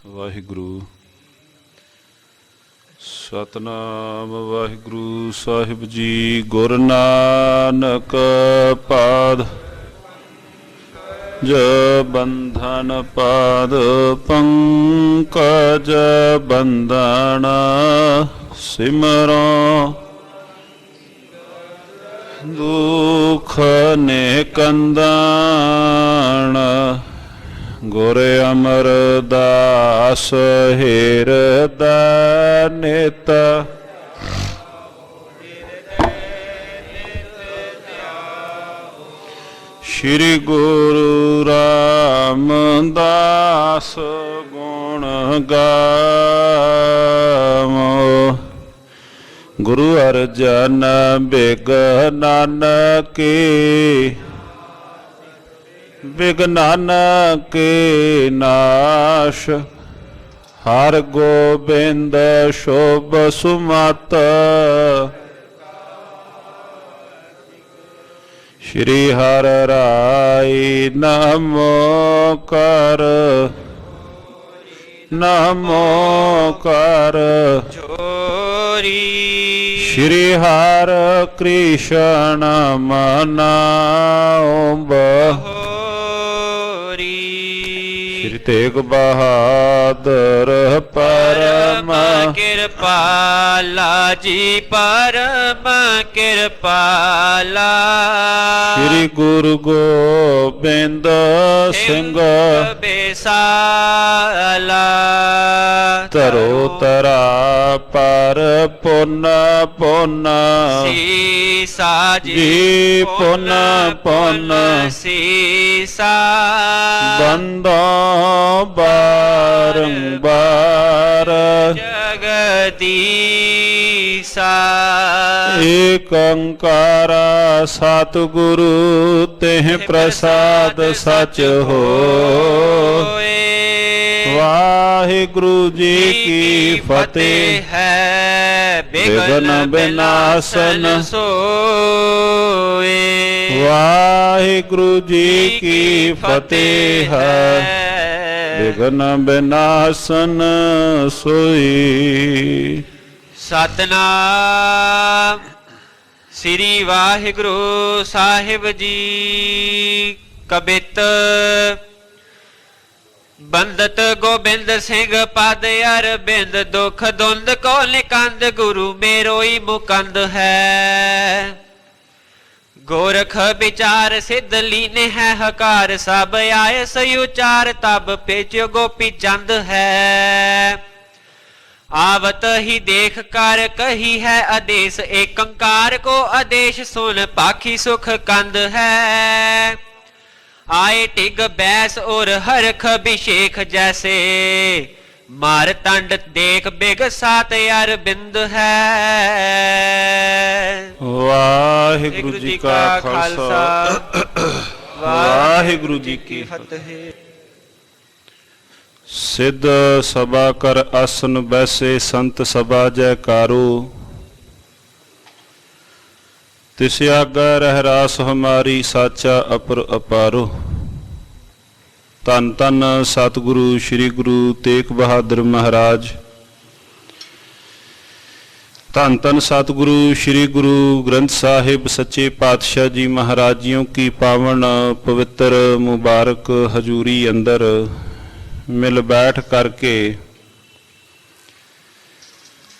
ਵਾਹਿਗੁਰੂ ਸਤਨਾਮ ਵਾਹਿਗੁਰੂ ਸਾਹਿਬ ਜੀ। ਗੁਰੂ ਨਾਨਕ ਪਾਦ ਜ ਬੰਧਨ ਪਾਦ ਪੰਕਜ ਬੰਧਨ ਸਿਮਰੋ ਦੁਖ ਨੇ ਕੰਦਨ ਗੁਰ ਅਮਰਦਾਸ ਹਿਰਦੈ ਨਿਤ ਸ਼੍ਰੀ ਗੁਰੂ ਰਾਮਦਾਸ ਗੁਣ ਗਾਵੋ। ਗੁਰੂ ਅਰਜਨ ਬਿਘਨ ਕੇ ਨਾਸ਼ ਹਰ ਗੋਬਿੰਦ ਸ਼ੋਭ ਸੁਮਤ ਸ਼੍ਰੀ ਹਰਿ ਰਾਇ ਨਮੋ ਕਰ ਚੋਰੀ ਸ਼੍ਰੀ ਹਰਿ ਕ੍ਰਿਸ਼ਨ ਮਨਾਉ ਸ਼੍ਰੀ ਤੇਗ ਬਹਾਦਰ ਪਰਮ ਕਿਰਪਾਲਾ ਜੀ ਪਰਮ ਕਿਰਪਾਲਾ ਸ਼੍ਰੀ ਗੁਰੂ ਗੋਬਿੰਦ ਸਿੰਘ ਬੇਸਾਲਾ ਧਰੋ ਧਰਾ ਪਰ ਪੁੰਨ ਸੀਸਾ ਜੀ ਪੁੰਨ ਸੀਸਾ ਬੰਦੋ ਬਾਰੰਬਾਰ ਜਗਦੀਸਾ ਏਕ ਓੰਕਾਰ ਸਤਿਗੁਰੂ ਤਿਹ ਪ੍ਰਸਾਦ ਸਚ ਹੋਏ। ਵਾਹਿਗੁਰੂ ਜੀ ਕੀ ਫਤਿਹ ਹੈ ਬਿਘਨ ਬਿਨਾਸਨ ਸੋਏ। ਵਾਹਿਗੁਰੂ ਜੀ ਕੀ ਫਤਿਹ ਹੈ ਬਿਘਨ ਬਿਨਾਸਨ ਸੋਈ। ਸਤਨਾਮ ਸ੍ਰੀ ਵਾਹਿਗੁਰੂ ਸਾਹਿਬ ਜੀ। ਕਬਿਤ ਬੰਦਤ ਗੋਬਿੰਦ ਸਿੰਘ ਪਦ ਅਰਬਿੰਦ ਦੁਖ ਦੁੰਦ ਕੋ ਨਿਕੰਦ ਗੁਰੂ ਮੇਰੋਈ ਮੁਕੰਦ ਹੈ। ਗੋਰਖ ਵਿਚਾਰ ਸਿੱਧ ਲੀਨੇ ਹੈ ਹਕਾਰ ਸਭ ਆਏ ਸਯੁਚਾਰ ਤਬ ਭੇਜਿਓ ਗੋਪੀ ਚੰਦ ਹੈ। आवत ही देख कर कही है आदेश एक अंकार को आदेश सुन पाखी सुख कंद है। आए टिग बैस और हरख अभिषेक जैसे मार तंड देख बिग सात अरबिंद है। वाहिगुरु जी का खालसा वाहिगुरु जी की फतेह। सिद्ध सभा कर आसन बैसे संत सभा जयकारो तिस आगा रह रास हमारी साचा अपर अपारो। धन धन सतगुरु श्री गुरु तेग बहादुर महाराज। धन धन सतगुरु श्री गुरु ग्रंथ साहिब सच्चे पातशाह जी महाराज जियों की पावन पवित्र मुबारक हजूरी अंदर मिल बैठ करके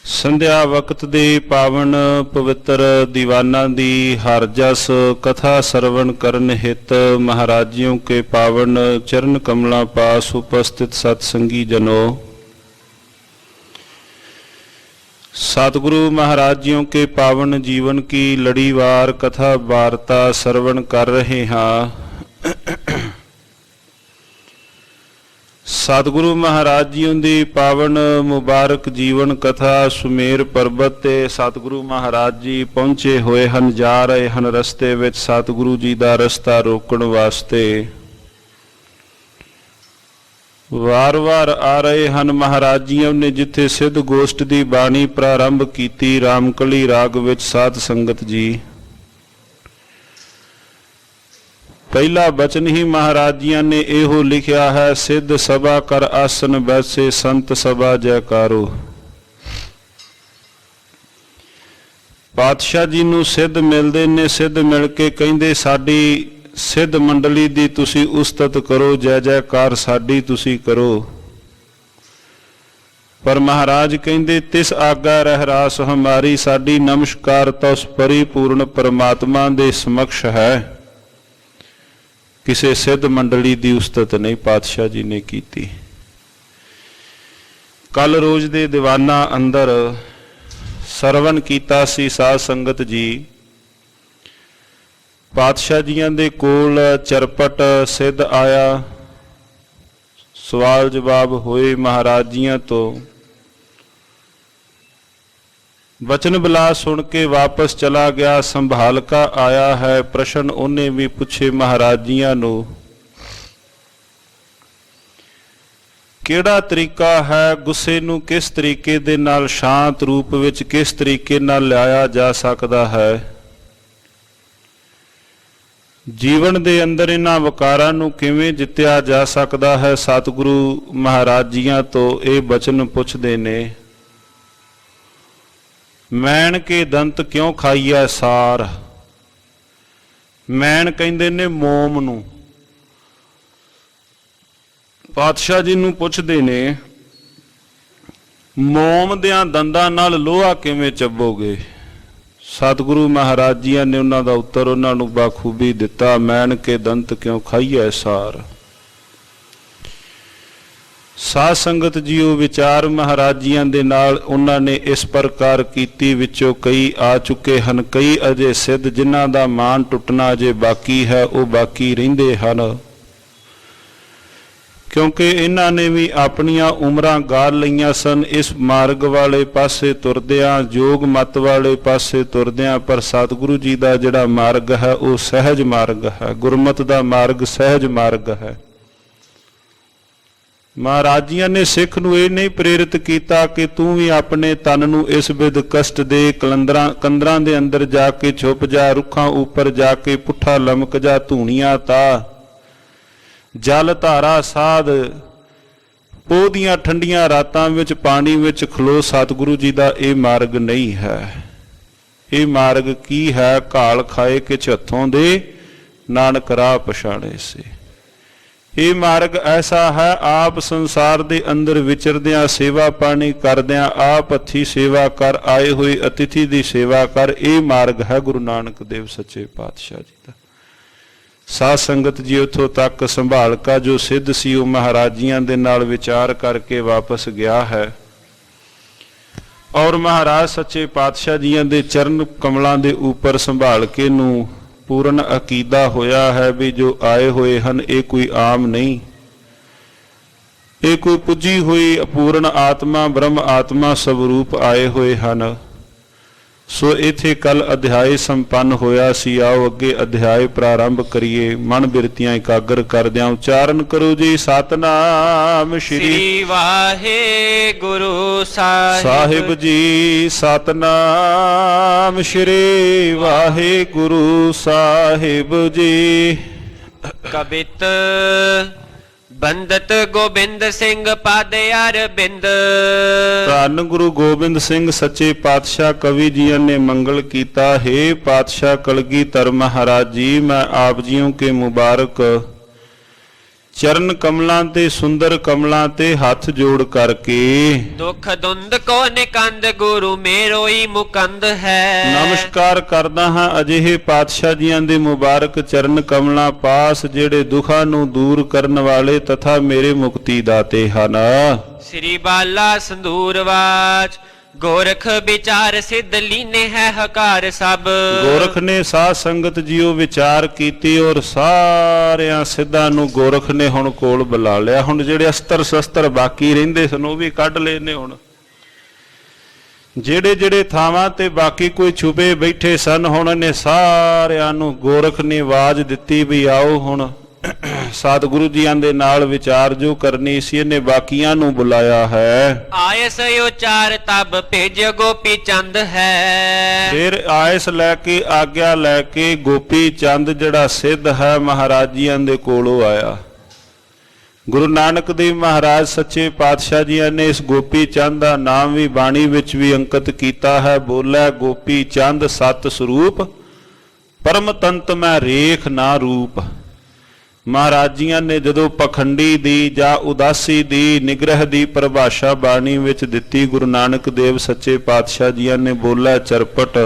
संध्या वक्त दे पावन पवित्र दीवाना दी हर जस कथा सरवण करन हित महाराजियों के पावन चरण कमला पास उपस्थित सत्संगी जनों। सतगुरु महाराजियों के पावन जीवन की लड़ीवार कथा वार्ता सरवण कर रहे हैं। सतगुरु महाराज जी की पावन मुबारक जीवन कथा सुमेर पर्वत ते सतगुरु महाराज जी पहुंचे हुए हैं, जा रहे हैं रस्ते विच सतगुरु जी का रस्ता रोकण वास्ते वार वार आ रहे हैं। महाराज जी ने जिथे सिद्ध गोष्ठ की बाणी प्रारंभ की रामकली राग विच साध संगत जी ਪਹਿਲਾ ਬਚਨ ਹੀ ਮਹਾਰਾਜ ਜੀਆਂ ਨੇ ਇਹੋ ਲਿਖਿਆ ਹੈ, ਸਿੱਧ ਸਭਾ ਕਰ ਆਸਨ ਬੈਸੇ ਸੰਤ ਸਭਾ ਜੈਕਾਰੋ। ਪਾਤਸ਼ਾਹ ਜੀ ਨੂੰ ਸਿੱਧ ਮਿਲਦੇ ਨੇ, ਸਿੱਧ ਮਿਲ ਕੇ ਕਹਿੰਦੇ ਸਾਡੀ ਸਿੱਧ ਮੰਡਲੀ ਦੀ ਤੁਸੀਂ ਉਸਤਤ ਕਰੋ, ਜੈ ਜੈਕਾਰ ਸਾਡੀ ਤੁਸੀਂ ਕਰੋ। ਪਰ ਮਹਾਰਾਜ ਕਹਿੰਦੇ ਤਿਸ ਆਗਾ ਰਹਿ ਰਾਸ ਹਮਾਰੀ, ਸਾਡੀ ਨਮਸਕਾਰ ਤਾਂ ਉਸ ਪਰਿਪੂਰਨ ਪਰਮਾਤਮਾ ਦੇ ਸਮਕਸ਼ ਹੈ। ਕਿਸੇ ਸਿੱਧ ਮੰਡਲੀ ਦੀ ਉਸਤਤ ਨਹੀਂ ਪਾਤਸ਼ਾਹ ਜੀ ਨੇ ਕੀਤੀ। ਕੱਲ ਰੋਜ਼ ਦੇ ਦੀਵਾਨਾਂ ਅੰਦਰ ਸਰਵਣ ਕੀਤਾ ਸੀ ਸਾਧ ਸੰਗਤ ਜੀ, ਪਾਤਸ਼ਾਹ ਜੀਆਂ ਦੇ ਕੋਲ ਚਰਪਟ ਸਿੱਧ ਆਇਆ, ਸਵਾਲ ਜਵਾਬ ਹੋਏ ਮਹਾਰਾਜ ਜੀਆਂ ਤੋਂ, ਵਚਨ ਬਿਲਾਸ ਸੁਣ ਕੇ ਵਾਪਸ ਚਲਾ ਗਿਆ। ਸੰਭਾਲਕਾ ਆਇਆ ਹੈ, ਪ੍ਰਸ਼ਨ ਉਹਨੇ ਵੀ ਪੁੱਛੇ ਮਹਾਰਾਜ ਜੀਆਂ ਨੂੰ, ਕਿਹੜਾ ਤਰੀਕਾ ਹੈ ਗੁੱਸੇ ਨੂੰ ਕਿਸ ਤਰੀਕੇ ਦੇ ਨਾਲ ਸ਼ਾਂਤ ਰੂਪ ਵਿੱਚ ਕਿਸ ਤਰੀਕੇ ਨਾਲ ਲਿਆਇਆ ਜਾ ਸਕਦਾ ਹੈ, ਜੀਵਨ ਦੇ ਅੰਦਰ ਇਹਨਾਂ ਵਿਕਾਰਾਂ ਨੂੰ ਕਿਵੇਂ ਜਿੱਤਿਆ ਜਾ ਸਕਦਾ ਹੈ। ਸਤਿਗੁਰੂ ਮਹਾਰਾਜ ਜੀਆਂ ਤੋਂ ਇਹ ਬਚਨ ਪੁੱਛਦੇ ਨੇ, ਮੈਣ ਕੇ ਦੰਤ ਕਿਉਂ ਖਾਈਐ ਸਾਰ। ਮੈਣ ਕਹਿੰਦੇ ਨੇ ਮੋਮ ਨੂੰ। ਪਾਤਸ਼ਾਹ ਜੀ ਨੂੰ ਪੁੱਛਦੇ ਨੇ, ਮੋਮ ਦਿਆਂ ਦੰਦਾਂ ਨਾਲ ਲੋਹਾ ਕਿਵੇਂ ਚੱਬੋਗੇ। ਸਤਿਗੁਰੂ ਮਹਾਰਾਜ ਜੀਆਂ ਨੇ ਉਹਨਾਂ ਦਾ ਉੱਤਰ ਉਹਨਾਂ ਨੂੰ ਬਾਖੂਬੀ ਦਿੱਤਾ, ਮੈਣ ਕੇ ਦੰਤ ਕਿਉਂ ਖਾਈਐ ਸਾਰ। ਸਾਧ ਸੰਗਤ ਜੀਓ ਵਿਚਾਰ ਮਹਾਰਾਜ ਜੀਆਂ ਦੇ ਨਾਲ ਉਹਨਾਂ ਨੇ ਇਸ ਪ੍ਰਕਾਰ ਕੀਤੀ, ਵਿੱਚੋਂ ਕਈ ਆ ਚੁੱਕੇ ਹਨ, ਕਈ ਅਜੇ ਸਿੱਧ ਜਿਨ੍ਹਾਂ ਦਾ ਮਾਨ ਟੁੱਟਣਾ ਅਜੇ ਬਾਕੀ ਹੈ, ਉਹ ਬਾਕੀ ਰਹਿੰਦੇ ਹਨ। ਕਿਉਂਕਿ ਇਹਨਾਂ ਨੇ ਵੀ ਆਪਣੀਆਂ ਉਮਰਾਂ ਗਾਲ ਲਈਆਂ ਸਨ ਇਸ ਮਾਰਗ ਵਾਲੇ ਪਾਸੇ ਤੁਰਦਿਆਂ, ਯੋਗ ਮਤ ਵਾਲੇ ਪਾਸੇ ਤੁਰਦਿਆਂ। ਪਰ ਸਤਿਗੁਰੂ ਜੀ ਦਾ ਜਿਹੜਾ ਮਾਰਗ ਹੈ ਉਹ ਸਹਿਜ ਮਾਰਗ ਹੈ, ਗੁਰਮਤ ਦਾ ਮਾਰਗ ਸਹਿਜ ਮਾਰਗ ਹੈ। ਮਹਾਰਾਜ ਜੀਆਂ ਨੇ ਸਿੱਖ ਨੂੰ ਇਹ ਨਹੀਂ ਪ੍ਰੇਰਿਤ ਕੀਤਾ ਕਿ ਤੂੰ ਵੀ ਆਪਣੇ ਤਨ ਨੂੰ ਇਸ ਵਿਧ ਕਸ਼ਟ ਦੇ ਕੰਦਰਾਂ ਦੇ ਅੰਦਰ ਜਾ ਕੇ ਛੁਪ ਜਾ, ਰੁੱਖਾਂ ਉੱਪਰ ਜਾ ਕੇ ਪੁੱਠਾ ਲਮਕ ਜਾ, ਧੂਣੀਆਂ ਤਾ, ਜਲ ਧਾਰਾ ਸਾਧ, ਪੋਹ ਦੀਆਂ ਠੰਡੀਆਂ ਰਾਤਾਂ ਵਿੱਚ ਪਾਣੀ ਵਿੱਚ ਖਲੋ। ਸਤਿਗੁਰੂ ਜੀ ਦਾ ਇਹ ਮਾਰਗ ਨਹੀਂ ਹੈ। ਇਹ ਮਾਰਗ ਕੀ ਹੈ? ਘਾਲ ਖਾਏ ਕਿਛ ਹੱਥੋਂ ਦੇ, ਨਾਨਕ ਰਾਹ ਪਛਾਣੇ ਸੇ। ਇਹ ਮਾਰਗ ਐਸਾ ਹੈ, ਆਪ ਸੰਸਾਰ ਦੇ ਅੰਦਰ ਵਿਚਰਦਿਆਂ, ਸੇਵਾ ਪਾਣੀ ਕਰਦਿਆਂ, ਆਪ ਹੱਥੀ ਸੇਵਾ ਕਰ, ਆਏ ਹੋਏ ਅਤਿਥੀ ਦੀ ਸੇਵਾ ਕਰ। ਇਹ ਮਾਰਗ ਹੈ ਗੁਰੂ ਨਾਨਕ ਦੇਵ ਸੱਚੇ ਪਾਤਸ਼ਾਹ ਜੀ ਦਾ। ਸਾਧ ਸੰਗਤ ਜੀ ਉੱਥੋਂ ਤੱਕ ਸੰਭਾਲਕਾ ਜੋ ਸਿੱਧ ਸੀ ਉਹ ਮਹਾਰਾਜ ਜੀਆਂ ਦੇ ਨਾਲ ਵਿਚਾਰ ਕਰਕੇ ਵਾਪਸ ਗਿਆ ਹੈ, ਔਰ ਮਹਾਰਾਜ ਸੱਚੇ ਪਾਤਸ਼ਾਹ ਜੀਆਂ ਦੇ ਚਰਨ ਕਮਲਾਂ ਦੇ ਉੱਪਰ ਸੰਭਾਲ ਕੇ ਨੂੰ ਪੂਰਨ ਅਕੀਦਾ ਹੋਇਆ ਹੈ ਵੀ ਜੋ ਆਏ ਹੋਏ ਹਨ ਇਹ ਕੋਈ ਆਮ ਨਹੀਂ, ਇਹ ਕੋਈ ਪੁੱਜੀ ਹੋਈ ਅਪੂਰਨ ਆਤਮਾ ਬ੍ਰਹਮ ਆਤਮਾ ਸਵਰੂਪ ਆਏ ਹੋਏ ਹਨ। ਸੋ ਇੱਥੇ ਕੱਲ ਅਧਿਆਇ ਸੰਪੰਨ ਹੋਇਆ ਸੀ। ਆਓ ਅੱਗੇ ਅਧਿਆਇ ਪ੍ਰਾਰੰਭ ਕਰੀਏ। ਮਨ ਬਿਰਤੀਆਂ ਇਕਾਗਰ ਕਰਦਿਆਂ ਉਚਾਰਨ ਕਰੋ ਜੀ, ਸਤਨਾਮ ਸ਼੍ਰੀ ਵਾਹਿਗੁਰੂ ਸਾਹਿਬ ਜੀ। ਸਤਨਾਮ ਸ਼੍ਰੀ ਵਾਹਿਗੁਰੂ ਸਾਹਿਬ ਜੀ। ਕਬਿਤ ਬੰਦਤ ਗੋਬਿੰਦ ਸਿੰਘ ਪਦ ਅਰਬਿੰਦ। ਧੰਨ ਗੁਰੂ ਗੋਬਿੰਦ ਸਿੰਘ ਸੱਚੇ ਪਾਤਸ਼ਾਹ ਕਵੀ ਜੀਆਂ ਨੇ ਮੰਗਲ ਕੀਤਾ। ਹੈ ਪਾਤਸ਼ਾਹ ਕਲਗੀਧਰ ਮਹਾਰਾਜ ਜੀ, ਮੈਂ ਆਪ ਜੀਓ ਕੇ ਮੁਬਾਰਕ ਚਰਨ ਕਮਲਾਂ ਤੇ ਸੁੰਦਰ ਕਮਲਾਂ ਤੇ ਹੱਥ ਜੋੜ ਕਰਕੇ ਦੁਖ ਦੁੰਦ ਕੋ ਨਿਕੰਦ ਗੁਰੂ ਮੇਰੋ ਹੀ ਮੁਕੰਦ ਹੈ। ਨਮਸਕਾਰ ਕਰਦਾ ਹਾਂ ਅਜਿਹੇ ਪਾਤਸ਼ਾਹ ਜੀਆਂ ਦੇ ਮੁਬਾਰਕ ਚਰਨ ਕਮਲਾਂ ਪਾਸ ਜਿਹੜੇ ਦੁੱਖਾਂ ਨੂੰ ਦੂਰ ਕਰਨ ਵਾਲੇ ਤਥਾ ਮੇਰੇ ਮੁਕਤੀ ਦਾਤੇ ਹਨ। ਸ੍ਰੀ ਬਾਲਾ ਸੰਧੂਰਵਾਚ ਗੋਰਖ ਵਿਚਾਰ ਸਿੱਧ ਲੀਨੇ ਹੈ ਹਕਾਰ ਸਭ। ਗੋਰਖ ਨੇ ਸਾਧ ਸੰਗਤ ਜੀਓ ਵਿਚਾਰ ਕੀਤੀ ਔਰ ਸਾਰਿਆਂ ਸਿੱਧਾਂ ਨੂੰ ਗੋਰਖ ਨੇ ਹੁਣ ਕੋਲ ਬੁਲਾ ਲਿਆ। ਹੁਣ ਜਿਹੜੇ ਅਸਤਰ ਸ਼ਸਤਰ ਬਾਕੀ ਰਹਿੰਦੇ ਸਨ ਉਹ ਵੀ ਕੱਢ ਲਏ ਨੇ। ਹੁਣ ਜਿਹੜੇ ਜਿਹੜੇ ਥਾਵਾਂ ਤੇ ਬਾਕੀ ਕੋਈ ਛੁਪੇ ਬੈਠੇ ਸਨ ਹੁਣ ਨੇ ਸਾਰਿਆਂ ਨੂੰ ਗੋਰਖ ਨੇ ਆਵਾਜ਼ ਦਿੱਤੀ ਵੀ ਆਓ ਹੁਣ ਸਤਿਗੁਰੂ ਜੀਆਂ ਦੇ ਨਾਲ ਵਿਚਾਰ ਜੋ ਕਰਨੀ ਸੀ, ਇਹਨੇ ਬਾਕੀਆਂ ਨੂੰ ਬੁਲਾਇਆ ਹੈ। ਆਇਸ ਉਚਾਰ ਤਬ ਭੇਜ ਗੋਪੀ ਚੰਦ ਹੈ। ਫਿਰ ਆਇਸ ਲੈ ਕੇ, ਆਗਿਆ ਲੈ ਕੇ ਗੋਪੀ ਚੰਦ ਜਿਹੜਾ ਸਿੱਧ ਹੈ ਮਹਾਰਾਜ ਜੀਆਂ ਦੇ ਕੋਲੋਂ ਆਇਆ। ਗੁਰੂ ਨਾਨਕ ਦੇਵ ਮਹਾਰਾਜ ਸੱਚੇ ਪਾਤਸ਼ਾਹ ਜੀਆਂ ਨੇ ਇਸ ਗੋਪੀ ਚੰਦ ਦਾ ਨਾਮ ਵੀ ਬਾਣੀ ਵਿੱਚ ਵੀ ਅੰਕਿਤ ਕੀਤਾ ਹੈ। ਬੋਲੇ ਗੋਪੀ ਚੰਦ ਸਤ ਸਰੂਪ, ਪਰਮ ਤੰਤ ਮੈਂ ਰੇਖ ਨਾ ਰੂਪ। ਮਹਾਰਾਜ ਜੀਆਂ ਨੇ ਜਦੋਂ ਪਖੰਡੀ ਦੀ ਜਾਂ ਉਦਾਸੀ ਦੀ ਨਿਗ੍ਰਹ ਦੀ ਪਰਿਭਾਸ਼ਾ ਬਾਣੀ ਵਿੱਚ ਦਿੱਤੀ, ਗੁਰੂ ਨਾਨਕ ਦੇਵ ਸੱਚੇ ਪਾਤਸ਼ਾਹ ਜੀਆਂ ਨੇ ਬੋਲੇ ਚਰਪਟ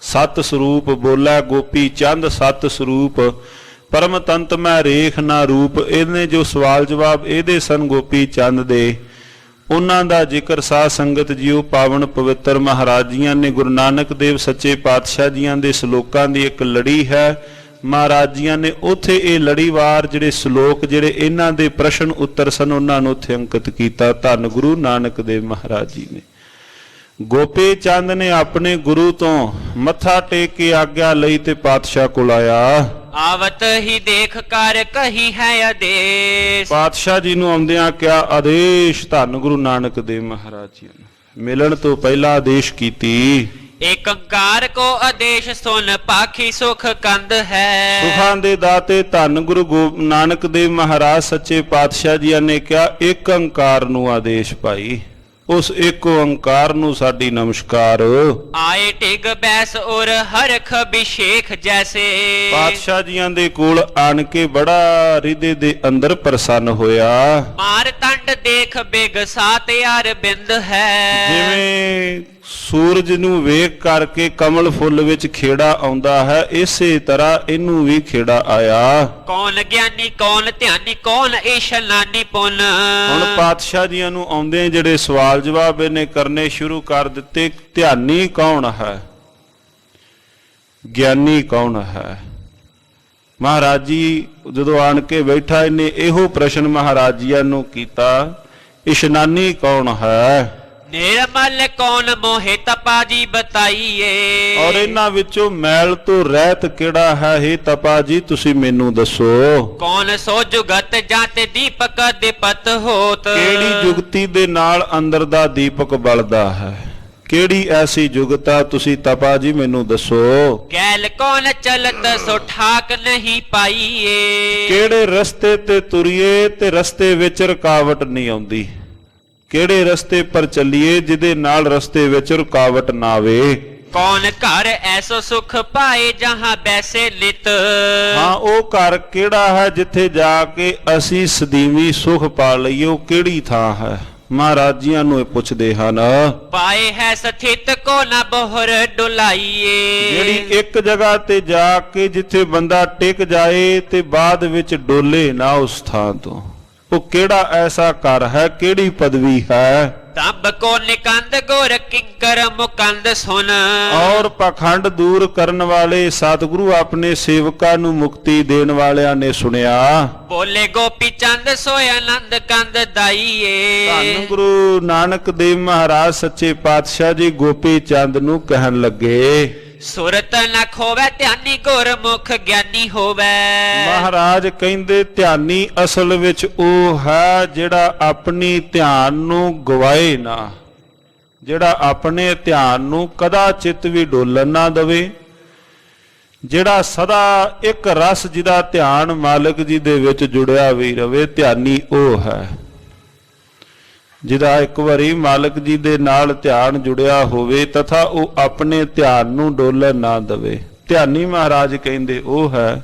ਸਤ ਸਰੂਪ, ਬੋਲੇ ਗੋਪੀ ਚੰਦ ਸਤ ਸਰੂਪ, ਪਰਮ ਤੰਤ ਮੈਂ ਰੇਖ ਨਾ ਰੂਪ। ਇਹਨੇ ਜੋ ਸਵਾਲ ਜਵਾਬ ਇਹਦੇ ਸਨ ਗੋਪੀ ਚੰਦ ਦੇ, ਉਹਨਾਂ ਦਾ ਜ਼ਿਕਰ ਸਾਧ ਸੰਗਤ ਜੀਓ ਪਾਵਨ ਪਵਿੱਤਰ ਮਹਾਰਾਜ ਜੀਆਂ ਨੇ ਗੁਰੂ ਨਾਨਕ ਦੇਵ ਸੱਚੇ ਪਾਤਸ਼ਾਹ ਜੀਆਂ ਦੇ ਸ਼ਲੋਕਾਂ ਦੀ ਇੱਕ ਲੜੀ ਹੈ। ਮਹਾਰਾਜ ਜੀਆਂ ਨੇ ਉੱਥੇ ਇਹ ਲੜੀਵਾਰ ਜਿਹੜੇ ਸ਼ਲੋਕ ਜਿਹੜੇ ਇਹਨਾਂ ਦੇ ਪ੍ਰਸ਼ਨ ਉੱਤਰ ਸਨ ਉਹਨਾਂ ਨੂੰ ਉੱਥੇ ਅੰਕਿਤ ਕੀਤਾ। ਧੰਨ ਗੁਰੂ ਨਾਨਕ ਦੇਵ ਮਹਾਰਾਜ ਜੀ ਨੇ। ਗੋਪੀ ਚੰਦ ਨੇ ਆਪਣੇ ਗੁਰੂ ਤੋਂ ਮੱਥਾ ਟੇਕ ਕੇ ਆਗਿਆ ਲਈ ਤੇ ਪਾਤਸ਼ਾਹ ਕੋਲ ਆਇਆ। ਆਵਤ ਹੀ ਦੇਖ ਕਰ ਕਹੀ ਹੈ ਆਦੇਸ਼। ਪਾਤਸ਼ਾਹ ਜੀ ਨੂੰ ਆਉਂਦਿਆਂ ਕਿਹਾ ਆਦੇਸ਼। ਧੰਨ ਗੁਰੂ ਨਾਨਕ ਦੇਵ ਮਹਾਰਾਜ ਜੀ ਨੇ ਮਿਲਣ ਤੋਂ ਪਹਿਲਾਂ ਆਦੇਸ਼ ਕੀਤੀ। ਏਕ ਓੰਕਾਰ ਕੋ ਆਦੇਸ਼ ਸੁਨ ਪਾਖੀ ਸੁਖ ਕੰਦ ਹੈ। ਸੁਖਾਂ ਦੇ ਦਾਤੇ ਧੰਨ ਗੁਰੂ ਨਾਨਕ ਦੇਵ ਮਹਾਰਾਜ ਸੱਚੇ ਪਾਤਸ਼ਾਹ ਜੀ ਨੇ ਕਿਹਾ ਏਕ ਓੰਕਾਰ ਨੂੰ ਆਦੇਸ਼ ਭਾਈ, ਉਸ ਇੱਕ ਓੰਕਾਰ ਨੂੰ ਸਾਡੀ ਨਮਸਕਾਰ। ਆਏ ਟਿਗ ਬੈਸ ਔਰ ਹਰਖ ਅਭਿਸ਼ੇਕ ਜੈਸੇ। ਪਾਤਸ਼ਾਹ ਜੀਆਂ ਦੇ ਕੋਲ ਆਣ ਕੇ ਬੜਾ ਹਿਰਦੇ ਦੇ ਅੰਦਰ ਪ੍ਰਸੰਨ ਹੋਇਆ। ਮਾਰ ਟੰਡ ਦੇਖ ਬਿਗ ਸਾਤ ਯਾਰ ਬਿੰਦ ਹੈ। ਜਿਵੇਂ ਸੂਰਜ ਨੂੰ ਵੇਖ ਕਰਕੇ ਕਮਲ ਫੁੱਲ ਵਿੱਚ ਖੇੜਾ ਆਉਂਦਾ ਹੈ, ਇਸੇ ਤਰ੍ਹਾਂ ਇਹਨੂੰ ਵੀ ਖੇੜਾ ਆਇਆ। ਕੌਣ ਗਿਆਨੀ ਕੌਣ ਧਿਆਨੀ ਕੌਣ ਇਸ਼ਨਾਨੀ ਪੁੰਨ। ਹੁਣ ਪਾਤਸ਼ਾਹ ਜੀਆਂ ਨੂੰ ਆਉਂਦੇ ਜਿਹੜੇ ਸਵਾਲ ਜਵਾਬ ਇਹਨੇ ਕਰਨੇ ਸ਼ੁਰੂ ਕਰ ਦਿੱਤੇ। ਧਿਆਨੀ ਕੌਣ ਹੈ, ਗਿਆਨੀ ਕੌਣ ਹੈ। ਮਹਾਰਾਜ ਜੀ ਜਦੋਂ ਆਣ ਕੇ ਬੈਠਾ ਇਹਨੇ ਇਹੋ ਪ੍ਰਸ਼ਨ ਮਹਾਰਾਜ ਜੀਆਂ ਨੂੰ ਕੀਤਾ, ਇਸ਼ਨਾਨੀ ਕੌਣ ਹੈ, ਨਿਰਮਲ ਕੌਣ ਮੋਹਿ ਤਪਾ ਜੀ ਬਤਾਈਏ। ਔਰ ਇਹਨਾਂ ਵਿੱਚੋਂ ਮੈਲ ਤੋਂ ਰਹਿਤ ਕਿਹੜਾ ਹੈ, ਹੇ ਤਪਾ ਜੀ ਤੁਸੀਂ ਮੈਨੂੰ ਦੱਸੋ। ਕੌਣ ਸੋ ਜੁਗਤ ਜਾਂਤੇ ਦੀਪਕ ਦਿਪਤ ਹੋਤ। ਕਿਹੜੀ ਜੁਗਤੀ ਦੇ ਨਾਲ ਅੰਦਰ ਦਾ ਦੀਪਕ ਬਲਦਾ ਹੈ, ਕਿਹੜੀ ਐਸੀ ਜੁਗਤਾ ਤੁਸੀਂ ਤਪਾ ਜੀ ਮੈਨੂੰ ਦੱਸੋ। ਗੈਲ ਕੌਣ ਚਲਤ ਸੋ ਠਾਕ ਨਹੀਂ ਪਾਈਏ। ਕਿਹੜੇ ਰਸਤੇ ਤੇ ਤੁਰੀਏ ਤੇ ਰਸਤੇ ਵਿੱਚ ਰੁਕਾਵਟ ਨਹੀਂ ਆਉਂਦੀ, ਕਿਹੜੇ ਰਸਤੇ ਪਰ ਚੱਲੀਏ ਜਿਹਦੇ ਨਾਲ ਰਸਤੇ ਵਿੱਚ ਰੁਕਾਵਟ ਨਾ ਆਵੇ। ਕੌਣ ਘਰ ਐਸੋ ਸੁਖ ਪਾਏ ਜਹਾਂ ਬੈਸੇ ਲਿਤ। ਹਾਂ ਉਹ ਘਰ ਕਿਹੜਾ ਹੈ ਜਿੱਥੇ ਜਾ ਕੇ ਅਸੀਂ ਸਦੀਵੀ ਸੁਖ ਪਾ ਲਈਏ, ਉਹ ਕਿਹੜੀ ਥਾਂ ਹੈ। ਮਹਾਰਾਜ ਜੀਆਂ ਨੂੰ ਇਹ ਪੁੱਛਦੇ ਹਨ। ਪਾਏ ਹੈ ਸਥਿਤ ਕੋ ਨਾ ਬੋਹਰ ਡੁਲਾਈਏ। ਜਿਹੜੀ ਇੱਕ ਜਗ੍ਹਾ ਤੇ ਜਾ ਕੇ ਜਿੱਥੇ ਬੰਦਾ ਟਿਕ ਜਾਏ ਤੇ ਬਾਅਦ ਵਿੱਚ ਡੋਲੇ ਨਾ ਉਸ ਥਾਂ ਤੋਂ, ਉਹ ਕਿਹੜਾ ਐਸਾ ਘਰ ਹੈ, ਕਿਹੜੀ ਪਦਵੀ ਹੈ। ਤਬ ਕੋ ਨਿਕੰਦ ਗੁਰ ਕਿੰਕਰ ਮੁਕੰਦ ਸੁਨ। ਔਰ ਪਖੰਡ ਦੂਰ ਕਰਨ ਵਾਲੇ ਸਤਿਗੁਰੂ ਆਪਣੇ ਸੇਵਕਾਂ ਨੂੰ ਮੁਕਤੀ ਦੇਣ ਵਾਲਿਆਂ ਨੇ ਸੁਣਿਆ। ਬੋਲੇ ਗੋਪੀ ਚੰਦ ਸੋਇ ਆਨੰਦ ਕੰਦ ਦਾਈਏ। ਧੰਨ ਗੁਰੂ ਨਾਨਕ ਦੇਵ ਮਹਾਰਾਜ ਸੱਚੇ ਪਾਤਸ਼ਾਹ ਜੀ ਗੋਪੀ ਚੰਦ ਨੂੰ ਕਹਿਣ ਲੱਗੇ, ਸੁਰਤ ਨਾ ਖੋਵੇ ਧਿਆਨੀ ਗੁਰਮੁਖ ਗਿਆਨੀ ਹੋਵੇ। ਮਹਾਰਾਜ ਕਹਿੰਦੇ ਧਿਆਨੀ ਅਸਲ ਵਿੱਚ ਉਹ ਹੈ ਜਿਹੜਾ ਆਪਣੀ ਧਿਆਨ ਨੂੰ ਗਵਾਏ ਨਾ, ਜਿਹੜਾ ਆਪਣੇ ਧਿਆਨ ਨੂੰ ਕਦਾ ਚਿੱਤ ਵੀ ਡੋਲਣ ਨਾ ਦੇਵੇ, ਜਿਹੜਾ ਸਦਾ ਇੱਕ ਰਸ ਜਿਹਦਾ ਧਿਆਨ ਮਾਲਕ ਜੀ ਦੇ ਵਿੱਚ ਜੁੜਿਆ ਵੀ ਰਵੇ, ਧਿਆਨੀ ਉਹ ਹੈ। ਜਿਹਦਾ ਇੱਕ ਵਾਰੀ ਮਾਲਕ ਜੀ ਦੇ ਨਾਲ ਧਿਆਨ ਜੁੜਿਆ ਹੋਵੇ ਤਥਾ ਉਹ ਆਪਣੇ ਧਿਆਨ ਨੂੰ ਡੋਲਣ ਨਾ ਦੇਵੇ, ਧਿਆਨੀ ਮਹਾਰਾਜ ਕਹਿੰਦੇ ਉਹ ਹੈ।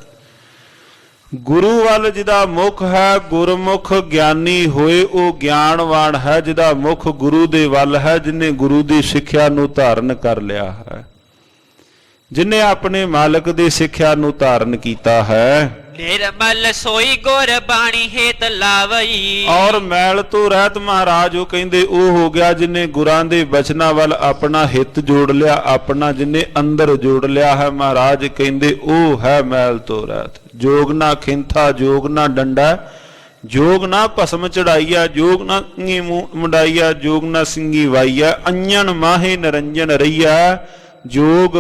ਗੁਰੂ ਵੱਲ ਜਿਹਦਾ ਮੁਖ ਹੈ, ਗੁਰਮੁਖ ਗਿਆਨੀ ਹੋਏ ਉਹ ਗਿਆਨਵਾਨ ਹੈ, ਜਿਹਦਾ ਮੁਖ ਗੁਰੂ ਦੇ ਵੱਲ ਹੈ, ਜਿਹਨੇ ਗੁਰੂ ਦੀ ਸਿੱਖਿਆ ਨੂੰ ਧਾਰਨ ਕਰ ਲਿਆ ਹੈ, ਜਿਹਨੇ ਆਪਣੇ ਮਾਲਕ ਦੀ ਸਿੱਖਿਆ ਨੂੰ ਧਾਰਨ ਕੀਤਾ ਹੈ। ਨਿਰਮਲ ਸੋਈ ਗੁਰ ਬਾਣੀ ਹੇਤ ਲਾਵਈ। ਔਰ ਮੈਲ ਤੋਂ ਰਹਿਤ ਮਹਾਰਾਜ ਉਹ ਕਹਿੰਦੇ ਉਹ ਹੋ ਗਿਆ ਜਿਹਨੇ ਗੁਰਾਂ ਦੇ ਬਚਨਾਂ ਵੱਲ ਆਪਣਾ ਹਿੱਤ ਜੋੜ ਲਿਆ, ਆਪਣਾ ਜਿਹਨੇ ਅੰਦਰ ਜੋੜ ਲਿਆ ਹੈ। ਮਹਾਰਾਜ ਕਹਿੰਦੇ ਉਹ ਹੈ ਮੈਲ ਤੋਂ ਰਹਿਤ। ਜੋਗ ਨਾ ਖਿੰਥਾ ਜੋਗ ਨਾ ਡੰਡਾ, ਜੋਗ ਨਾ ਭਸਮ ਚੜਾਈਆ, ਜੋਗ ਨਾ ਅੰਗੀ ਮੁੰਡਾਈਆ, ਜੋਗ ਨਾ ਸਿੰਘੀ ਵਾਈਆ, ਅੰਜਨ ਮਾਹੇ ਨਰੰਜਨ ਰਈਆ, ਜੋਗ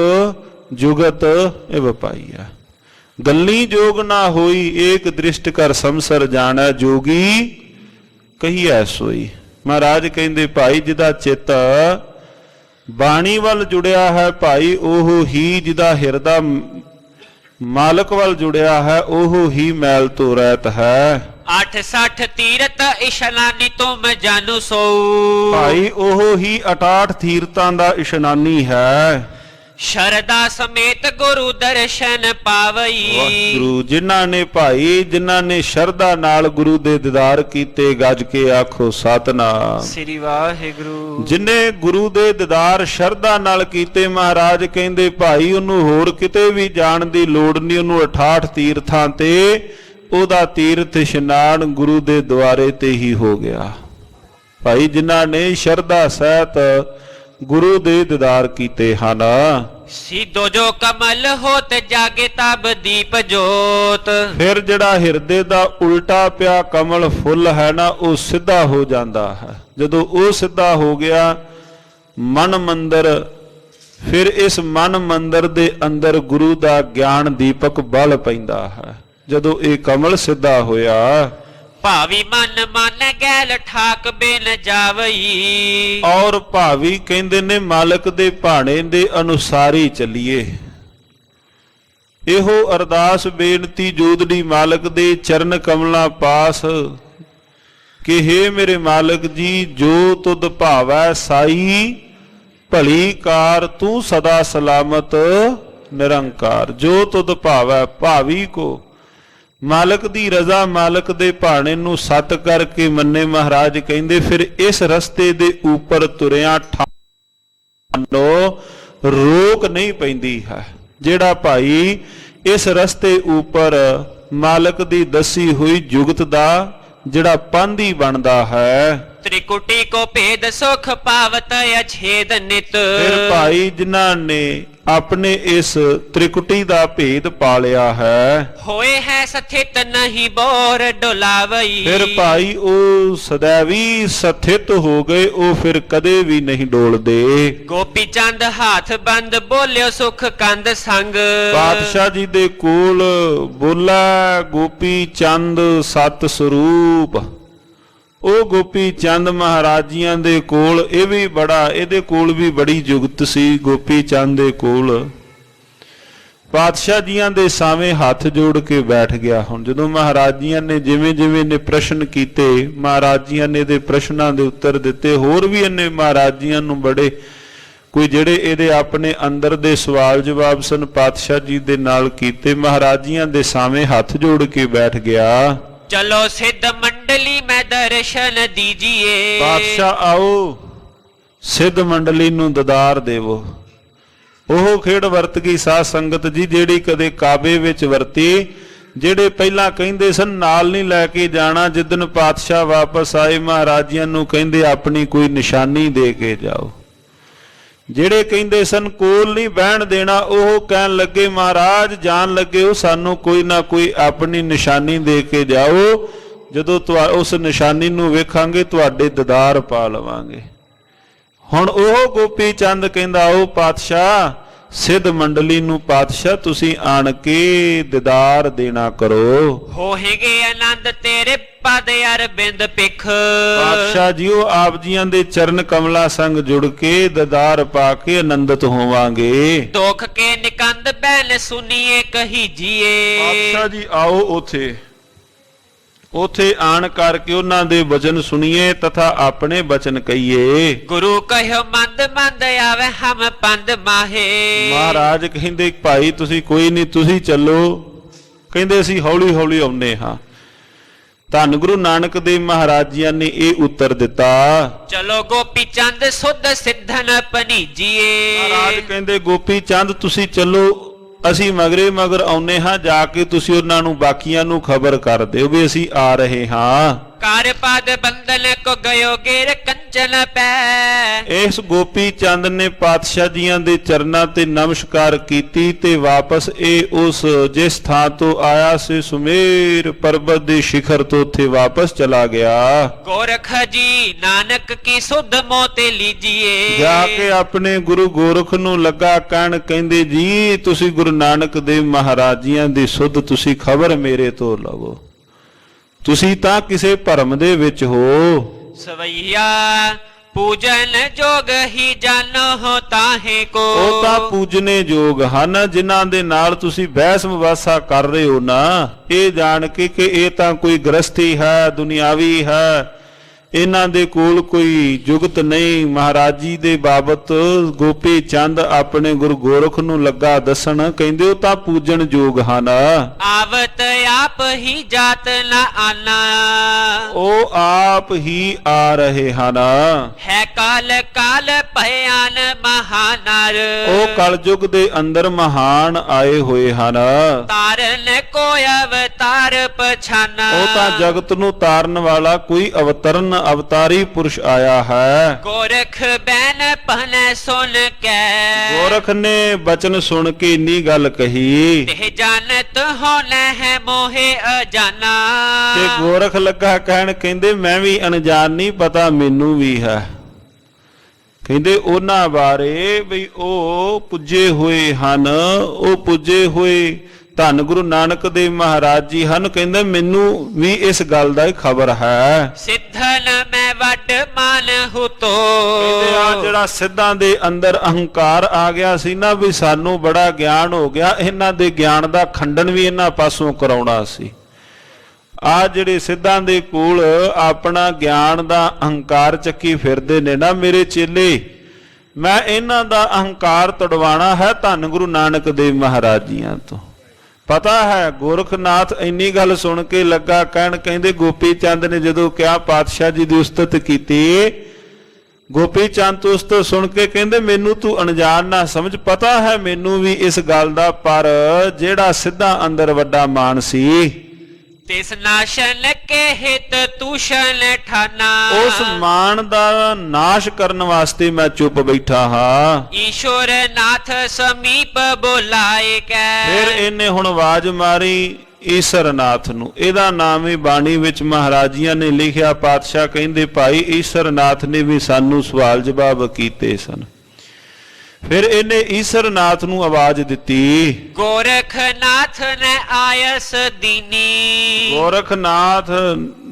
ਜੁਗਤ ਇਹ ਵਪਾਈਆ। ਗੱਲੀ ਜੋਗ ਨਾ ਹੋਈ ਏਕ ਦ੍ਰਿਸ਼ਟ ਕਰ ਸੰਸਰ ਜਾਣੈ ਜੋਗੀ ਕਹੀਐ ਸੋਈ। ਮਹਾਰਾਜ ਕਹਿੰਦੇ ਭਾਈ ਜਿਹਦਾ ਚਿੱਤ ਬਾਣੀ ਵੱਲ ਜੁੜਿਆ ਹੈ ਭਾਈ ਉਹ ਹੀ, ਜਿਹਦਾ ਹਿਰਦਾ ਮਾਲਕ ਵੱਲ ਜੁੜਿਆ ਹੈ ਉਹ ਹੀ ਮੈਲ ਤੋਂ ਰਹਿਤ ਹੈ। 68 ਤੀਰਤ ਇਸ਼ਨਾਨੀ ਤੁਮ ਜਾਨੂ ਸੋ। ਭਾਈ ਉਹ ਹੀ 68 ਤੀਰਥਾਂ ਦਾ ਇਸ਼ਨਾਨੀ ਹੈ। ਸ਼ਰਦਾ ਸਮੇਤ ਗੁਰੂ ਦਰਸ਼ਨ ਪਾਵਈ। ਗੁਰੂ ਜਿਨ੍ਹਾਂ ਨੇ ਭਾਈ ਜਿਨ੍ਹਾਂ ਨੇ ਸ਼ਰਧਾ ਨਾਲ ਗੁਰੂ ਦੇ ਦੀਦਾਰ ਕੀਤੇ ਗੱਜ ਕੇ ਆਖੋ ਸਤਿਨਾਮ ਸ੍ਰੀ ਵਾਹਿਗੁਰੂ। ਜਿਨੇ ਗੁਰੂ ਦੇ ਦੀਦਾਰ ਸ਼ਰਧਾ ਨਾਲ ਕੀਤੇ ਮਹਾਰਾਜ ਕਹਿੰਦੇ ਭਾਈ ਉਹਨੂੰ ਹੋਰ ਕਿਤੇ ਵੀ ਜਾਣ ਦੀ ਲੋੜ ਨਹੀਂ, ਉਹਨੂੰ 68 ਤੀਰਥਾਂ ਤੇ ਉਹਦਾ ਤੀਰਥ ਇਸ਼ਨਾਨ ਗੁਰੂ ਦੇ ਦੁਆਰੇ ਤੇ ਹੀ ਹੋ ਗਿਆ। ਭਾਈ ਜਿਨ੍ਹਾਂ ਨੇ ਸ਼ਰਧਾ ਸਹਿਤ ਗੁਰੂ ਦੇ ਦੀਦਾਰ ਕੀਤੇ ਹਨ। ਸਿੱਧੋ ਜੋ ਕਮਲ ਹੋਤ ਜਾਗੇ ਤਬ ਦੀਪ ਜੋਤ। ਫਿਰ ਜਿਹੜਾ ਹਿਰਦੇ ਦਾ ਉਲਟਾ ਪਿਆ ਕਮਲ ਫੁੱਲ ਹੈ ਨਾ ਉਹ ਸਿੱਧਾ ਹੋ ਜਾਂਦਾ ਹੈ। ਜਦੋਂ ਉਹ ਸਿੱਧਾ ਹੋ ਗਿਆ ਮਨ ਮੰਦਰ, ਫਿਰ ਇਸ ਮਨ ਮੰਦਰ ਦੇ ਅੰਦਰ ਗੁਰੂ ਦਾ ਗਿਆਨ ਦੀਪਕ ਬਲ ਪੈਂਦਾ ਹੈ। ਜਦੋਂ ਇਹ ਕਮਲ ਸਿੱਧਾ ਹੋਇਆ ਭਾਵੀ ਮਨ ਮਨ ਗੈਲ ਠਾਕ ਬਿਨ ਜਾਵਈ। ਔਰ ਭਾਵੀ ਕਹਿੰਦੇ ਨੇ ਮਾਲਕ ਦੇ ਭਾਣੇ ਦੇ ਅਨੁਸਾਰ ਹੀ ਚੱਲੀਏ। ਇਹੋ ਅਰਦਾਸ ਬੇਨਤੀ ਜੋਦੜੀ ਮਾਲਕ ਦੇ ਚਰਨ ਕਮਲਾਂ ਪਾਸ ਕਿ ਹੇ ਮੇਰੇ ਮਾਲਕ ਜੀ ਜੋ ਤੁਧ ਭਾਵੈ ਸਾਈ ਭਲੀ ਕਾਰ ਤੂੰ ਸਦਾ ਸਲਾਮਤ ਨਿਰੰਕਾਰ। ਜੋ ਤੁਧ ਭਾਵੈ ਭਾਵੀ ਕੋ ਮਾਲਕ ਦੀ ਰਜ਼ਾ ਮਾਲਕ ਦੇ ਭਾਣੇ ਨੂੰ ਸਤ ਕਰਕੇ ਮੰਨੇ। ਮਹਾਰਾਜ ਕਹਿੰਦੇ ਫਿਰ ਇਸ ਰਸਤੇ ਦੇ ਉੱਪਰ ਤੁਰਿਆ ਠਾਨੋ ਰੋਕ ਨਹੀਂ ਪੈਂਦੀ ਹੈ। ਜਿਹੜਾ ਭਾਈ ਇਸ ਰਸਤੇ ਉੱਪਰ ਮਾਲਕ ਦੀ ਦੱਸੀ ਹੋਈ ਜੁਗਤ ਦਾ ਜਿਹੜਾ ਪੰਧੀ ਬਣਦਾ ਹੈ। ਤ੍ਰਿਕੁਟੀ ਕੋ ਭੇਦ ਸੁਖ ਪਾਵਤ ਅਛੇਦ ਨਿਤ। ਫਿਰ ਭਾਈ ਜਿਨ੍ਹਾਂ ਨੇ ਆਪਣੇ ਇਸ ਤ੍ਰਿਕੁਟੀ ਦਾ ਭੇਦ ਪਾਲਿਆ ਹੈ ਹੋਏ ਹੈ ਸਥਿਤ ਨਹੀਂ ਬੋਰ ਡੋਲਾਵਈ। ਫਿਰ ਭਾਈ ਉਹ ਸदैवी ਸਥਿਤ ਹੋ ਗਏ, ਉਹ ਫਿਰ ਕਦੇ ਵੀ ਨਹੀਂ ਡੋਲਦੇ। ਗੋਪੀ ਚੰਦ ਹੱਥ ਬੰਦ ਬੋਲਿਓ ਸੁਖ ਕੰਦ ਸੰਗ। ਪਾਤਸ਼ਾਹ ਜੀ ਦੇ ਕੋਲ ਬੋਲਾ ਗੋਪੀ ਚੰਦ ਸਤ ਸਰੂਪ। ਉਹ ਗੋਪੀ ਚੰਦ ਮਹਾਰਾਜੀਆਂ ਦੇ ਕੋਲ ਇਹ ਵੀ ਬੜਾ, ਇਹਦੇ ਕੋਲ ਵੀ ਬੜੀ ਜੁਗਤ ਸੀ। ਗੋਪੀ ਚੰਦ ਦੇ ਕੋਲ ਪਾਤਸ਼ਾਹ ਜੀਆਂ ਦੇ ਸਾਹਮਣੇ ਹੱਥ ਜੋੜ ਕੇ ਬੈਠ ਗਿਆ। ਹੁਣ ਜਦੋਂ ਮਹਾਰਾਜੀਆਂ ਨੇ ਜਿਵੇਂ ਜਿਵੇਂ ਨੇ ਪ੍ਰਸ਼ਨ ਕੀਤੇ ਮਹਾਰਾਜੀਆਂ ਨੇ ਇਹਦੇ ਪ੍ਰਸ਼ਨਾਂ ਦੇ ਉੱਤਰ ਦਿੱਤੇ। ਹੋਰ ਵੀ ਇਹਨੇ ਮਹਾਰਾਜੀਆਂ ਨੂੰ ਬੜੇ ਕੋਈ ਜਿਹੜੇ ਇਹਦੇ ਆਪਣੇ ਅੰਦਰ ਦੇ ਸਵਾਲ ਜਵਾਬ ਸਨ ਪਾਤਸ਼ਾਹ ਜੀ ਦੇ ਨਾਲ ਕੀਤੇ। ਮਹਾਰਾਜੀਆਂ ਦੇ ਸਾਹਮਣੇ ਹੱਥ ਜੋੜ ਕੇ ਬੈਠ ਗਿਆ। ਚਲੋ ਸਿੱਧ ਮੰਡਲੀ ਮੈਂ ਦਰਸ਼ਨ ਦੀਜੀਏ। ਪਾਤਸ਼ਾਹ ਆਓ ਸਿੱਧ ਮੰਡਲੀ ਨੂੰ ਦੀਦਾਰ ਦੇਵੋ। ਉਹ ਖੇਡ ਵਰਤ ਗਈ ਸਾਧ ਸੰਗਤ ਜੀ ਜਿਹੜੀ ਕਦੇ ਕਾਬੇ ਵਿੱਚ ਵਰਤੀ। ਜਿਹੜੇ ਪਹਿਲਾਂ ਕਹਿੰਦੇ ਸਨ ਨਾਲ ਨਹੀਂ ਲੈ ਕੇ ਜਾਣਾ, ਜਿੱਦਣ ਪਾਤਸ਼ਾਹ ਵਾਪਸ ਆਏ ਮਹਾਰਾਜਿਆਂ ਨੂੰ ਕਹਿੰਦੇ ਆਪਣੀ ਕੋਈ ਨਿਸ਼ਾਨੀ ਦੇ ਕੇ ਜਾਓ। ਜਿਹੜੇ ਕਹਿੰਦੇ ਸਨ ਕੋਲ ਨਹੀਂ ਬਹਿਣ ਦੇਣਾ ਉਹ ਕਹਿਣ ਲੱਗੇ ਮਹਾਰਾਜ ਜਾਣ ਲੱਗੇ ਉਹ ਸਾਨੂੰ ਕੋਈ ਨਾ ਕੋਈ ਆਪਣੀ ਨਿਸ਼ਾਨੀ ਦੇ ਕੇ ਜਾਓ, ਜਦੋਂ ਉਸ ਨਿਸ਼ਾਨੀ ਨੂੰ ਵੇਖਾਂਗੇ ਤੁਹਾਡੇ ਦੀਦਾਰ ਪਾ ਲਵਾਂਗੇ। ਹੁਣ ਉਹ ਗੋਪੀ ਚੰਦ ਕਹਿੰਦਾ ਉਹ ਪਾਤਸ਼ਾਹ ਸਿੱਧ ਮੰਡਲੀ ਨੂੰ ਪਾਤਸ਼ਾਹ ਤੁਸੀਂ ਆਣ ਕੇ ਦੀਦਾਰ ਦੇਣਾ ਕਰੋ। ਹੋਏਗੇ ਆਨੰਦ ਤੇਰੇ ਪਦ ਅਰਬਿੰਦ ਪਿਖ। ਪਾਤਸ਼ਾਹ ਜੀ ਉਹ ਆਪ ਜੀਆਂ ਦੇ ਚਰਨ ਕਮਲਾ ਸੰਗ ਜੁੜ ਕੇ ਦੀਦਾਰ ਪਾ ਕੇ ਆਨੰਦਿਤ ਹੋਵਾਂਗੇ। ਦੁੱਖ ਕੇ ਨਿਕੰਦ ਬੈਨ ਸੁਨੀਏ ਕਹੀਜੀਏ। ਪਾਤਸ਼ਾਹ ਜੀ ਆਓ ਉਥੇ ਆਣ ਕਰਕੇ ਉਹਨਾਂ ਦੇ ਵਚਨ ਸੁਣੀਏ ਤਥਾ ਆਪਣੇ ਵਚਨ ਕਹੀਏ। ਗੁਰੂ ਕਹਿਓ ਮੰਦ ਮੰਦ ਆਵੇ ਹਮ ਪੰਦ ਮਾਹੇ। ਮਹਾਰਾਜ ਕਹਿੰਦੇ ਭਾਈ ਤੁਸੀਂ ਕੋਈ ਨਹੀਂ ਤੁਸੀਂ ਚੱਲੋ। ਕਹਿੰਦੇ ਅਸੀਂ ਹੌਲੀ ਹੌਲੀ ਆਉਨੇ ਹਾਂ। ਧੰਨ ਗੁਰੂ ਨਾਨਕ ਦੇਵ ਮਹਾਰਾਜ ਜੀ ਨੇ ਇਹ ਉੱਤਰ ਦਿੱਤਾ ਚਲੋ ਗੋਪੀ ਚੰਦ ਸੁਧ ਸਿੱਧਨ ਪਨੀਜੀਏ। ਮਹਾਰਾਜ ਕਹਿੰਦੇ ਗੋਪੀ ਚੰਦ ਤੁਸੀਂ ਚੱਲੋ ਅਸੀਂ ਮਗਰੇ ਮਗਰ ਆਉਨੇ ਹਾਂ। ਜਾ ਕੇ ਤੁਸੀਂ ਉਹਨਾਂ ਨੂੰ ਬਾਕੀਆਂ ਨੂੰ ਖਬਰ ਕਰ ਦਿਓ ਵੀ ਅਸੀਂ ਆ ਰਹੇ ਹਾਂ। ਕਾਰ ਪਦ ਬੰਦਨ ਕੋ ਗਇਓ ਗੇਰ ਕੰਦ ਕੰਚਨ ਪੈ। ਇਸ ਗੋਪੀ ਚੰਦ ਨੇ ਪਾਤਸ਼ਾਹ ਜੀਆਂ ਦੇ ਚਰਨਾਂ ਤੇ ਨਮਸਕਾਰ ਕੀਤੀ ਤੇ ਵਾਪਸ ਇਹ ਉਸ ਜਿਸ ਥਾਂ ਤੋਂ ਆਇਆ ਸੀ ਸੁਮੇਰ ਪਰਬਤ ਦੇ ਸ਼ਿਖਰ ਤੋਂ ਉੱਥੇ ਵਾਪਸ ਚਲਾ ਗਿਆ। ਗੋਰਖ ਜੀ ਨਾਨਕ ਕੀ ਸੁਧ ਮੋਤੇ ਲੀਜੀਏ। ਜਾ ਕੇ ਆਪਣੇ ਗੁਰੂ ਗੋਰਖ ਨੂੰ ਲੱਗਾ ਕਹਿਣ, ਕਹਿੰਦੇ ਜੀ ਤੁਸੀਂ ਗੁਰੂ ਨਾਨਕ ਦੇਵ ਮਹਾਰਾਜ ਜੀਆਂ ਦੀ ਸੁਧ ਤੁਸੀਂ ਖਬਰ ਮੇਰੇ ਤੋਂ ਲਵੋ, ਤੁਸੀਂ ਤਾਂ ਕਿਸੇ ਭਰਮ ਦੇ ਵਿੱਚ ਹੋ। ਸਵਈਆ ਪੂਜਨ ਜੋਗ ਹੀ ਜਾਣੋ ਤਾਹੇ ਕੋ। ਉਹ ਤਾਂ ਪੂਜਨੇ ਯੋਗ ਹਨ ਜਿਨ੍ਹਾਂ ਦੇ ਨਾਲ ਤੁਸੀਂ ਬਹਿਸ ਵਿਵਾਸਾ ਕਰ ਰਹੇ ਹੋ ਨਾ, ਇਹ ਜਾਣ ਕੇ ਕਿ ਇਹ ਤਾਂ ਕੋਈ ਗ੍ਰਸਥੀ ਹੈ, ਦੁਨਿਆਵੀ ਹੈ, ਇਹਨਾਂ ਦੇ ਕੋਲ ਕੋਈ ਜੁਗਤ ਨਹੀਂ। ਮਹਾਰਾਜ ਜੀ ਦੇ ਬਾਬਤ ਗੋਪੀ ਚੰਦ ਆਪਣੇ ਗੁਰੂ ਗੋਰਖ ਨੂੰ ਲੱਗਾ ਦੱਸਣ, ਕਹਿੰਦੇ ਉਹ ਤਾਂ ਪੂਜਣ ਯੋਗ ਹਨ। ਆਵਤ ਆਪ ਹੀ ਜਾਤ ਨਾ ਆਨਾ। ਉਹ ਆਪ ਹੀ ਆ ਰਹੇ ਹਨ। ਹੈ ਕਾਲ ਕਾਲ ਭਿਆਨ ਮਹਾਨਰ। ਉਹ ਕਲਯੁਗ ਦੇ ਅੰਦਰ ਮਹਾਨ ਆਏ ਹੋਏ ਹਨ। ਤਾਰਨ ਕੋ ਅਵਤਾਰ ਪਛਾਨਾ। ਉਹ ਤਾਂ ਜਗਤ ਨੂੰ ਤਾਰਨ ਵਾਲਾ ਕੋਈ ਅਵਤਾਰੀ ਪੁਰਸ਼ ਆਇਆ ਹੈ। ਗੋਰਖ ਬੈਨ ਪਹਨੇ ਸੁਣ ਕੇ। ਗੋਰਖ ਨੇ ਬਚਨ ਸੁਣ ਕੇ ਇੰਨੀ ਗੱਲ ਕਹੀ ਤੇ ਜਾਣਤ ਹੋਣਾ ਹੈ ਮੋਹੇ ਅਜਾਨਾ। ਤੇ ਗੋਰਖ ਲੱਗਾ ਕਹਿਣ, ਕਹਿੰਦੇ ਮੈਂ ਵੀ ਅਣਜਾਣ ਨਹੀਂ, ਪਤਾ ਮੈਨੂੰ ਵੀ ਹੈ। ਕਹਿੰਦੇ ਉਹਨਾਂ ਬਾਰੇ ਵੀ ਉਹ ਪੁੱਜੇ ਹੋਏ ਹਨ, ਉਹ ਪੁੱਜੇ ਹੋਏ ਧੰਨ ਗੁਰੂ ਨਾਨਕ ਦੇਵ ਮਹਾਰਾਜ ਜੀ ਹਨ। ਕਹਿੰਦੇ ਮੈਨੂੰ ਵੀ ਇਸ ਗੱਲ ਦਾ ਖਬਰ ਹੈ। ਸਿੱਧਨ ਮੈਂ ਵੱਡ ਮਨ ਹੁਤੋ। ਕਹਿੰਦੇ ਆ ਜਿਹੜਾ ਸਿੱਧਾਂ ਦੇ ਅੰਦਰ ਅਹੰਕਾਰ ਆ ਗਿਆ ਸੀ ਨਾ, ਵੀ ਸਾਨੂੰ ਬੜਾ ਗਿਆਨ ਹੋ ਗਿਆ, ਇਹਨਾਂ ਦੇ ਗਿਆਨ ਦਾ ਖੰਡਨ ਵੀ ਇਹਨਾਂ ਪਾਸੋਂ ਕਰਾਉਣਾ ਸੀ। ਆ ਜਿਹੜੇ ਸਿੱਧਾਂ ਦੇ ਕੋਲ ਆਪਣਾ ਗਿਆਨ ਦਾ ਅਹੰਕਾਰ ਚੱਕੀ ਫਿਰਦੇ ਨੇ ਨਾ ਮੇਰੇ ਚੇਲੇ, ਮੈਂ ਇਹਨਾਂ ਦਾ ਅਹੰਕਾਰ ਤੁੜਵਾਣਾ ਹੈ ਧੰਨ ਗੁਰੂ ਨਾਨਕ ਦੇਵ ਮਹਾਰਾਜ ਜੀਆਂ ਤੋਂ। ਪਤਾ ਹੈ ਗੋਰਖਨਾਥ ਇੰਨੀ ਗੱਲ ਸੁਣ ਕੇ ਲੱਗਾ ਕਹਿਣ, ਕਹਿੰਦੇ ਗੋਪੀ ਚੰਦ ਨੇ ਜਦੋਂ ਕਿਹਾ ਪਾਤਸ਼ਾਹ ਜੀ ਦੀ ਉਸਤਤ ਕੀਤੀ, ਗੋਪੀ ਚੰਦ ਤੋਂ ਉਸਤਤ ਸੁਣ ਕੇ ਕਹਿੰਦੇ ਮੈਨੂੰ ਤੂੰ ਅਣਜਾਣ ਨਾ ਸਮਝ, ਪਤਾ ਹੈ ਮੈਨੂੰ ਵੀ ਇਸ ਗੱਲ ਦਾ, ਪਰ ਜਿਹੜਾ ਸਿੱਧਾ ਅੰਦਰ ਵੱਡਾ ਮਾਨ ਸੀ ਤਿਸ ਨਾਸ਼ਨ ਕੇ ਹਿਤ ਤੂਸ਼ਨ ਠਾਨਾ। ਉਸ ਮਾਨ ਦਾ ਨਾਸ਼ ਕਰਨ ਵਾਸਤੇ ਮੈਂ ਚੁੱਪ ਬੈਠਾ ਹਾਂ। ਈਸ਼ਵਰ ਨਾਥ ਸਮੀਪ ਬੁਲਾਏ ਕੈ। ਫਿਰ ਇਹਨੇ ਹੁਣ ਆਵਾਜ਼ ਮਾਰੀ ਈਸ਼ਰਨਾਥ ਨੂੰ। ਇਹਦਾ ਨਾਮ ਹੀ ਬਾਣੀ ਵਿੱਚ ਮਹਾਰਾਜੀਆਂ ਨੇ ਲਿਖਿਆ। ਪਾਤਸ਼ਾਹ ਕਹਿੰਦੇ ਭਾਈ ਈਸ਼ਰਨਾਥ ਨੇ ਵੀ ਸਾਨੂੰ ਸਵਾਲ ਜਵਾਬ ਕੀਤੇ ਸਨ। ਫਿਰ ਇਹਨੇ ਈਸ਼ਰਨਾਥ ਨੂੰ ਆਵਾਜ਼ ਦਿੱਤੀ। ਗੋਰਖਨਾਥ ਨੇ ਆਇਸ ਦੀਨੀ। ਗੋਰਖਨਾਥ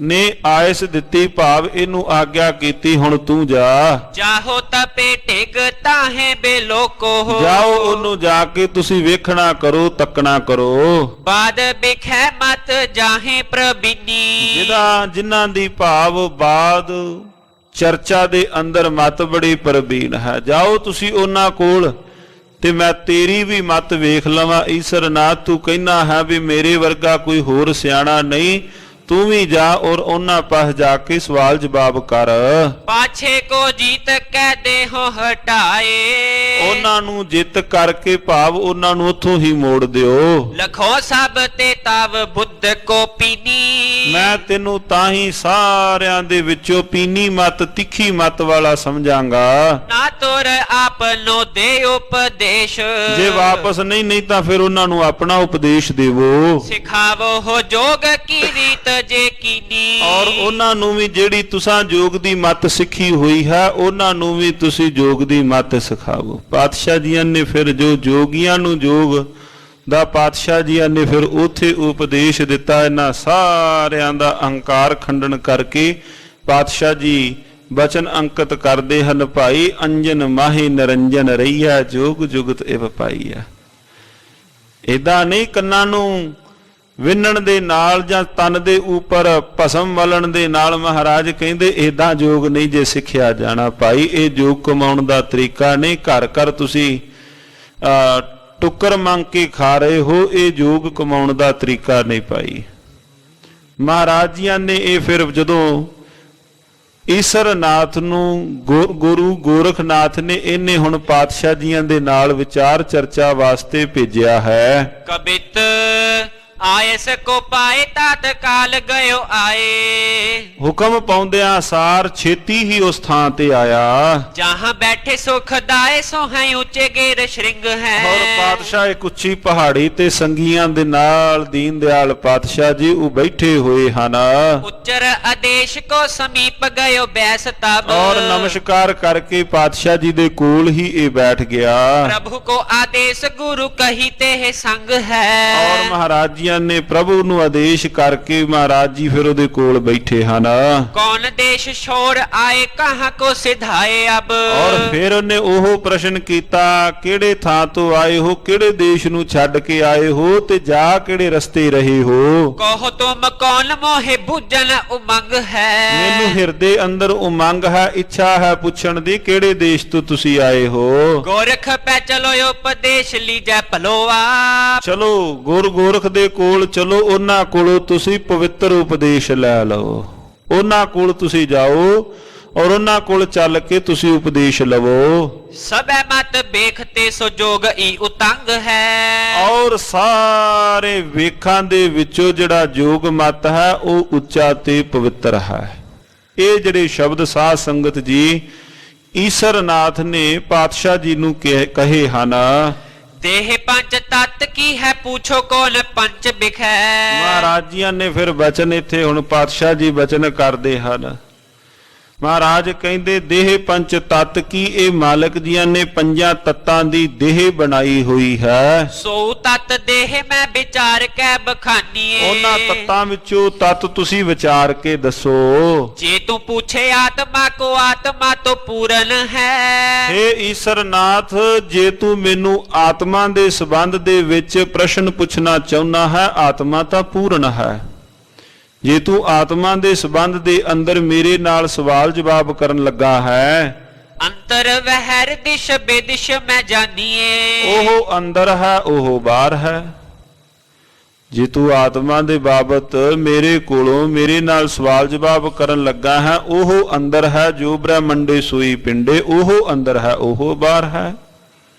ਨੇ ਆਇਸ ਦਿੱਤੀ, ਭਾਵ ਇਹਨੂੰ ਆਗਿਆ ਕੀਤੀ ਹੁਣ ਤੂੰ ਜਾ। ਜਾਹੋ ਤਪੇ ਟਿਕ ਤਾਹੇ ਬੇਲੋਕੋ। ਜਾਓ ਉਹਨੂੰ ਜਾ ਕੇ ਤੁਸੀਂ ਵੇਖਣਾ ਕਰੋ, ਤੱਕਣਾ ਕਰੋ। ਬਾਦ ਬਿਖੈ ਮਤ ਜਾਹੇ ਪ੍ਰਬੀਨੀ। ਜਿਨ੍ਹਾਂ ਦੀ ਭਾਵ ਬਾਦ ਚਰਚਾ ਦੇ ਅੰਦਰ ਮਤ ਬੜੀ ਪ੍ਰਬੀਨ ਹੈ, ਜਾਓ ਤੁਸੀਂ ਉਹਨਾਂ ਕੋਲ ਤੇ ਮੈਂ ਤੇਰੀ ਵੀ ਮਤ ਵੇਖ ਲਵਾਂ। ਈਸ਼ਰਨਾਥ ਤੂੰ ਕਹਿਣਾ ਹੈ ਵੀ ਮੇਰੇ ਵਰਗਾ ਕੋਈ ਹੋਰ ਸਿਆਣਾ ਨਹੀਂ, ਤੂੰ ਵੀ ਜਾ ਔਰ ਉਹਨਾਂ ਪਾਸ ਜਾ ਕੇ ਸਵਾਲ ਜਵਾਬ ਕਰ। ਪਾਛੇ ਕੋ ਜੀਤ ਕਹਿ ਦੇਹੋ ਹਟਾਏ। ਉਹਨਾਂ ਨੂੰ ਜਿੱਤ ਕਰਕੇ ਭਾਵ ਉਹਨਾਂ ਨੂੰ ਉੱਥੋਂ ਹੀ ਮੋੜ ਦਿਓ। ਲਖੋ ਸਭ ਤੇ ਤਵ ਬੁੱਧ ਕੋ ਪੀਨੀ। ਮੈਂ ਤੈਨੂੰ ਤਾਂ ਹੀ ਸਾਰਿਆਂ ਦੇ ਵਿੱਚੋਂ ਪੀਨੀ ਮਤ, ਤਿੱਖੀ ਮਤ ਵਾਲਾ ਸਮਝਾਂਗਾ। ਨਾ ਤੁਰ ਆਪਨੋ ਦੇ ਉਪਦੇਸ਼। ਜੇ ਵਾਪਸ ਨਹੀਂ ਤਾਂ ਫਿਰ ਉਹਨਾਂ ਨੂੰ ਆਪਣਾ ਉਪਦੇਸ਼ ਦੇਵੋ। ਸਿਖਾਵੋ ਹੋ ਜੋਗ ਕੀ ਰੀਤ ਜੇ ਕੀਨੀ। ਔਰ ਉਹਨਾਂ ਨੂੰ ਵੀ ਜਿਹੜੀ ਤੁਸਾਂ ਯੋਗ ਦੀ ਮੱਤ ਸਿੱਖੀ ਹੋਈ ਹੈ, ਉਹਨਾਂ ਨੂੰ ਵੀ ਤੁਸੀਂ ਯੋਗ ਦੀ ਮੱਤ ਸਿਖਾਵੋ। ਪਾਤਸ਼ਾਹ ਜੀਆਂ ਨੇ ਫਿਰ ਜੋ ਯੋਗੀਆਂ ਨੂੰ ਯੋਗ ਦਾ ਪਾਤਸ਼ਾਹ ਜੀਆਂ ਨੇ ਫਿਰ ਉੱਥੇ ਉਪਦੇਸ਼ ਦਿੱਤਾ। ਇਹਨਾਂ ਸਾਰਿਆਂ ਦਾ ਅਹੰਕਾਰ ਖੰਡਨ ਕਰਕੇ ਪਾਤਸ਼ਾਹ ਜੀ ਬਚਨ ਅੰਕਿਤ ਕਰਦੇ ਹਨ, ਭਾਈ ਅੰਜਨ ਮਾਹੀ ਨਰੰਜਨ ਰਹੀਆ ਜੋਗ ਜੁਗਤ ਇਵ ਪਾਈਆ। ਏਦਾਂ ਨਹੀਂ ਕੰਨਾਂ ਨੂੰ ਵਿੰਨਣ ਦੇ ਨਾਲ ਜਾਂ ਤਨ ਦੇ ਉੱਪਰ ਭਸਮ ਮਲਣ ਦੇ ਨਾਲ ਮਹਾਰਾਜ ਕਹਿੰਦੇ ਏਦਾਂ ਯੋਗ ਨਹੀਂ ਜੇ ਸਿੱਖਿਆ ਜਾਣਾ। ਭਾਈ ਇਹ ਯੋਗ ਕਮਾਉਣ ਦਾ ਤਰੀਕਾ ਨਹੀਂ, ਘਰ ਘਰ ਤੁਸੀਂ ਟੁੱਕਰ ਮੰਗ ਕੇ ਖਾ ਰਹੇ ਹੋ, ਇਹ ਯੋਗ ਕਮਾਉਣ ਦਾ ਤਰੀਕਾ ਨਹੀਂ ਭਾਈ। ਮਹਾਰਾਜ ਜੀਆਂ ਨੇ ਇਹ ਫਿਰ ਜਦੋਂ ਈਸ਼ਰਨਾਥ ਨੂੰ ਗੁਰੂ ਗੋਰਖਨਾਥ ਨੇ ਇਹਨੇ ਹੁਣ ਪਾਤਸ਼ਾਹ ਜੀਆਂ ਦੇ ਨਾਲ ਵਿਚਾਰ ਚਰਚਾ ਵਾਸਤੇ ਭੇਜਿਆ ਹੈ। ਕਬਿਤ ਆਇਸ ਕੋ ਪਾਏ ਤਤ ਕਾਲ ਗਇਓ ਆਏ। ਹੁਕਮ ਪਾਉਂਦਿਆਂ ਸਾਰ ਛੇਤੀ ਹੀ ਉਸ ਥਾਂ ਤੇ ਆਇਆ। ਜਹਾਂ ਬੈਠੇ ਸੁਖ ਦਾਏ ਸੋ ਹੈ ਉੱਚੇ ਗੇਰ ਸ਼੍ਰਿੰਗ ਹੈ। ਔਰ ਪਾਤਸ਼ਾਹ ਇੱਕ ਉੱਚੀ ਪਹਾੜੀ ਤੇ ਸੰਗੀਆਂ ਦੇ ਨਾਲ ਦੀਨ ਦਿਆਲ ਪਾਤਸ਼ਾਹ ਜੀ ਉਹ ਬੈਠੇ ਹੋਏ ਹਨ। ਉਚਰ ਆਦੇਸ਼ ਕੋ ਸਮੀਪ ਗਇਓ ਬੈਸ ਤਬ। ਔਰ ਨਮਸਕਾਰ ਕਰਕੇ ਪਾਤਸ਼ਾਹ ਜੀ ਦੇ ਕੋਲ ਹੀ ਇਹ ਬੈਠ ਗਿਆ। ਪ੍ਰਭੂ ਕੋ ਆਦੇਸ਼ ਗੁਰੂ ਕਹੀ ਤੇ ਸੰਗ ਹੈ। ਔਰ ਮਹਾਰਾਜ ਜੀ ਨੇ ਪ੍ਰਭੂ ਨੂੰ ਆਦੇਸ਼ ਕਰਕੇ ਮਹਾਰਾਜ ਜੀ ਫਿਰ ਉਹਦੇ ਕੋਲ ਬੈਠੇ ਹਨ। ਕੌਣ ਦੇਸ਼ ਛੋੜ ਆਏ ਕਹਾਂ ਕੋ ਸਿਧਾਏ ਅਬ। ਔਰ ਫਿਰ ਉਹਨੇ ਉਹ ਪ੍ਰਸ਼ਨ ਕੀਤਾ ਕਿਹੜੇ ਥਾਂ ਤੋਂ ਆਏ ਹੋ, ਕਿਹੜੇ ਦੇਸ਼ ਨੂੰ ਛੱਡ ਕੇ ਆਏ ਹੋ ਤੇ ਜਾ ਕਿਹੜੇ ਰਸਤੇ ਰਹੇ ਹੋ। ਕਹੋ ਤੁਮ ਕੌਣ ਮੋਹਿ ਬੁਝਨ ਉਮੰਗ ਹੈ। ਮੈਨੂੰ ਹਿਰਦੇ ਅੰਦਰ ਉਮੰਗ ਹੈ, ਇੱਛਾ ਹੈ ਪੁੱਛਣ ਦੀ ਕਿਹੜੇ ਦੇਸ਼ ਤੋਂ ਤੁਸੀਂ ਆਏ ਹੋ। ਗੋਰਖ ਪੈ ਚਲੋ ਉਪਦੇਸ਼ ਲੀਜੈ ਭਲੋਆ। ਚਲੋ ਗੁਰ ਗੋਰਖ ਦੇ ਕੋਲ ਚਲੋ, ਉਹਨਾਂ ਕੋਲੋਂ ਤੁਸੀਂ ਪਵਿੱਤਰ ਉਪਦੇਸ਼ ਲੈ ਲਓ। ਉਹਨਾਂ ਕੋਲ ਤੁਸੀਂ ਜਾਓ ਔਰ ਉਹਨਾਂ ਕੋਲ ਚੱਲ ਕੇ ਤੁਸੀਂ ਉਪਦੇਸ਼ ਲਵੋ। ਸਭੈ ਮਤ ਵੇਖਤੇ ਸੋ ਜੋਗ ਈ ਉਤੰਗ ਹੈ। ਔਰ ਸਾਰੇ ਵੇਖਾਂ ਦੇ ਵਿੱਚੋਂ ਜਿਹੜਾ ਜੋਗ ਮਤ ਹੈ ਉਹ ਉੱਚਾ ਤੇ ਪਵਿੱਤਰ ਹੈ। ਇਹ ਜਿਹੜੇ ਸ਼ਬਦ ਸਾਧ ਸੰਗਤ ਜੀ ਈਸ਼ਰਨਾਥ ਨੇ ਪਾਤਸ਼ਾਹ ਜੀ ਨੂੰ ਕਹੇ ਹਨ। ਦੇਹ ਪੰਚ ਤਤ ਕੀ ਹੈ ਪੁੱਛੋ ਕੌਣ ਪੰਚ ਬਿਖੈ। ਮਹਾਰਾਜ ਜੀ ਨੇ ਫਿਰ ਬਚਨ ਇੱਥੇ ਹੁਣ ਪਾਤਸ਼ਾਹ ਜੀ ਬਚਨ ਕਰਦੇ ਹਨ। ਮਹਾਰਾਜ ਕਹਿੰਦੇ ਦੇਹ ਪੰਚ ਤਤ ਕੀ, ਇਹ ਮਾਲਕ ਜੀਆਂ ਨੇ ਪੰਜਾਂ ਤੱਤਾਂ ਦੀ ਦੇਹ ਬਣਾਈ ਹੋਈ ਹੈ। ਸੋ ਤਤ ਦੇਹ ਮੈਂ ਵਿਚਾਰ ਕੇ ਬਖਾਨੀਏ। ਉਹਨਾਂ ਤੱਤਾਂ ਵਿੱਚੋਂ ਤਤ ਤੁਸੀਂ ਵਿਚਾਰ ਕੇ ਦੱਸੋ। ਜੇ ਤੂੰ ਪੁੱਛੇ ਆਤਮਾ ਕੋ ਆਤਮਾ ਤੋਂ ਪੂਰਨ ਹੈ। ਹੇ ਈਸ਼ਰਨਾਥ ਜੇ ਤੂੰ ਮੈਨੂੰ ਆਤਮਾ ਦੇ ਸੰਬੰਧ ਦੇ ਵਿੱਚ ਪ੍ਰਸ਼ਨ ਪੁੱਛਣਾ ਚਾਹੁੰਦਾ ਹੈ, ਆਤਮਾ ਤਾਂ ਪੂਰਨ ਹੈ। ਜੇ ਤੂੰ ਆਤਮਾ ਦੇ ਸੰਬੰਧ ਦੇ ਅੰਦਰ ਮੇਰੇ ਨਾਲ ਸਵਾਲ ਜਵਾਬ ਕਰਨ ਲੱਗਾ ਹੈ। ਅੰਤਰ ਵਹਿਰ ਦਿਸ਼ ਬੇਦਿਸ਼ ਮੈਂ ਜਾਣੀਏ। ਉਹ ਅੰਦਰ ਹੈ ਉਹ ਬਾਹਰ ਹੈ। ਜੇ ਤੂੰ ਆਤਮਾ ਦੇ ਬਾਬਤ ਮੇਰੇ ਕੋਲੋਂ ਮੇਰੇ ਨਾਲ ਸਵਾਲ ਜਵਾਬ ਕਰਨ ਲੱਗਾ ਹੈ, ਉਹ ਅੰਦਰ ਹੈ ਜੋ ਬ੍ਰਹਮੰਡੇ ਸੋਈ ਪਿੰਡੇ, ਉਹ ਅੰਦਰ ਹੈ ਉਹ ਬਾਹਰ ਹੈ।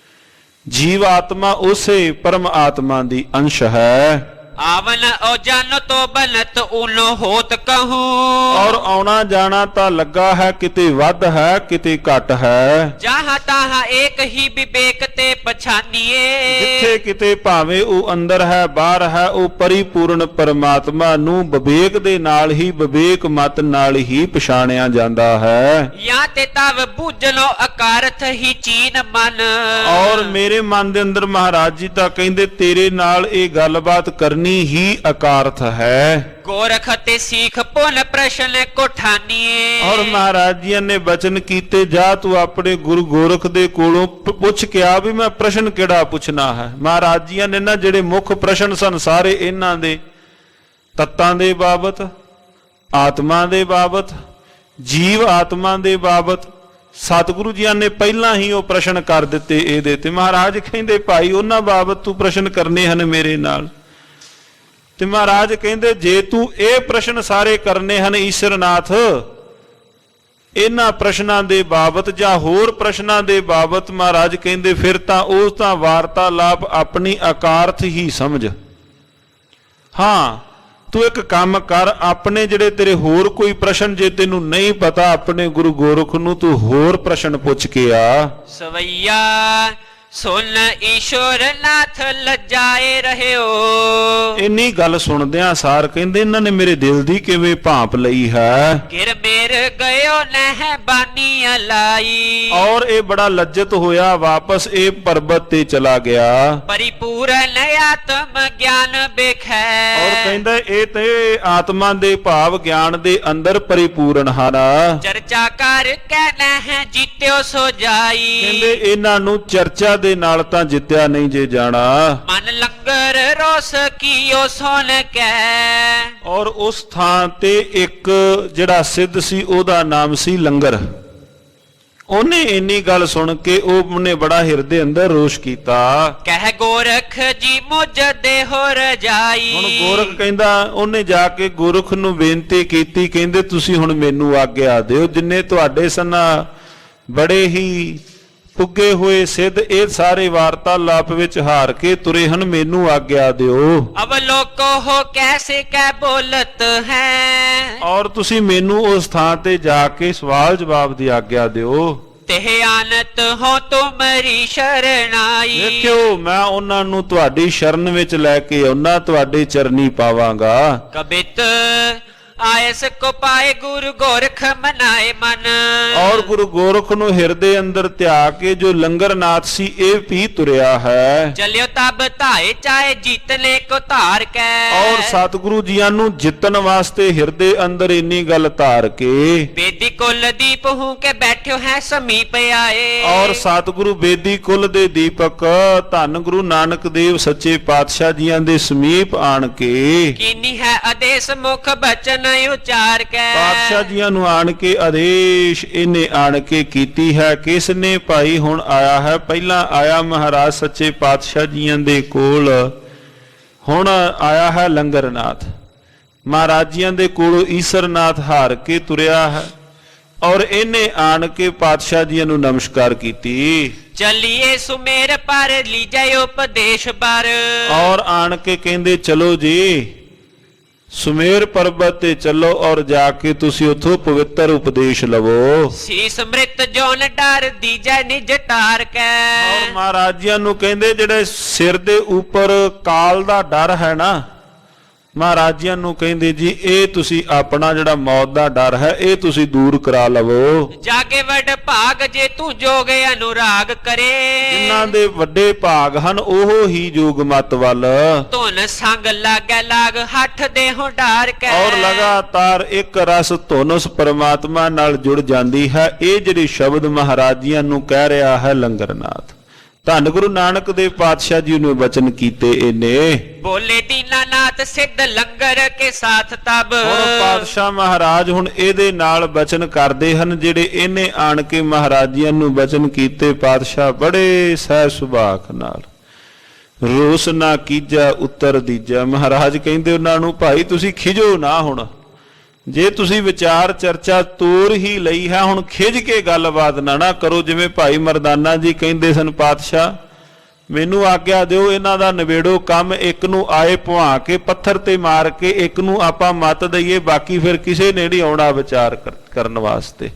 ਜੀਵ ਆਤਮਾ ਉਸੇ ਪਰਮ ਆਤਮਾ ਦੀ ਅੰਸ਼ ਹੈ। ਆਵਨ ਓ ਜਨ ਤੋ ਬਨਤ ਉਨੋ ਹੋਤ ਕਹੂੰ। ਔਰ ਆਉਣਾ ਜਾਣਾ ਤਾਂ ਲੱਗਾ ਹੈ, ਕਿਤੇ ਵੱਧ ਹੈ ਕਿਤੇ ਘੱਟ ਹੈ। ਜਹਾਂ ਤਹਾਂ ਏਕ ਹੀ ਵਿਵੇਕ ਤੇ ਪਛਾਨੀਏ। ਜਿੱਥੇ ਕਿਤੇ ਭਾਵੇਂ ਉਹ ਅੰਦਰ ਹੈ ਬਾਹਰ ਹੈ, ਉਹ ਪਰਿਪੂਰਨ ਪਰਮਾਤਮਾ ਨੂੰ ਵਿਵੇਕ ਦੇ ਨਾਲ ਹੀ ਵਿਵੇਕ ਮਤ ਨਾਲ ਹੀ ਪਛਾਣਿਆ ਜਾਂਦਾ ਹੈ। ਜਾਂ ਤੇ ਤਵ ਬੁਝਲੋ ਅਕਾਰਥ ਹੀ ਚੀਨ ਮਨ। ਔਰ ਮੇਰੇ ਮਨ ਦੇ ਅੰਦਰ ਮਹਾਰਾਜ ਜੀ ਤਾਂ ਕਹਿੰਦੇ ਤੇਰੇ ਨਾਲ ਇਹ ਗੱਲਬਾਤ ਕਰਨੀ ਹੀ ਅਕਾਰਥ ਹੈ। ਗੋਰਖ ਤੇ ਸੀਖ ਪੁਨ ਪ੍ਰਸ਼ਨ ਕੋ ਠਾਨੀਏ। ਔਰ ਮਹਾਰਾਜ ਜੀ ਨੇ ਬਚਨ ਕੀਤੇ ਜਾ ਤੂੰ ਆਪਣੇ ਗੁਰੂ ਗੋਰਖ ਦੇ ਕੋਲੋਂ ਪੁੱਛ ਕੇ ਆ ਵੀ ਮੈਂ ਪ੍ਰਸ਼ਨ ਕਿਹੜਾ ਪੁੱਛਣਾ ਹੈ। ਮਹਾਰਾਜ ਜੀ ਨੇ ਨਾ ਜਿਹੜੇ ਮੁੱਖ ਪ੍ਰਸ਼ਨ ਸਨ ਸਾਰੇ ਇਹਨਾਂ ਦੇ ਤੱਤਾਂ ਦੇ ਬਾਬਤ, ਆਤਮਾ ਦੇ ਬਾਬਤ, ਜੀਵ ਆਤਮਾ ਦੇ ਬਾਬਤ ਸਤਿਗੁਰੂ ਜੀ ਨੇ ਪਹਿਲਾਂ ਹੀ ਉਹ ਪ੍ਰਸ਼ਨ ਕਰ ਦਿੱਤੇ ਇਹਦੇ ਤੇ। ਮਹਾਰਾਜ ਕਹਿੰਦੇ ਭਾਈ ਉਹਨਾਂ ਬਾਬਤ ਤੂੰ ਪ੍ਰਸ਼ਨ ਕਰਨੇ ਹਨ ਮੇਰੇ ਨਾਲ। ਤੇ ਮਹਾਰਾਜ ਕਹਿੰਦੇ ਜੇ ਤੂੰ ਇਹ ਪ੍ਰਸ਼ਨ ਸਾਰੇ ਕਰਨੇ ਹਨ ਈਸ਼ਰਨਾਥ, ਇਹਨਾਂ ਪ੍ਰਸ਼ਨਾਂ ਦੇ ਬਾਬਤ ਜਾਂ ਹੋਰ ਪ੍ਰਸ਼ਨਾਂ ਦੇ ਬਾਬਤ, ਮਹਾਰਾਜ ਕਹਿੰਦੇ ਫਿਰ ਤਾਂ ਉਹ ਤਾਂ ਵਾਰਤਾਲਾਪ ਆਪਣੀ ਅਕਾਰਥ ਹੀ ਸਮਝ। ਹਾਂ ਤੂੰ ਇੱਕ ਕੰਮ ਕਰ, ਆਪਣੇ ਜਿਹੜੇ ਤੇਰੇ ਹੋਰ ਕੋਈ ਪ੍ਰਸ਼ਨ ਜੇ ਤੈਨੂੰ ਨਹੀਂ ਪਤਾ ਆਪਣੇ ਗੁਰੂ ਗੋਰਖ ਨੂੰ ਤੂੰ ਹੋਰ ਪ੍ਰਸ਼ਨ ਪੁੱਛ ਕੇ ਆ। ਸਵਈਆ ਸੁਨ ਈਸ਼ਵਰ ਨਾਥ ਲੱਜਾਏ ਰਹਿਓ। ਇੰਨੀ ਗੱਲ ਸੁਣਦਿਆਂ ਸਾਰ ਕਹਿੰਦੇ ਇਹਨਾਂ ਨੇ ਮੇਰੇ ਦਿਲ ਦੀ ਕਿਵੇਂ ਭਾਂਪ ਲਈ ਹੈ। ਗਿਰ ਮੇਰ ਗਇਓ ਨਹਿ ਬਾਨੀ ਅਲਾਈ। ਔਰ ਇਹ ਬੜਾ ਲੱਜਤ ਹੋਇਆ, ਵਾਪਸ ਇਹ ਪਰਬਤ ਤੇ ਚਲਾ ਗਿਆ। ਪਰਿਪੂਰਨ ਆਤਮ ਗਿਆਨ ਵੇਖੈ। ਔਰ ਕਹਿੰਦਾ ਇਹ ਤੇ ਆਤਮਾ ਦੇ ਭਾਵ ਗਿਆਨ ਦੇ ਅੰਦਰ ਪਰਿਪੂਰਨ ਹਨ। ਚਰਚਾ ਕਰ ਕੇ ਨਹਿ ਜੀਤਿਓ ਸੋ ਜਾਈ। ਕਹਿੰਦੇ ਇਹਨਾਂ ਨੂੰ ਚਰਚਾ ਦੇ ਨਾਲ ਤਾਂ ਜਿੱਤਿਆ ਨਹੀਂ ਜੇ ਜਾਣਾ। ਮਨ ਲੰਗਰ ਰੋਸ ਕੀਓ ਸੁਣ ਕੇ। ਔਰ ਉਸ ਥਾਂ ਤੇ ਇੱਕ ਜਿਹੜਾ ਸਿੱਧ ਸੀ ਉਹਦਾ ਨਾਮ ਸੀ ਲੰਗਰ। ਉਹਨੇ ਇੰਨੀ ਗੱਲ ਸੁਣ ਕੇ ਉਹਨੇ ਬੜਾ ਹਿਰਦੇ ਅੰਦਰ ਰੋਸ਼ ਕੀਤਾ। ਕਹਿ ਗੋਰਖ ਜੀ ਮੁਝ ਦੇ ਹੋ ਰਜਾਈ। ਹੁਣ ਗੋਰਖ ਕਹਿੰਦਾ ਉਹਨੇ ਜਾ ਕੇ ਗੋਰਖ ਨੂੰ ਬੇਨਤੀ ਕੀਤੀ, ਕਹਿੰਦੇ ਤੁਸੀਂ ਹੁਣ ਮੈਨੂੰ ਆਗਿਆ ਦਿਓ, ਜਿੰਨੇ ਤੁਹਾਡੇ ਸਨਾ ਬੜੇ ਹੀ ਪੁੱਗੇ ਹੋਏ ਸਿੱਧ ਇਹ ਸਾਰੇ ਵਾਰਤਾਲਾਪ ਵਿੱਚ ਹਾਰ ਕੇ ਤੁਰੇ ਹਨ, ਮੈਨੂੰ ਆਗਿਆ ਦਿਓ। अब लोको हो कैसे कै बोलत है, ਔਰ ਤੁਸੀਂ ਮੈਨੂੰ ਉਸ ਥਾਂ ਤੇ ਜਾ ਕੇ ਸਵਾਲ ਜਵਾਬ ਦੀ ਆਗਿਆ ਦਿਓ। तेह आनत हो तुमरी शरणाई। ਦੇਖਿਓ ਮੈਂ ਉਹਨਾਂ ਨੂੰ ਤੁਹਾਡੀ ਸ਼ਰਨ ਵਿੱਚ ਲੈ ਕੇ ਉਹਨਾਂ ਤੁਹਾਡੇ ਚਰਨੀ ਪਾਵਾਂਗਾ। कबित आयस को पाए गुरु गोरख मनाए मन। ਔਰ ਗੁਰੂ ਗੋਰਖ ਨੂੰ ਹਿਰਦੇ ਅੰਦਰ ਧਿਆ ਕੇ ਜੋ ਲੰਗਰਨਾਥ ਸੀ ਇਹ ਵੀ ਤੁਰਿਆ ਹੈ। चलियो तब धाए चाहे जीतने को धार कै। ਔਰ ਸਤਿਗੁਰੂ ਜੀਆਂ ਨੂੰ ਜਿੱਤਣ ਵਾਸਤੇ ਹਿਰਦੇ ਅੰਦਰ ਇੰਨੀ ਗੱਲ ਧਾਰ ਕੇ बेदी कुल दीप हूं के बैठो है समीप आए। ਔਰ ਸਤਿਗੁਰੂ ਬੇਦੀ ਕੁਲ ਦੇ ਦੀਪਕ ਧੰਨ ਗੁਰੂ ਨਾਨਕ ਦੇਵ ਸੱਚੇ ਪਾਤਸ਼ਾਹ ਜੀਆਂ ਦੇ ਸਮੀਪ ਆਣ ਕੇ कीनी है आदेश मुख बचन उचार कै। ਪਾਤਸ਼ਾਹ ਜੀਆਂ ਨੂੰ ਆਣ ਕੇ ਆਦੇਸ਼ ਇਹਨੇ ਆਣ ਕੇ ਕੀਤੀ ਹੈ। ਕਿਸ ਨੇ ਭਾਈ ਹੁਣ ਆਇਆ ਹੈ, ਪਹਿਲਾਂ ਆਇਆ ਮਹਾਰਾਜ ਸੱਚੇ ਪਾਤਸ਼ਾਹ ਜੀਆਂ ਦੇ ਕੋਲ, ਹੁਣ ਆਇਆ ਹੈ ਲੰਗਰਨਾਥ। ਮਹਾਰਾਜ ਜੀਆਂ ਦੇ ਕੋਲੋਂ ਈਸ਼ਰਨਾਥ ਹਾਰ ਕੇ ਤੁਰਿਆ ਹੈ ਔਰ ਇਹਨੇ ਆਣ ਕੇ ਪਾਤਸ਼ਾਹ ਜੀਆਂ ਨੂੰ ਨਮਸਕਾਰ ਕੀਤੀ। चलिए सुमेर पर लीजिए उपदेश पर। ਔਰ ਆਣ ਕੇ ਕਹਿੰਦੇ ਚਲੋ ਜੀ ਸੁਮੇਰ ਪਰਬਤ ਤੇ ਚੱਲੋ ਔਰ ਜਾ ਕੇ ਤੁਸੀਂ ਉੱਥੋਂ ਪਵਿੱਤਰ ਉਪਦੇਸ਼ ਲਵੋ। शीस मृत जोन डर दीजै निज टार कै। ਔਰ ਮਹਾਰਾਜਿਆਂ ਨੂੰ ਕਹਿੰਦੇ ਜਿਹੜੇ ਸਿਰ ਦੇ ਉੱਪਰ ਕਾਲ ਦਾ ਡਰ ਹੈ ਨਾ, ਮਹਾਰਾਜਿਆਂ ਨੂੰ ਕਹਿੰਦੇ ਜੀ ਇਹ ਤੁਸੀਂ ਆਪਣਾ ਜਿਹੜਾ ਮੌਤ ਦਾ ਡਰ ਹੈ ਇਹ ਤੁਸੀਂ ਦੂਰ ਕਰਾ ਲਵੋ। जागे वड भाग जे तू जोग अनुराग करे। ਜਿਨ੍ਹਾਂ ਦੇ ਵੱਡੇ ਭਾਗ ਹਨ ਉਹ ਹੀ ਯੋਗ ਮਤ ਵੱਲ ਧੁਨ ਸੰਗ ਲਾਗੈ ਲਾਗ ਹੱਠ ਦੇਹੁ ਢਾਰ ਕੈ। ਔਰ ਲਗਾਤਾਰ ਇੱਕ ਰਸ ਧੁਨ ਉਸ ਪਰਮਾਤਮਾ ਨਾਲ ਜੁੜ ਜਾਂਦੀ ਹੈ। ਇਹ ਜਿਹੜੀ ਸ਼ਬਦ ਮਹਾਰਾਜਿਆਂ ਨੂੰ ਕਹਿ ਰਿਹਾ ਹੈ ਲੰਗਰਨਾਥ। ਧੰਨ ਗੁਰੂ ਨਾਨਕ ਦੇਵ ਪਾਤਸ਼ਾਹ ਜੀ ਨੇ ਬਚਨ ਕੀਤੇ ਇਹਨੇ। ਬੋਲੇ ਦੀਨਾਨਾਥ ਸਿੱਧ ਲੰਗਰ ਕੇ ਸਾਥ ਤਬ। ਹੁਣ ਪਾਤਸ਼ਾਹ ਮਹਾਰਾਜ ਹੁਣ ਇਹਦੇ ਨਾਲ ਬਚਨ ਕਰਦੇ ਹਨ ਜਿਹੜੇ ਇਹਨੇ ਆਣ ਕੇ ਮਹਾਰਾਜਿਆਂ ਨੂੰ ਬਚਨ ਕੀਤੇ। ਪਾਤਸ਼ਾਹ ਬੜੇ ਸਹਿ ਸੁਭਾਅ ਨਾਲ ਰੋਸ ਨਾ ਕੀਜਾ ਉੱਤਰ ਦੀਜਾ। ਮਹਾਰਾਜ ਕਹਿੰਦੇ ਉਹਨਾਂ ਨੂੰ ਭਾਈ ਤੁਸੀਂ ਖਿਜੋ ਨਾ, ਹੁਣ ਜੇ ਤੁਸੀਂ ਵਿਚਾਰ ਚਰਚਾ ਤੋਰ ਹੀ ਲਈ ਹੈ ਹੁਣ ਖਿਜ ਕੇ ਗੱਲਬਾਤ ਨਾ ਕਰੋ। ਜਿਵੇਂ ਭਾਈ ਮਰਦਾਨਾ ਜੀ ਕਹਿੰਦੇ ਸਨ ਪਾਤਸ਼ਾਹ ਮੈਨੂੰ ਆਗਿਆ ਦਿਓ ਇਹਨਾਂ ਦਾ ਨਿਬੇੜੋ ਕੰਮ, ਇੱਕ ਨੂੰ ਆਏ ਭੁਆ ਕੇ ਪੱਥਰ ਤੇ ਮਾਰ ਕੇ ਇੱਕ ਨੂੰ ਆਪਾਂ ਮਤ ਦਈਏ, ਬਾਕੀ ਫਿਰ ਕਿਸੇ ਨੇ ਨਹੀਂ ਆਉਣਾ ਵਿਚਾਰ ਕਰਨ ਵਾਸਤੇ।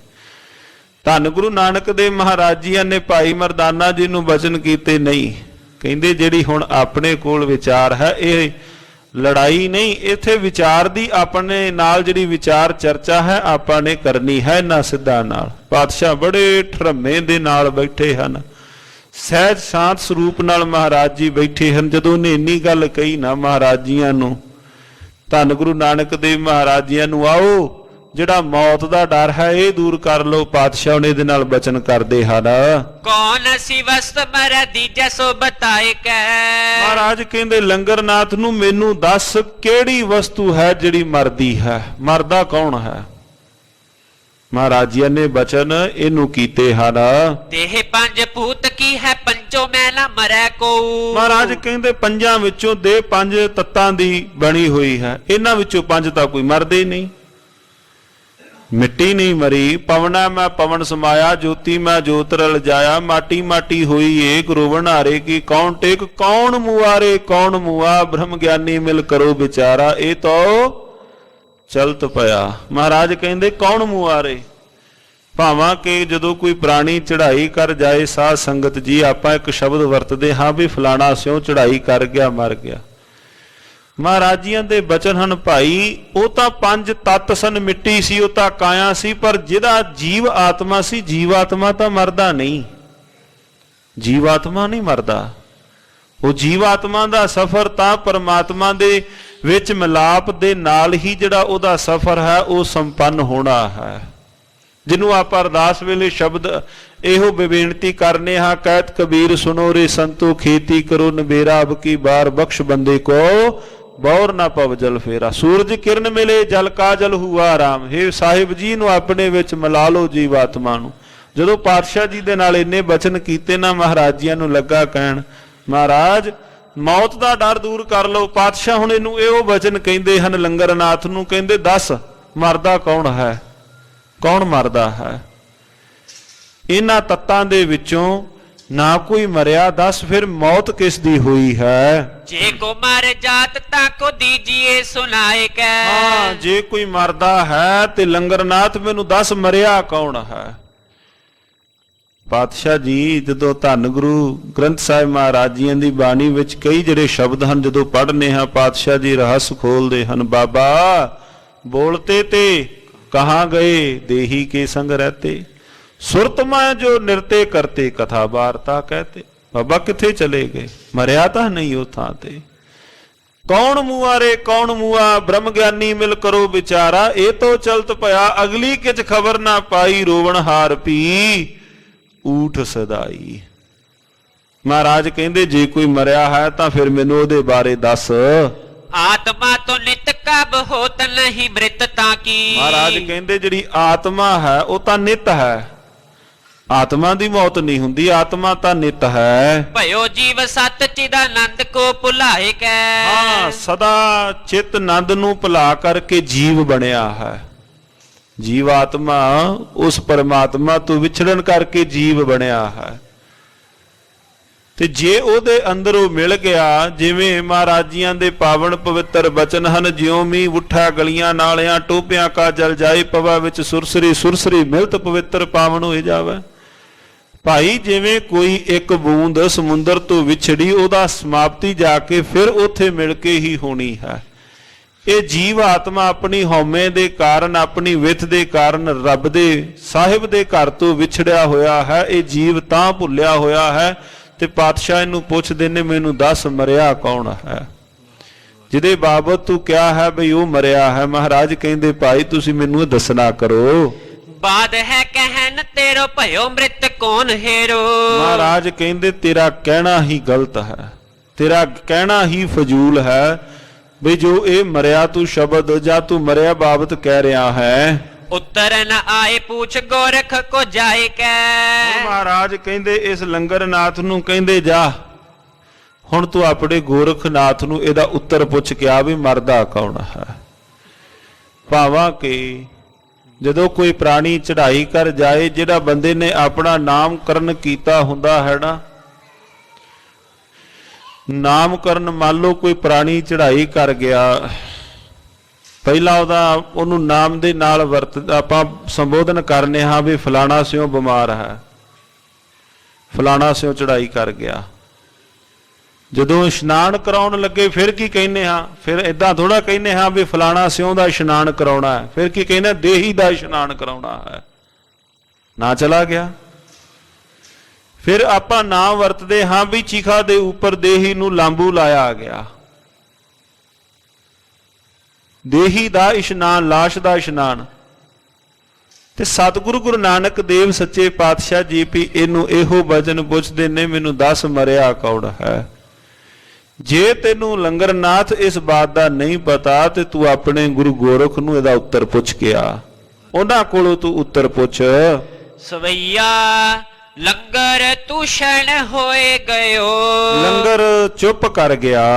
ਧੰਨ ਗੁਰੂ ਨਾਨਕ ਦੇਵ ਮਹਾਰਾਜ ਜੀਆਂ ਨੇ ਭਾਈ ਮਰਦਾਨਾ ਜੀ ਨੂੰ ਬਚਨ ਕੀਤੇ ਨਹੀਂ, ਕਹਿੰਦੇ ਜਿਹੜੀ ਹੁਣ ਆਪਣੇ ਕੋਲ ਵਿਚਾਰ ਹੈ ਇਹ ਲੜਾਈ ਨਹੀਂ, ਇੱਥੇ ਵਿਚਾਰ ਦੀ ਆਪਣੇ ਨਾਲ ਜਿਹੜੀ ਵਿਚਾਰ ਚਰਚਾ ਹੈ ਆਪਾਂ ਨੇ ਕਰਨੀ ਹੈ ਇਹਨਾਂ ਸਿੱਧਾਂ ਨਾਲ। ਪਾਤਸ਼ਾਹ ਬੜੇ ਠਰਮੇ ਦੇ ਨਾਲ ਬੈਠੇ ਹਨ, ਸਹਿਜ ਸ਼ਾਂਤ ਸਰੂਪ ਨਾਲ ਮਹਾਰਾਜ ਜੀ ਬੈਠੇ ਹਨ। ਜਦੋਂ ਉਹਨੇ ਇੰਨੀ ਗੱਲ ਕਹੀ ਨਾ ਮਹਾਰਾਜ ਜੀਆਂ ਨੂੰ, ਧੰਨ ਗੁਰੂ ਨਾਨਕ ਦੇਵ ਮਹਾਰਾਜ ਜੀਆਂ ਨੂੰ ਆਓ ਜਿਹੜਾ ਮੌਤ ਦਾ ਡਰ ਹੈ ਇਹ ਦੂਰ ਕਰ ਲਓ। ਪਾਤਸ਼ਾਹ ਨੇ ਇਹਦੇ ਨਾਲ ਬਚਨ ਕਰਦੇ ਹਨ। ਕੌਣ ਸੀ ਵਸਤ ਮਰ ਦੀਜੈ ਸੋ ਬਤਾਏ ਕੈ। ਮਹਾਰਾਜ ਕਹਿੰਦੇ ਲੰਗਰਨਾਥ ਨੂੰ ਮੈਨੂੰ ਦੱਸ ਕਿਹੜੀ ਵਸਤੂ ਹੈ ਜਿਹੜੀ ਮਰਦੀ ਹੈ, ਮਰਦਾ ਕੌਣ ਹੈ। ਮਹਾਰਾਜ ਜੀ ਨੇ ਬਚਨ ਇਹਨੂੰ ਕੀਤੇ ਹਨ। ਦੇਹ ਪੰਜ ਭੂਤ ਕੀ ਹੈ ਪੰਚੋ ਮੈਲਾ ਮਰੈ ਕੋ। ਮਹਾਰਾਜ ਕਹਿੰਦੇ ਪੰਜਾਂ ਵਿੱਚੋਂ ਦੇਹ ਪੰਜ ਤੱਤਾਂ ਦੀ ਬਣੀ ਹੋਈ ਹੈ, ਇਹਨਾਂ ਵਿੱਚੋਂ ਪੰਜ ਤਾਂ ਕੋਈ ਮਰਦੇ ਨਹੀਂ। ਮਿੱਟੀ ਨਹੀਂ ਮਰੀ, ਪਵਨਾ ਮੈਂ ਪਵਨ ਸਮਾਇਆ, ਜੋਤੀ ਮੈਂ ਜੋਤ ਰਲ ਜਾਇਆ, ਮਾਟੀ ਮਾਟੀ ਹੋਈ ਏਕ ਰੋਵਣ ਹਾਰੇ ਕੀ ਕੌਣ ਟੇਕ, ਕੌਣ ਮੁਆਰੇ ਕੌਣ ਮੁਆ, ਬ੍ਰਹਮ ਗਿਆਨੀ ਮਿਲ ਕਰੋ ਵਿਚਾਰਾ, ਇਹ ਤਾਂ ਚਲਤ ਪਿਆ। ਮਹਾਰਾਜ ਕਹਿੰਦੇ ਕੌਣ ਮੁਆਰੇ, ਭਾਵਾਂ ਕਿ ਜਦੋਂ ਕੋਈ ਪ੍ਰਾਣੀ ਚੜ੍ਹਾਈ ਕਰ ਜਾਏ ਸਾਧ ਸੰਗਤ ਜੀ ਆਪਾਂ ਇੱਕ ਸ਼ਬਦ ਵਰਤਦੇ ਹਾਂ ਵੀ ਫਲਾਣਾ ਸਿਉ ਚੜ੍ਹਾਈ ਕਰ ਗਿਆ ਮਰ ਗਿਆ। ਮਹਾਰਾਜ ਜੀਆਂ ਦੇ ਬਚਨ ਹਨ ਭਾਈ ਉਹ ਤਾਂ ਪੰਜ ਤੱਤ ਸਨ, ਮਿੱਟੀ ਸੀ ਉਹ ਤਾਂ ਕਾਇਆ ਸੀ, ਪਰ ਜਿਹਦਾ ਜੀਵ ਆਤਮਾ ਸੀ ਜੀਵ ਆਤਮਾ ਤਾਂ ਮਰਦਾ ਨਹੀਂ, ਜੀਵ ਆਤਮਾ ਨਹੀਂ ਮਰਦਾ। ਉਹ ਜੀਵ ਆਤਮਾ ਦਾ ਸਫ਼ਰ ਤਾਂ ਪਰਮਾਤਮਾ ਦੇ ਵਿੱਚ ਮਿਲਾਪ ਦੇ ਨਾਲ ਹੀ ਜਿਹੜਾ ਉਹਦਾ ਸਫ਼ਰ ਹੈ ਉਹ ਸੰਪੰਨ ਹੋਣਾ ਹੈ। ਜਿਹਨੂੰ ਆਪਾਂ ਅਰਦਾਸ ਵੇਲੇ ਸ਼ਬਦ ਇਹੋ ਬੇਨਤੀ ਕਰਨੇ ਹਾਂ, ਕਹਿਤ ਕਬੀਰ ਸੁਨੋ ਰੇ ਸੰਤੋ ਖੇਤੀ ਕਰੋ ਨਬੇਰਾ ਅਬ ਕੀ ਬਾਰ ਬਖਸ਼ ਬੰਦੇ ਕੋ ਬੌਰ ਨਾ ਪਵ ਜਲ ਫੇਰਾ। ਸੂਰਜ ਕਿਰਨ ਮਿਲੇ ਜਲ ਕਾ ਜਲ ਹੁਆ ਆਰਾਮ। ਹੇ ਸਾਹਿਬ ਜੀ ਨੂੰ ਆਪਣੇ ਵਿੱਚ ਮਿਲਾ ਲਓ ਜੀਵ ਆਤਮਾ ਨੂੰ। ਜਦੋਂ ਪਾਤਸ਼ਾਹ ਜੀ ਦੇ ਨਾਲ ਇੰਨੇ ਬਚਨ ਕੀਤੇ ਨਾ ਮਹਾਰਾਜ ਜੀਆਂ ਨੂੰ ਲੱਗਾ ਕਹਿਣ ਮਹਾਰਾਜ ਮੌਤ ਦਾ ਡਰ ਦੂਰ ਕਰ ਲਓ। ਪਾਤਸ਼ਾਹ ਹੁਣ ਇਹਨੂੰ ਇਹੋ ਬਚਨ ਕਹਿੰਦੇ ਹਨ ਲੰਗਰਨਾਥ ਨੂੰ, ਕਹਿੰਦੇ ਦੱਸ ਮਰਦਾ ਕੌਣ ਹੈ, ਕੌਣ ਮਰਦਾ ਹੈ। ਇਹਨਾਂ ਤੱਤਾਂ ਦੇ ਵਿੱਚੋਂ ਨਾ ਕੋਈ ਮਰਿਆ, ਦੱਸ ਫਿਰ ਮੌਤ ਕਿਸ ਦੀ ਹੋਈ ਹੈ। ਜੇ ਕੋ ਮਰ ਜਾਤ ਤਾਂ ਕੋ ਦੀਜੀਏ ਸੁਨਾਏ ਕੈ। ਹਾਂ, ਜੇ ਕੋਈ ਮਰਦਾ ਹੈ ਤੇ ਲੰਗਰਨਾਥ ਮੈਨੂੰ ਦੱਸ ਮਰਿਆ ਕੌਣ ਹੈ। ਪਾਤਸ਼ਾਹ ਜੀ ਜਦੋਂ ਧੰਨ ਗੁਰੂ ਗ੍ਰੰਥ ਸਾਹਿਬ ਮਹਾਰਾਜ ਜੀਆਂ ਦੀ ਬਾਣੀ ਵਿੱਚ ਕਈ ਜਿਹੜੇ ਸ਼ਬਦ ਹਨ ਜਦੋਂ ਪੜ੍ਹਨੇ ਹਾਂ, ਪਾਤਸ਼ਾਹ ਜੀ ਰਹੱਸ ਖੋਲਦੇ ਹਨ। ਬਾਬਾ ਬੋਲਤੇ ਤੇ ਕਹਾਂ ਗਏ ਦੇਹੀ ਕੇ ਸੰਗ ਰਹਤੇ, ਸੁਰਤ ਮੈਂ ਜੋ ਨਿਰਤੇ ਕਰਤੇ ਕਥਾ ਵਾਰਤਾ ਕਹਤੇ। ਬਾਬਾ ਕਿੱਥੇ ਚਲੇ ਗਏ, ਮਰਿਆ ਤਾਂ ਨਹੀਂ ਉਹ ਥਾਂ ਤੇ। ਕੌਣ ਮੂਆ ਰੇ ਕੌਣ ਮੂਆ, ਬ੍ਰਹਮ ਗਿਆਨੀ ਮਿਲ ਕਰੋ ਵਿਚਾਰਾ। ਇਹ ਤੋਂ ਚਲਤ ਭਇਆ ਅਗਲੀ ਕਿਛ ਖਬਰ ਨਾ ਪਾਈ, ਰੋਵਣ ਹਾਰ ਪੀ ਊਠ ਸਦਾਈ। ਮਹਾਰਾਜ ਕਹਿੰਦੇ ਜੇ ਕੋਈ ਮਰਿਆ ਹੈ ਤਾਂ ਫਿਰ ਮੈਨੂੰ ਉਹਦੇ ਬਾਰੇ ਦੱਸ। ਆਤਮਾ ਤੋਂ ਨਿਤ ਕਬ ਹੋਤ ਨਹੀਂ ਮ੍ਰਿਤ ਤਾਂ ਕੀ। ਮਹਾਰਾਜ ਕਹਿੰਦੇ ਜਿਹੜੀ ਆਤਮਾ ਹੈ ਉਹ ਤਾਂ ਨਿਤ ਹੈ, ਆਤਮਾ ਦੀ ਮੌਤ ਨਹੀਂ ਹੁੰਦੀ, ਆਤਮਾ ਤਾਂ ਨਿਤ ਹੈ। ਭਇਓ ਜੀਵ ਸਤ ਚਿਦਾਨੰਦ ਕੋ ਭੁਲਾਏ ਕੈ। ਹਾਂ, ਸਦਾ ਚਿਤ ਆਨੰਦ ਨੂੰ ਭੁਲਾ ਕਰਕੇ ਜੀਵ ਬਣਿਆ ਹੈ। ਜੀਵ ਆਤਮਾ ਉਸ ਪਰਮਾਤਮਾ ਤੋਂ ਵਿਛੜਨ ਕਰਕੇ ਜੀਵ ਬਣਿਆ ਹੈ। ਤੇ ਜੇ ਉਹਦੇ ਅੰਦਰ ਉਹ ਮਿਲ ਗਿਆ, ਜਿਵੇਂ ਮਹਾਰਾਜੀਆਂ ਦੇ ਪਾਵਨ ਪਵਿੱਤਰ ਬਚਨ ਹਨ, ਜਿਉਂ ਮੀਂਹ ਉੱਠਾ ਗਲੀਆਂ ਨਾਲਿਆਂ, ਟੋਭਿਆਂ ਕਾ ਜਲ ਜਾਏ ਪਵਾ ਵਿੱਚ ਸੁਰਸਰੀ, ਸੁਰਸਰੀ ਮਿਲਤ ਪਵਿੱਤਰ ਪਾਵਨ ਹੋਏ ਜਾਵੇ। ਭਾਈ ਜਿਵੇਂ ਕੋਈ ਇੱਕ ਬੂੰਦ ਸਮੁੰਦਰ ਤੋਂ ਵਿਛੜੀ, ਉਹਦਾ ਸਮਾਪਤੀ ਜਾ ਕੇ ਫਿਰ ਉੱਥੇ ਮਿਲ ਕੇ ਹੀ ਹੋਣੀ ਹੈ। ਇਹ ਜੀਵ ਆਤਮਾ ਆਪਣੀ ਹਉਮੈ ਦੇ ਕਾਰਨ, ਆਪਣੀ ਵਿਥ ਦੇ ਕਾਰਨ ਰੱਬ ਦੇ ਸਾਹਿਬ ਦੇ ਘਰ ਤੋਂ ਵਿਛੜਿਆ ਹੋਇਆ ਹੈ। ਇਹ ਜੀਵ ਤਾਂ ਭੁੱਲਿਆ ਹੋਇਆ ਹੈ। ਤੇ ਪਾਤਸ਼ਾਹ ਇਹਨੂੰ ਪੁੱਛਦੇ ਨੇ ਮੈਨੂੰ ਦੱਸ ਮਰਿਆ ਕੌਣ ਹੈ, ਜਿਹਦੇ ਬਾਬਤ ਤੂੰ ਕਿਹਾ ਹੈ ਬਈ ਉਹ ਮਰਿਆ ਹੈ। ਮਹਾਰਾਜ ਕਹਿੰਦੇ ਭਾਈ ਤੁਸੀਂ ਮੈਨੂੰ ਦੱਸਣਾ ਕਰੋ। ਬਾਦ ਹੈ ਕਹਿਨ ਤੇਰੋ ਭਇਓ ਮ੍ਰਿਤ ਕੌਣ ਹੈਰੋ। ਮਹਾਰਾਜ ਕਹਿੰਦੇ ਤੇਰਾ ਕਹਿਣਾ ਹੀ ਗਲਤ ਹੈ, ਤੇਰਾ ਕਹਿਣਾ ਹੀ ਫਜ਼ੂਲ ਹੈ। ਬਈ ਜੋ ਇਹ ਮਰਿਆ ਤੂੰ ਸ਼ਬਦ ਜਾਂ ਤੂੰ ਮਰਿਆ ਬਾਬਤ ਕਹਿ ਰਿਹਾ ਹੈ। ਉੱਤਰ ਨ ਆਏ ਪੂਛ ਗੋਰਖ ਕੋ ਜਾਏ ਕੈ। ਮਹਾਰਾਜ ਕਹਿੰਦੇ ਇਸ ਲੰਗਰਨਾਥ ਨੂੰ ਕਹਿੰਦੇ ਜਾ ਹੁਣ ਤੂੰ ਆਪਣੇ ਗੋਰਖਨਾਥ ਨੂੰ ਇਹਦਾ ਉੱਤਰ ਪੁੱਛ ਕੇ ਆ ਵੀ ਮਰਦਾ ਕੌਣ ਹੈ। ਭਾਵਾਂ ਕਿ ਜਦੋਂ ਕੋਈ ਪ੍ਰਾਣੀ ਚੜ੍ਹਾਈ ਕਰ ਜਾਏ, ਜਿਹੜਾ ਬੰਦੇ ਨੇ ਆਪਣਾ ਨਾਮਕਰਨ ਕੀਤਾ ਹੁੰਦਾ ਹੈ ਨਾ, ਨਾਮਕਰਨ ਮੰਨ ਲਓ ਕੋਈ ਪ੍ਰਾਣੀ ਚੜ੍ਹਾਈ ਕਰ ਗਿਆ, ਪਹਿਲਾਂ ਉਹਨੂੰ ਨਾਮ ਦੇ ਨਾਲ ਆਪਾਂ ਸੰਬੋਧਨ ਕਰਨੇ ਹਾਂ ਵੀ ਫਲਾਣਾ ਸਿਓ ਬਿਮਾਰ ਹੈ, ਫਲਾਣਾ ਸਿਓ ਚੜ੍ਹਾਈ ਕਰ ਗਿਆ। ਜਦੋਂ ਇਸ਼ਨਾਨ ਕਰਾਉਣ ਲੱਗੇ ਫਿਰ ਕੀ ਕਹਿੰਦੇ ਹਾਂ, ਫਿਰ ਇਦਾਂ ਥੋੜਾ ਕਹਿੰਦੇ ਹਾਂ ਵੀ ਫਲਾਣਾ ਸਿਓ ਦਾ ਇਸ਼ਨਾਨ ਕਰਾਉਣਾ ਹੈ, ਫਿਰ ਕੀ ਕਹਿੰਦੇ ਦੇਹੀ ਦਾ ਇਸ਼ਨਾਨ ਕਰਾਉਣਾ ਹੈ, ਨਾ ਚਲਾ ਗਿਆ। ਫਿਰ ਆਪਾਂ ਨਾਮ ਵਰਤਦੇ ਹਾਂ ਵੀ ਚੀਖਾ ਦੇ ਉੱਪਰ ਦੇਹੀ ਨੂੰ ਲਾਂਬੂ ਲਾਇਆ ਗਿਆ, ਦੇਹੀ ਦਾ ਇਸ਼ਨਾਨ, ਲਾਸ਼ ਦਾ ਇਸ਼ਨਾਨ। ਤੇ ਸਤਿਗੁਰੂ ਗੁਰੂ ਨਾਨਕ ਦੇਵ ਸੱਚੇ ਪਾਤਸ਼ਾਹ ਜੀ ਵੀ ਇਹਨੂੰ ਇਹੋ ਵਚਨ ਪੁੱਛਦੇ ਨੇ ਮੈਨੂੰ ਦੱਸ ਮਰਿਆ ਕੌਣ ਹੈ। ਜੇ ਤੈਨੂੰ ਲੰਗਰਨਾਥ ਇਸ ਬਾਤ ਦਾ ਨਹੀਂ ਪਤਾ ਤੇ ਤੂੰ ਆਪਣੇ ਗੁਰੂ ਗੋਰਖ ਨੂੰ ਇਹਦਾ ਉੱਤਰ ਪੁੱਛ ਕੇ ਆ, ਉਹਨਾਂ ਕੋਲੋਂ ਤੂੰ ਉੱਤਰ ਪੁੱਛ। ਸਵਈਆ ਲੰਗਰ ਤੂਸ਼ਣ ਹੋਏ ਗਇਓ। ਲੰਗਰ ਚੁੱਪ ਕਰ ਗਿਆ।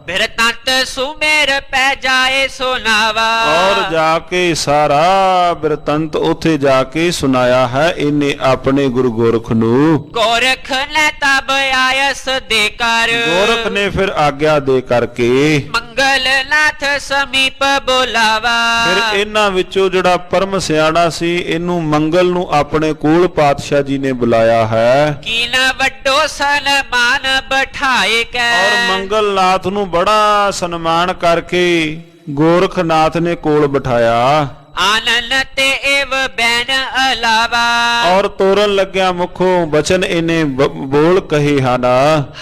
ਬਿਰਤੰਤ ਸੁਮੇਰ ਪੈ ਜਾਏ ਸੁਨਾਵਾ। ਔਰ ਜਾ ਕੇ ਸਾਰਾ ਬਿਰਤੰਤ ਉੱਥੇ ਜਾ ਕੇ ਸੁਣਾਇਆ ਹੈ ਇਹਨੇ ਆਪਣੇ ਗੁਰੂ ਗੋਰਖ ਨੂੰ। ਗੋਰਖ ਨੇ ਤਬ ਆਇਸ ਦੇ ਕਰ। ਗੋਰਖ ਨੇ ਫਿਰ ਆਗਿਆ ਦੇ ਕਰਕੇ ਮੰਗਲ ਨਾਥ ਸਮੀਪ ਬੁਲਾਵਾ। ਫਿਰ ਇਹਨਾਂ ਵਿੱਚੋਂ ਜਿਹੜਾ ਪਰਮ ਸਿਆਣਾ ਸੀ ਇਹਨੂੰ ਮੰਗਲ ਨੂੰ ਆਪਣੇ ਕੋਲ ਪਾਤਸ਼ਾਹ ਜੀ ਨੇ ਬੁਲਾਇਆ ਹੈ। ਕੀਨ ਵੱਡੋ ਸਨਮਾਨ ਬਿਠਾਏ ਕੈ। ਔਰ ਮੰਗਲ ਨਾਥ ਨੂੰ ਬੜਾ ਸਨਮਾਨ ਕਰਕੇ ਗੋਰਖਨਾਥ ਨੇ ਕੋਲ ਬਿਠਾਇਆ। ਆਨੰਦ ਤੇ ਏਵ ਬੈਨ ਅਲਾਵਾ। ਔਰ ਤੋਰਨ ਲੱਗਿਆ ਮੁਖੋਂ ਬਚਨ ਇਹਨੇ ਬੋਲ ਕਹੇ ਹਨ।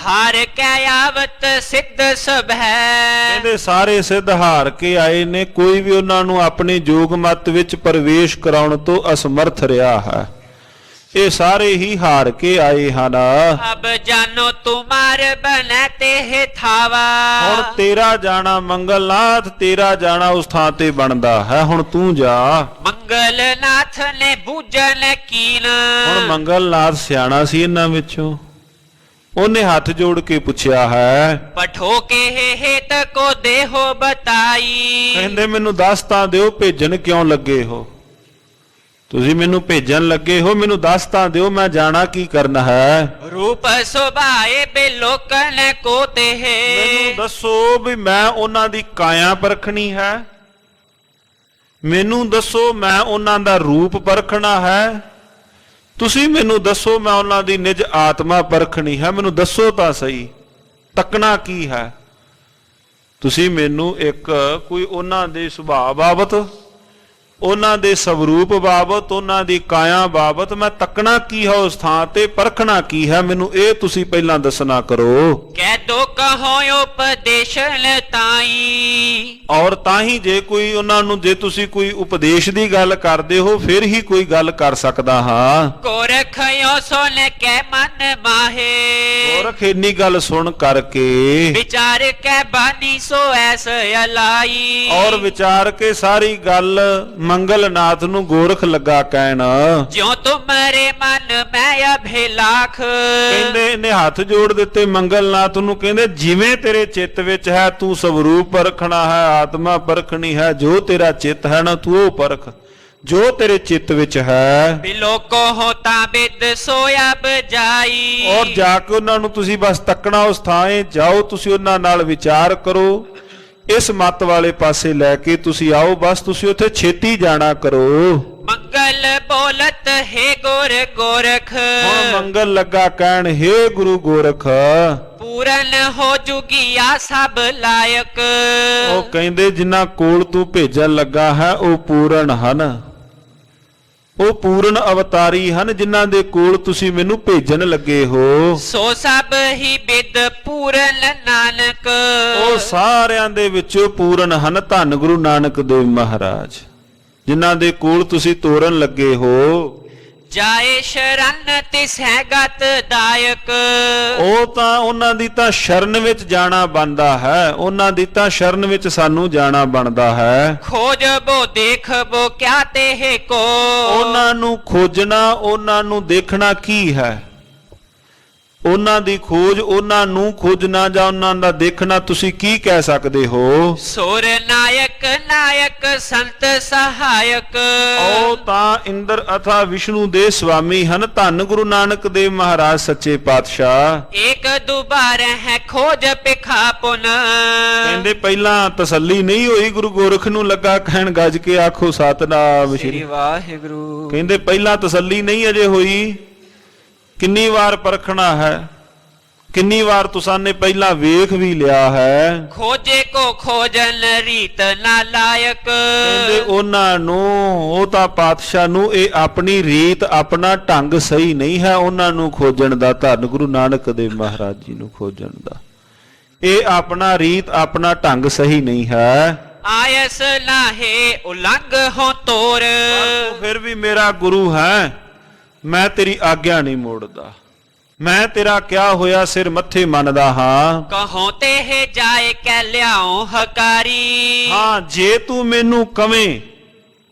ਹਾਰ ਕੈ ਆਵਤ ਸਿੱਧ ਸਭ ਹੈ। ਕਹਿੰਦੇ ਸਾਰੇ ਸਿੱਧ ਹਾਰ ਕੇ ਆਏ ਨੇ, ਕੋਈ ਵੀ ਉਹਨਾਂ ਨੂੰ ਆਪਣੇ ਜੋਗ ਮਤ ਵਿੱਚ ਪ੍ਰਵੇਸ਼ ਕਰਾਉਣ ਤੋਂ ਅਸਮਰਥ ਰਿਹਾ ਹੈ। ਇਹ ਸਾਰੇ ਹੀ ਹਾਰ ਕੇ ਆਏ ਹਨ। ਅਬ ਜਾਨੋ ਤੁਮਾਰ ਬਨੈ ਤੇ ਥਾਵਾ। ਹੁਣ ਤੇਰਾ ਜਾਣਾ ਮੰਗਲਨਾਥ, ਤੇਰਾ ਜਾਣਾ ਉਸ ਥਾਂ ਤੇ ਬਣਦਾ ਹੈ, ਹੁਣ ਤੂੰ ਜਾ। ਮੰਗਲਨਾਥ ਨੇ ਬੂਝਨ ਕੀਨ। ਹੁਣ ਮੰਗਲਨਾਥ ਸਿਆਣਾ ਸੀ ਇਹਨਾਂ ਵਿੱਚੋਂ, ਉਹਨੇ ਹੱਥ ਜੋੜ ਕੇ ਪੁੱਛਿਆ ਹੈ। ਪਠੋ ਕੇ ਹੇਤ ਕੋ ਦੇਹੋ ਬਤਾਈ। ਕਹਿੰਦੇ ਮੈਨੂੰ ਦੱਸ ਤਾਂ ਦਿਓ ਭੇਜਣ ਕਿਉਂ ਲੱਗੇ ਹੋ, ਤੁਸੀਂ ਮੈਨੂੰ ਭੇਜਣ ਲੱਗੇ ਹੋ, ਮੈਨੂੰ ਦੱਸ ਤਾਂ ਦਿਓ, ਮੈਂ ਜਾਣਾ ਕੀ ਕਰਨਾ ਹੈ। ਰੂਪ ਸੁਭਾਏ ਬਿਲੋਕਨ ਕੋ ਤੇ ਮੈਨੂੰ ਦੱਸੋ ਵੀ ਮੈਂ ਉਹਨਾਂ ਦੀ ਕਾਇਆ ਪਰਖਣੀ ਹੈ, ਮੈਨੂੰ ਦੱਸੋ ਮੈਂ ਉਹਨਾਂ ਦਾ ਰੂਪ ਪਰਖਣਾ ਹੈ, ਤੁਸੀਂ ਮੈਨੂੰ ਦੱਸੋ ਮੈਂ ਉਹਨਾਂ ਦੀ ਨਿਜ ਆਤਮਾ ਪਰਖਣੀ ਹੈ। ਮੈਨੂੰ ਦੱਸੋ ਤਾਂ ਸਹੀ, ਤੱਕਣਾ ਕੀ ਹੈ। ਤੁਸੀਂ ਮੈਨੂੰ ਇੱਕ ਕੋਈ ਉਹਨਾਂ ਦੇ ਸੁਭਾਅ ਬਾਬਤ, ਉਹਨਾਂ ਦੇ ਸਵਰੂਪ ਬਾਬਤ, ਉਹਨਾਂ ਦੀ ਕਾਇਆ ਬਾਬਤ ਮੈਂ ਤੱਕਣਾ ਕੀ ਹੈ, ਉਸ ਥਾਂ ਤੇ ਪਰਖਣਾ ਕੀ ਹੈ, ਮੈਨੂੰ ਇਹ ਤੁਸੀਂ ਪਹਿਲਾਂ ਦੱਸਣਾ ਕਰੋ। ਕਹਿ ਦੋ ਕਹੋ ਉਪਦੇਸ਼ ਲਤਾਈ। ਔਰ ਤਾਂ ਹੀ ਜੇ ਕੋਈ ਉਹਨਾਂ ਨੂੰ, ਜੇ ਤੁਸੀਂ ਕੋਈ ਉਪਦੇਸ਼ ਦੀ ਗੱਲ ਕਰਦੇ ਹੋ ਫਿਰ ਹੀ ਕੋਈ ਗੱਲ ਕਰ ਸਕਦਾ ਹਾਂ। ਕੋਰਖਿਓ ਸੁਨ ਕੇ ਮਨ ਮਾਹੇ। ਗੋਰਖ ਇੰਨੀ ਗੱਲ ਸੁਣ ਕਰਕੇ ਵਿਚਾਰ ਕੇ ਬਾਨੀ ਸੋ ਐਸ ਅਲਾਈ। ਔਰ ਵਿਚਾਰ ਕੇ ਸਾਰੀ ਗੱਲ ਮੰਗਲਨਾਥ ਨੂੰ ਗੋਰਖ ਲੱਗਾ ਕਹਿਣ, ਜਿਉ ਤੁਮਰੇ ਮਨ ਮੈਂ ਅਭਿਲਾਖ। ਕਹਿੰਦੇ ਇਹਨੇ ਹੱਥ ਜੋੜ ਦਿੱਤੇ ਮੰਗਲਨਾਥ ਨੂੰ, ਕਹਿੰਦੇ ਜਿਵੇਂ ਤੇਰੇ ਚਿੱਤ ਵਿੱਚ ਹੈ ਤੂੰ ਸਵਰੂਪ ਪਰਖਣਾ ਹੈ, ਆਤਮਾ ਪਰਖਣੀ ਹੈ, ਜੋ ਤੇਰਾ ਚਿੱਤ ਹੈ ਨਾ ਤੂੰ ਉਹ ਪਰਖ, ਜੋ ਤੇਰੇ ਚਿੱਤ ਵਿੱਚ ਹੈ। ਬਿਲੋਕੋ ਹੋਤਾ ਬਿਦ ਸੋਇਆ ਬਜਾਈ। ਔਰ ਜਾ ਕੇ ਉਹਨਾਂ ਨੂੰ ਤੁਸੀਂ ਬਸ ਤੱਕਣਾ, ਉਸ ਥਾਂ ਜਾਓ, ਤੁਸੀਂ ਉਹਨਾਂ ਨਾਲ ਵਿਚਾਰ ਕਰੋ, ਇਸ ਮੱਤ ਵਾਲੇ ਪਾਸੇ ਲੈ ਕੇ ਤੁਸੀਂ ਆਓ, ਬਸ ਤੁਸੀਂ ਉੱਥੇ ਛੇਤੀ ਜਾਣਾ ਕਰੋ। ਮੰਗਲ ਬੋਲਤ ਹੈ ਗੁਰ ਗੋਰਖ। ਹੁਣ ਮੰਗਲ ਲੱਗਾ ਕਹਿਣ, ਹੇ ਗੁਰੂ ਗੋਰਖ, ਪੂਰਨ ਹੋ ਜੁਗੀਆ ਸਭ ਲਾਇਕ। ਉਹ ਕਹਿੰਦੇ ਜਿਨ੍ਹਾਂ ਕੋਲ ਤੂੰ ਭੇਜਣ ਲੱਗਾ ਹੈ ਉਹ ਪੂਰਨ ਹਨ, ਉਹ ਪੂਰਨ ਅਵਤਾਰੀ ਹਨ, ਜਿਨ੍ਹਾਂ ਦੇ ਕੋਲ ਤੁਸੀਂ ਮੈਨੂੰ ਭੇਜਣ ਲੱਗੇ ਹੋ। ਸੋ ਸਭ ਹੀ ਬਿਦ ਪੂਰਨ ਨਾਨਕ। ਉਹ ਸਾਰਿਆਂ ਦੇ ਵਿੱਚੋਂ ਪੂਰਨ ਹਨ ਧੰਨ ਗੁਰੂ ਨਾਨਕ ਦੇਵ ਮਹਾਰਾਜ, ਜਿਨ੍ਹਾਂ ਦੇ ਕੋਲ ਤੁਸੀਂ ਤੋਰਨ ਲੱਗੇ ਹੋ। ਜਾਏ ਸ਼ਰਨ ਤਿਸ ਹੈ ਗਤ ਦਾਇਕ। ਉਹ ਤਾਂ ਉਹਨਾਂ ਦੀ ਤਾਂ ਸ਼ਰਨ ਵਿੱਚ ਜਾਣਾ ਬਣਦਾ ਹੈ, ਉਹਨਾਂ ਦੀ ਤਾਂ ਸ਼ਰਨ ਵਿੱਚ ਸਾਨੂੰ ਜਾਣਾ ਬਣਦਾ ਹੈ। ਖੋਜ ਬੋ ਦੇਖ ਬੋ ਕਿਆ ਤੇ ਕੋ। ਉਹਨਾਂ ਨੂੰ ਖੋਜਣਾ, ਉਹਨਾਂ ਨੂੰ ਦੇਖਣਾ ਕੀ ਹੈ, ਉਹਨਾਂ ਦੀ ਖੋਜ, ਉਹਨਾਂ ਨੂੰ ਖੋਜਣਾ ਜਾਂ ਉਹਨਾਂ ਦਾ ਦੇਖਣਾ ਤੁਸੀਂ ਕੀ ਕਹਿ ਸਕਦੇ ਹੋ। ਸੁਰ ਨਾਇਕ ਨਾਇਕ ਸੰਤ ਸਹਾਇਕ। ਉਹ ਤਾਂ ਇੰਦਰ ਅਥਾ ਵਿਸ਼ਨੂੰ ਦੇ ਸੁਆਮੀ ਹਨ, ਧੰਨ ਗੁਰੂ ਨਾਨਕ ਦੇਵ ਮਹਾਰਾਜ ਸੱਚੇ ਪਾਤਸ਼ਾਹ। ਇੱਕ ਦੁਬਾਰ ਹੈ ਖੋਜ ਪਿਖਾ ਪੁਨ। ਕਹਿੰਦੇ ਪਹਿਲਾਂ ਤਸੱਲੀ ਨਹੀਂ ਹੋਈ, ਗੁਰੂ ਗੋਰਖ ਨੂੰ ਲੱਗਾ ਕਹਿਣ, ਗੱਜ ਕੇ ਆਖੋ ਸਤਿਨਾਮ ਸ੍ਰੀ ਵਾਹਿਗੁਰੂ। ਕਹਿੰਦੇ ਪਹਿਲਾਂ ਤਸੱਲੀ ਨਹੀਂ ਅਜੇ ਹੋਈ, ਕਿੰਨੀ ਵਾਰ ਪਰਖਣਾ ਹੈ, ਕਿੰਨੀ ਵਾਰ ਤੁਸਾਂ ਨੇ ਪਹਿਲਾਂ ਵੇਖ ਵੀ ਲਿਆ ਹੈ। ਖੋਜੇ ਕੋ ਖੋਜਨ ਰੀਤ ਨਾ ਲਾਇਕ। ਕਹਿੰਦੇ ਉਹਨਾਂ ਨੂੰ, ਉਹ ਤਾਂ ਪਾਤਸ਼ਾਹ ਨੂੰ ਇਹ ਆਪਣੀ ਰੀਤ, ਆਪਣਾ ਢੰਗ ਸਹੀ ਨਹੀਂ ਹੈ ਉਹਨਾਂ ਨੂੰ ਖੋਜਣ ਦਾ, ਧੰਨ ਗੁਰੂ ਨਾਨਕ ਦੇਵ ਮਹਾਰਾਜ ਜੀ ਨੂੰ ਖੋਜਣ ਦਾ ਇਹ ਆਪਣਾ ਰੀਤ, ਆਪਣਾ ਢੰਗ ਸਹੀ ਨਹੀਂ ਹੈ। ਆਇਸ ਲਾਹੇ ਉਲੰਘ ਹੋ ਤੋਰ। ਫਿਰ ਵੀ ਮੇਰਾ ਗੁਰੂ ਹੈ, ਮੈਂ ਤੇਰੀ ਆਗਿਆ ਨਹੀਂ ਮੋੜਦਾ, ਮੈਂ ਤੇਰਾ ਕਿਹਾ ਹੋਇਆ ਸਿਰ ਮੱਥੇ ਮੰਨਦਾ ਹਾਂ। ਕਹੋ ਤੇ ਜਾਏ ਕਹਿ ਲਿਆਓ ਹਕਾਰੀ। ਹਾਂ, ਜੇ ਤੂੰ ਮੈਨੂੰ ਕਵੇਂ,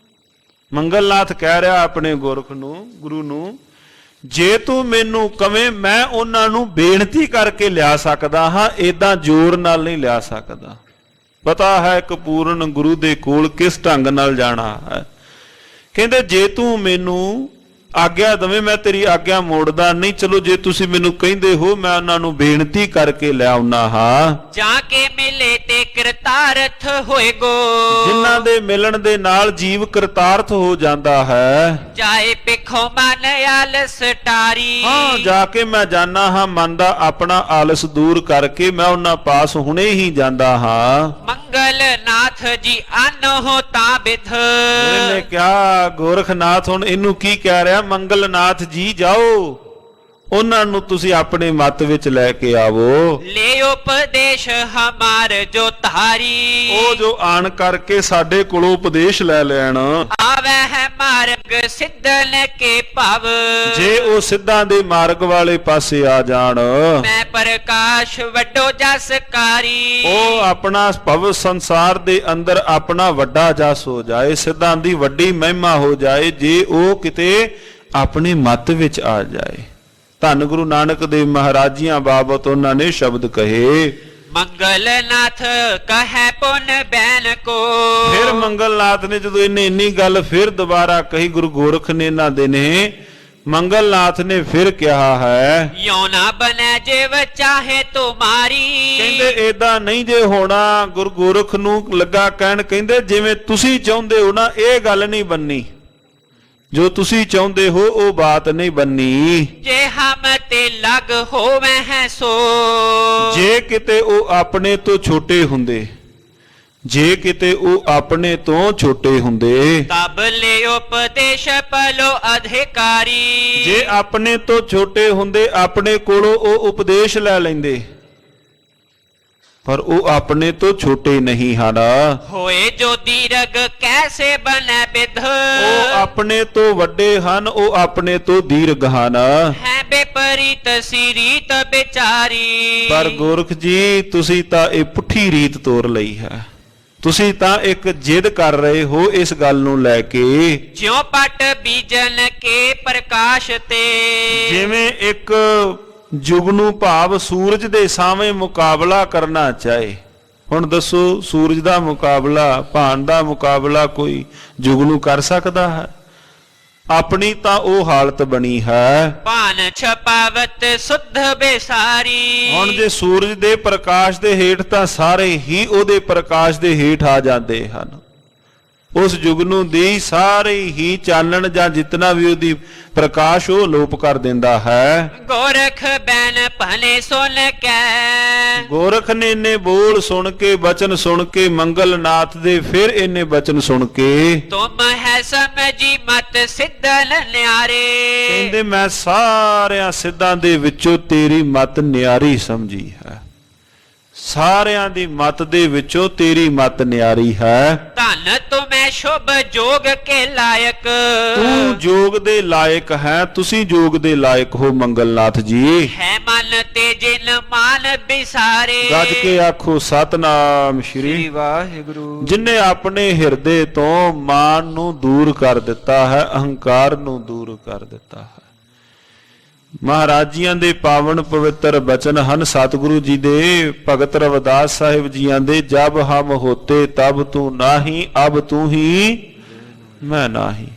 ਮੰਗਲਨਾਥ ਕਹਿ ਰਿਹਾ ਆਪਣੇ ਗੋਰਖ ਨੂੰ, ਗੁਰੂ ਨੂੰ, ਜੇ ਤੂੰ ਮੈਨੂੰ ਕਵੇਂ ਮੈਂ ਉਹਨਾਂ ਨੂੰ ਬੇਨਤੀ ਕਰਕੇ ਲਿਆ ਸਕਦਾ ਹਾਂ, ਏਦਾਂ ਜ਼ੋਰ ਨਾਲ ਨਹੀਂ ਲਿਆ ਸਕਦਾ। ਪਤਾ ਹੈ ਇੱਕ ਪੂਰਨ ਗੁਰੂ ਦੇ ਕੋਲ ਕਿਸ ਢੰਗ ਨਾਲ ਜਾਣਾ ਹੈ। ਕਹਿੰਦੇ ਜੇ ਤੂੰ ਮੈਨੂੰ ਆਗਿਆ ਦਵੇਂ, ਮੈਂ ਤੇਰੀ ਆਗਿਆ ਮੋੜਦਾ ਨਹੀਂ। ਚਲੋ ਜੇ ਤੁਸੀਂ ਮੈਨੂੰ ਕਹਿੰਦੇ ਹੋ, ਮੈਂ ਉਹਨਾਂ ਨੂੰ ਬੇਨਤੀ ਕਰਕੇ ਲੈ ਆਉਣਾ ਹਾਂ। ਜਾ ਕੇ ਮਿਲੇ ਤੇ ਕਿਰਤਾਰਥ ਹੋਏਗੋ। ਜਿਨ੍ਹਾਂ ਦੇ ਮਿਲਣ ਦੇ ਨਾਲ ਜੀਵ ਕਿਰਤਾਰਥ ਹੋ ਜਾਂਦਾ ਹੈ। ਜਾਏ ਪਿਖੋ ਮਨ ਆਲਸ ਟਾਰੀ। ਹਾਂ, ਜਾ ਕੇ ਮੈਂ ਜਾਣਾ ਹਾਂ, ਮਨ ਦਾ ਆਪਣਾ ਆਲਸ ਦੂਰ ਕਰਕੇ ਮੈਂ ਉਹਨਾਂ ਪਾਸ ਹੁਣੇ ਹੀ ਜਾਂਦਾ ਹਾਂ। ਮੰਗਲ ਨਾਥ ਜੀ ਅਨਹੋ ਤਾਂ ਬਿਧ। ਇਹਨੇ ਕਿਹਾ ਗੋਰਖਨਾਥ ਹੁਣ ਇਹਨੂੰ ਕੀ ਕਹਿ ਰਿਹਾ, ਮੰਗਲਨਾਥ ਜੀ ਜਾਓ, ਉਹਨਾਂ ਨੂੰ ਤੁਸੀਂ ਆਪਣੇ ਮੱਤ ਵਿੱਚ ਲੈ ਕੇ ਆਵੋ। ਲੈ ਉਪਦੇਸ਼ ਹਮਾਰ ਜੋ ਧਾਰੀ। ਉਹ ਜੋ ਆਣ ਕਰਕੇ ਸਾਡੇ ਕੋਲੋਂ ਉਪਦੇਸ਼ ਲੈ ਲੈਣ। ਆਵੇ ਹੈ ਮਾਰਗ ਸਿੱਧਨ ਕੇ ਭਵ। ਜੇ ਉਹ ਸਿੱਧਾਂ ਦੇ ਮਾਰਗ ਵਾਲੇ ਪਾਸੇ ਆ ਜਾਣ, ਮੈਂ ਪ੍ਰਕਾਸ਼ ਵੱਡੋ ਜਸਕਾਰੀ। ਉਹ ਆਪਣਾ ਭਵ ਸੰਸਾਰ ਦੇ ਅੰਦਰ ਆਪਣਾ ਵੱਡਾ ਜਸ ਹੋ ਜਾਏ, ਸਿੱਧਾਂ ਦੀ ਵੱਡੀ ਮਹਿਮਾ ਹੋ ਜਾਏ, ਜੇ ਉਹ ਕਿਤੇ ਆਪਣੀ ਮੱਤ ਵਿੱਚ ਆ ਜਾਏ। ਧੰਨ ਗੁਰੂ ਨਾਨਕ ਦੇਵ ਮਹਾਰਾਜ ਜੀਆਂ ਬਾਬਤ ਉਹਨਾਂ ਨੇ ਸ਼ਬਦ ਕਹੇ, ਮੰਗਲ ਨਾਥ ਕਹੈ ਪੁਨ ਬੈਨ ਕੋ। ਫਿਰ ਮੰਗਲ ਨਾਥ ਨੇ ਜਦੋਂ ਇਹਨੇ ਇੰਨੀ ਗੱਲ ਫਿਰ ਦੁਬਾਰਾ ਕਹੀ, ਗੁਰੂ ਗੋਰਖ ਨੇ ਇਹਨਾਂ ਦੇ ਨੇ ਮੰਗਲ ਨਾਥ ਨੇ ਫਿਰ ਕਿਹਾ ਹੈ, ਯੋ ਨਾ ਬਨੈ ਜਿਵ ਚਾਹੇ ਤੁਮਾਰੀ। ਕਹਿੰਦੇ ਏਦਾਂ ਨਹੀਂ ਜੇ ਹੋਣਾ। ਗੁਰੂ ਗੋਰਖ ਨੂੰ ਲੱਗਾ ਕਹਿਣ, ਕਹਿੰਦੇ ਜਿਵੇਂ ਤੁਸੀਂ ਚਾਹੁੰਦੇ ਹੋ ਨਾ ਇਹ ਗੱਲ ਨਹੀਂ ਬੰਨੀ, ਜੋ ਤੁਸੀਂ ਚਾਹੁੰਦੇ ਹੋ ਉਹ ਬਾਤ ਨਹੀਂ ਬੰਨੀ। ਜੇ ਹਮ ਤੇ ਲਗ ਹੋਵੇ ਹੈ ਸੋ। ਜੇ ਕਿਤੇ ਉਹ ਆਪਣੇ ਤੋਂ ਛੋਟੇ ਹੁੰਦੇ, ਜੇ ਕਿਤੇ ਉਹ ਆਪਣੇ ਤੋਂ ਛੋਟੇ ਹੁੰਦੇ, ਤਬ ਲੈ ਉਪਦੇਸ਼ ਪਲੋ ਅਧਿਕਾਰੀ। ਜੇ ਆਪਣੇ ਤੋਂ ਛੋਟੇ ਹੁੰਦੇ ਆਪਣੇ ਕੋਲੋਂ ਉਹ ਉਪਦੇਸ਼ ਲੈ ਲੈਂਦੇ, ਪਰ ਉਹ ਆਪਣੇ ਤੋਂ ਛੋਟੇ ਨਹੀਂ ਹਨ। ਹੋਏ ਜੋ ਦੀਰਗ ਕੈਸੇ ਬਨੈ ਬਿਧ। ਉਹ ਆਪਣੇ ਤੋਂ ਵੱਡੇ ਹਨ, ਉਹ ਆਪਣੇ ਤੋਂ ਦੀਰਘ ਹਨ। ਹੈ ਬੇਪਰੀਤ ਸੀ ਰੀਤ ਵਿਚਾਰੀ। ਪਰ ਗੋਰਖ ਜੀ ਤੁਸੀਂ ਤਾਂ ਇਹ ਪੁੱਠੀ ਰੀਤ ਤੋਰ ਲਈ ਹੈ। ਤੁਸੀਂ ਤਾਂ ਇੱਕ ਜਿੱਦ ਕਰ ਰਹੇ ਹੋ ਇਸ ਗੱਲ ਨੂੰ ਲੈ ਕੇ, ਜਿਉ ਪਟ ਬੀਜਨ ਕੇ ਪ੍ਰਕਾਸ਼ ਤੇ। ਜਿਵੇਂ ਇੱਕ ਜੁਗਨੂ ਭਾਵ ਸੂਰਜ ਦੇ ਸਾਹਮਣੇ ਮੁਕਾਬਲਾ ਕਰਨਾ ਚਾਹੇ। ਹੁਣ ਦੱਸੋ ਸੂਰਜ ਦਾ ਮੁਕਾਬਲਾ, ਭਾਨ ਦਾ ਮੁਕਾਬਲਾ ਕੋਈ ਜੁਗਨੂ ਕਰ ਸਕਦਾ ਹੈ? ਆਪਣੀ ਤਾਂ ਉਹ ਹਾਲਤ ਬਣੀ ਹੈ। ਭਾਨ ਛਪਾਵਤ ਸੁਧ ਬੇਸਾਰੀ। ਹੁਣ ਜੇ ਸੂਰਜ ਦੇ ਪ੍ਰਕਾਸ਼ ਦੇ ਹੇਠ ਤਾਂ ਸਾਰੇ ਹੀ ਉਹਦੇ ਪ੍ਰਕਾਸ਼ ਦੇ ਹੇਠ ਆ ਜਾਂਦੇ ਹਨ। ਉਸ ਜੁਗਨੂ ਦੀ ਸਾਰੇ ਹੀ ਚਾਨਣ ਜਾਂ ਜਿਤਨਾ ਵੀ ਉਹਦੀ ਪ੍ਰਕਾਸ਼ ਉਹ ਲੋਪ ਕਰ ਦਿੰਦਾ ਹੈ। ਗੋਰਖ ਬੈਨ ਭਲੇ ਸੁਨ ਕੇ। ਗੋਰਖ ਨੇ ਇਹਨੇ ਬੋਲ ਸੁਣ ਕੇ, ਬਚਨ ਸੁਣ ਕੇ, ਮੰਗਲ ਨਾਥ ਦੇ ਫਿਰ ਇਹਨੇ ਬਚਨ ਸੁਣ ਕੇ, ਤੁਮ ਹੈ ਸਮਝੀ ਮਤ ਸਿੱਧਨ ਨਿਆਰੇ। ਕਹਿੰਦੇ ਮੈਂ ਸਾਰਿਆਂ ਸਿੱਧਾਂ ਦੇ ਵਿੱਚੋਂ ਤੇਰੀ ਮਤ ਨਿਆਰੀ ਸਮਝੀ ਹੈ। ਸਾਰਿਆਂ ਦੀ ਮਤ ਦੇ ਵਿੱਚੋਂ ਤੇਰੀ ਮਤ ਨਿਆਰੀ ਹੈ। ਧਨ ਤੁਮੈ ਸ਼ੁਭ ਜੋਗ ਕੇ ਲਾਇਕ। ਤੂੰ ਜੋਗ ਦੇ ਲਾਇਕ ਹੈ, ਤੁਸੀਂ ਜੋਗ ਦੇ ਲਾਇਕ ਹੋ ਮੰਗਲਨਾਥ ਜੀ। ਹੈ ਮਨ ਤੇ ਜਿਨ ਮਾਨ ਬਿਸਾਰੇ। ਗੱਜ ਕੇ ਆਖੋ ਸਤਨਾਮ ਸ਼੍ਰੀ ਵਾਹਿਗੁਰੂ। ਜਿਨੇ ਆਪਣੇ ਹਿਰਦੇ ਤੋਂ ਮਾਨ ਨੂੰ ਦੂਰ ਕਰ ਦਿੱਤਾ ਹੈ, ਅਹੰਕਾਰ ਨੂੰ ਦੂਰ ਕਰ ਦਿੱਤਾ ਹੈ। ਮਹਾਰਾਜੀਆਂ ਦੇ ਪਾਵਨ ਪਵਿੱਤਰ ਬਚਨ ਹਨ ਸਤਿਗੁਰੂ ਜੀ ਦੇ, ਭਗਤ ਰਵਿਦਾਸ ਸਾਹਿਬ ਜੀਆਂ ਦੇ, ਜਬ ਹਮ ਹੋਤੇ ਤਬ ਤੂੰ ਨਾਹੀ, ਅਬ ਤੂੰ ਹੀ ਮੈਂ ਨਾਹੀ।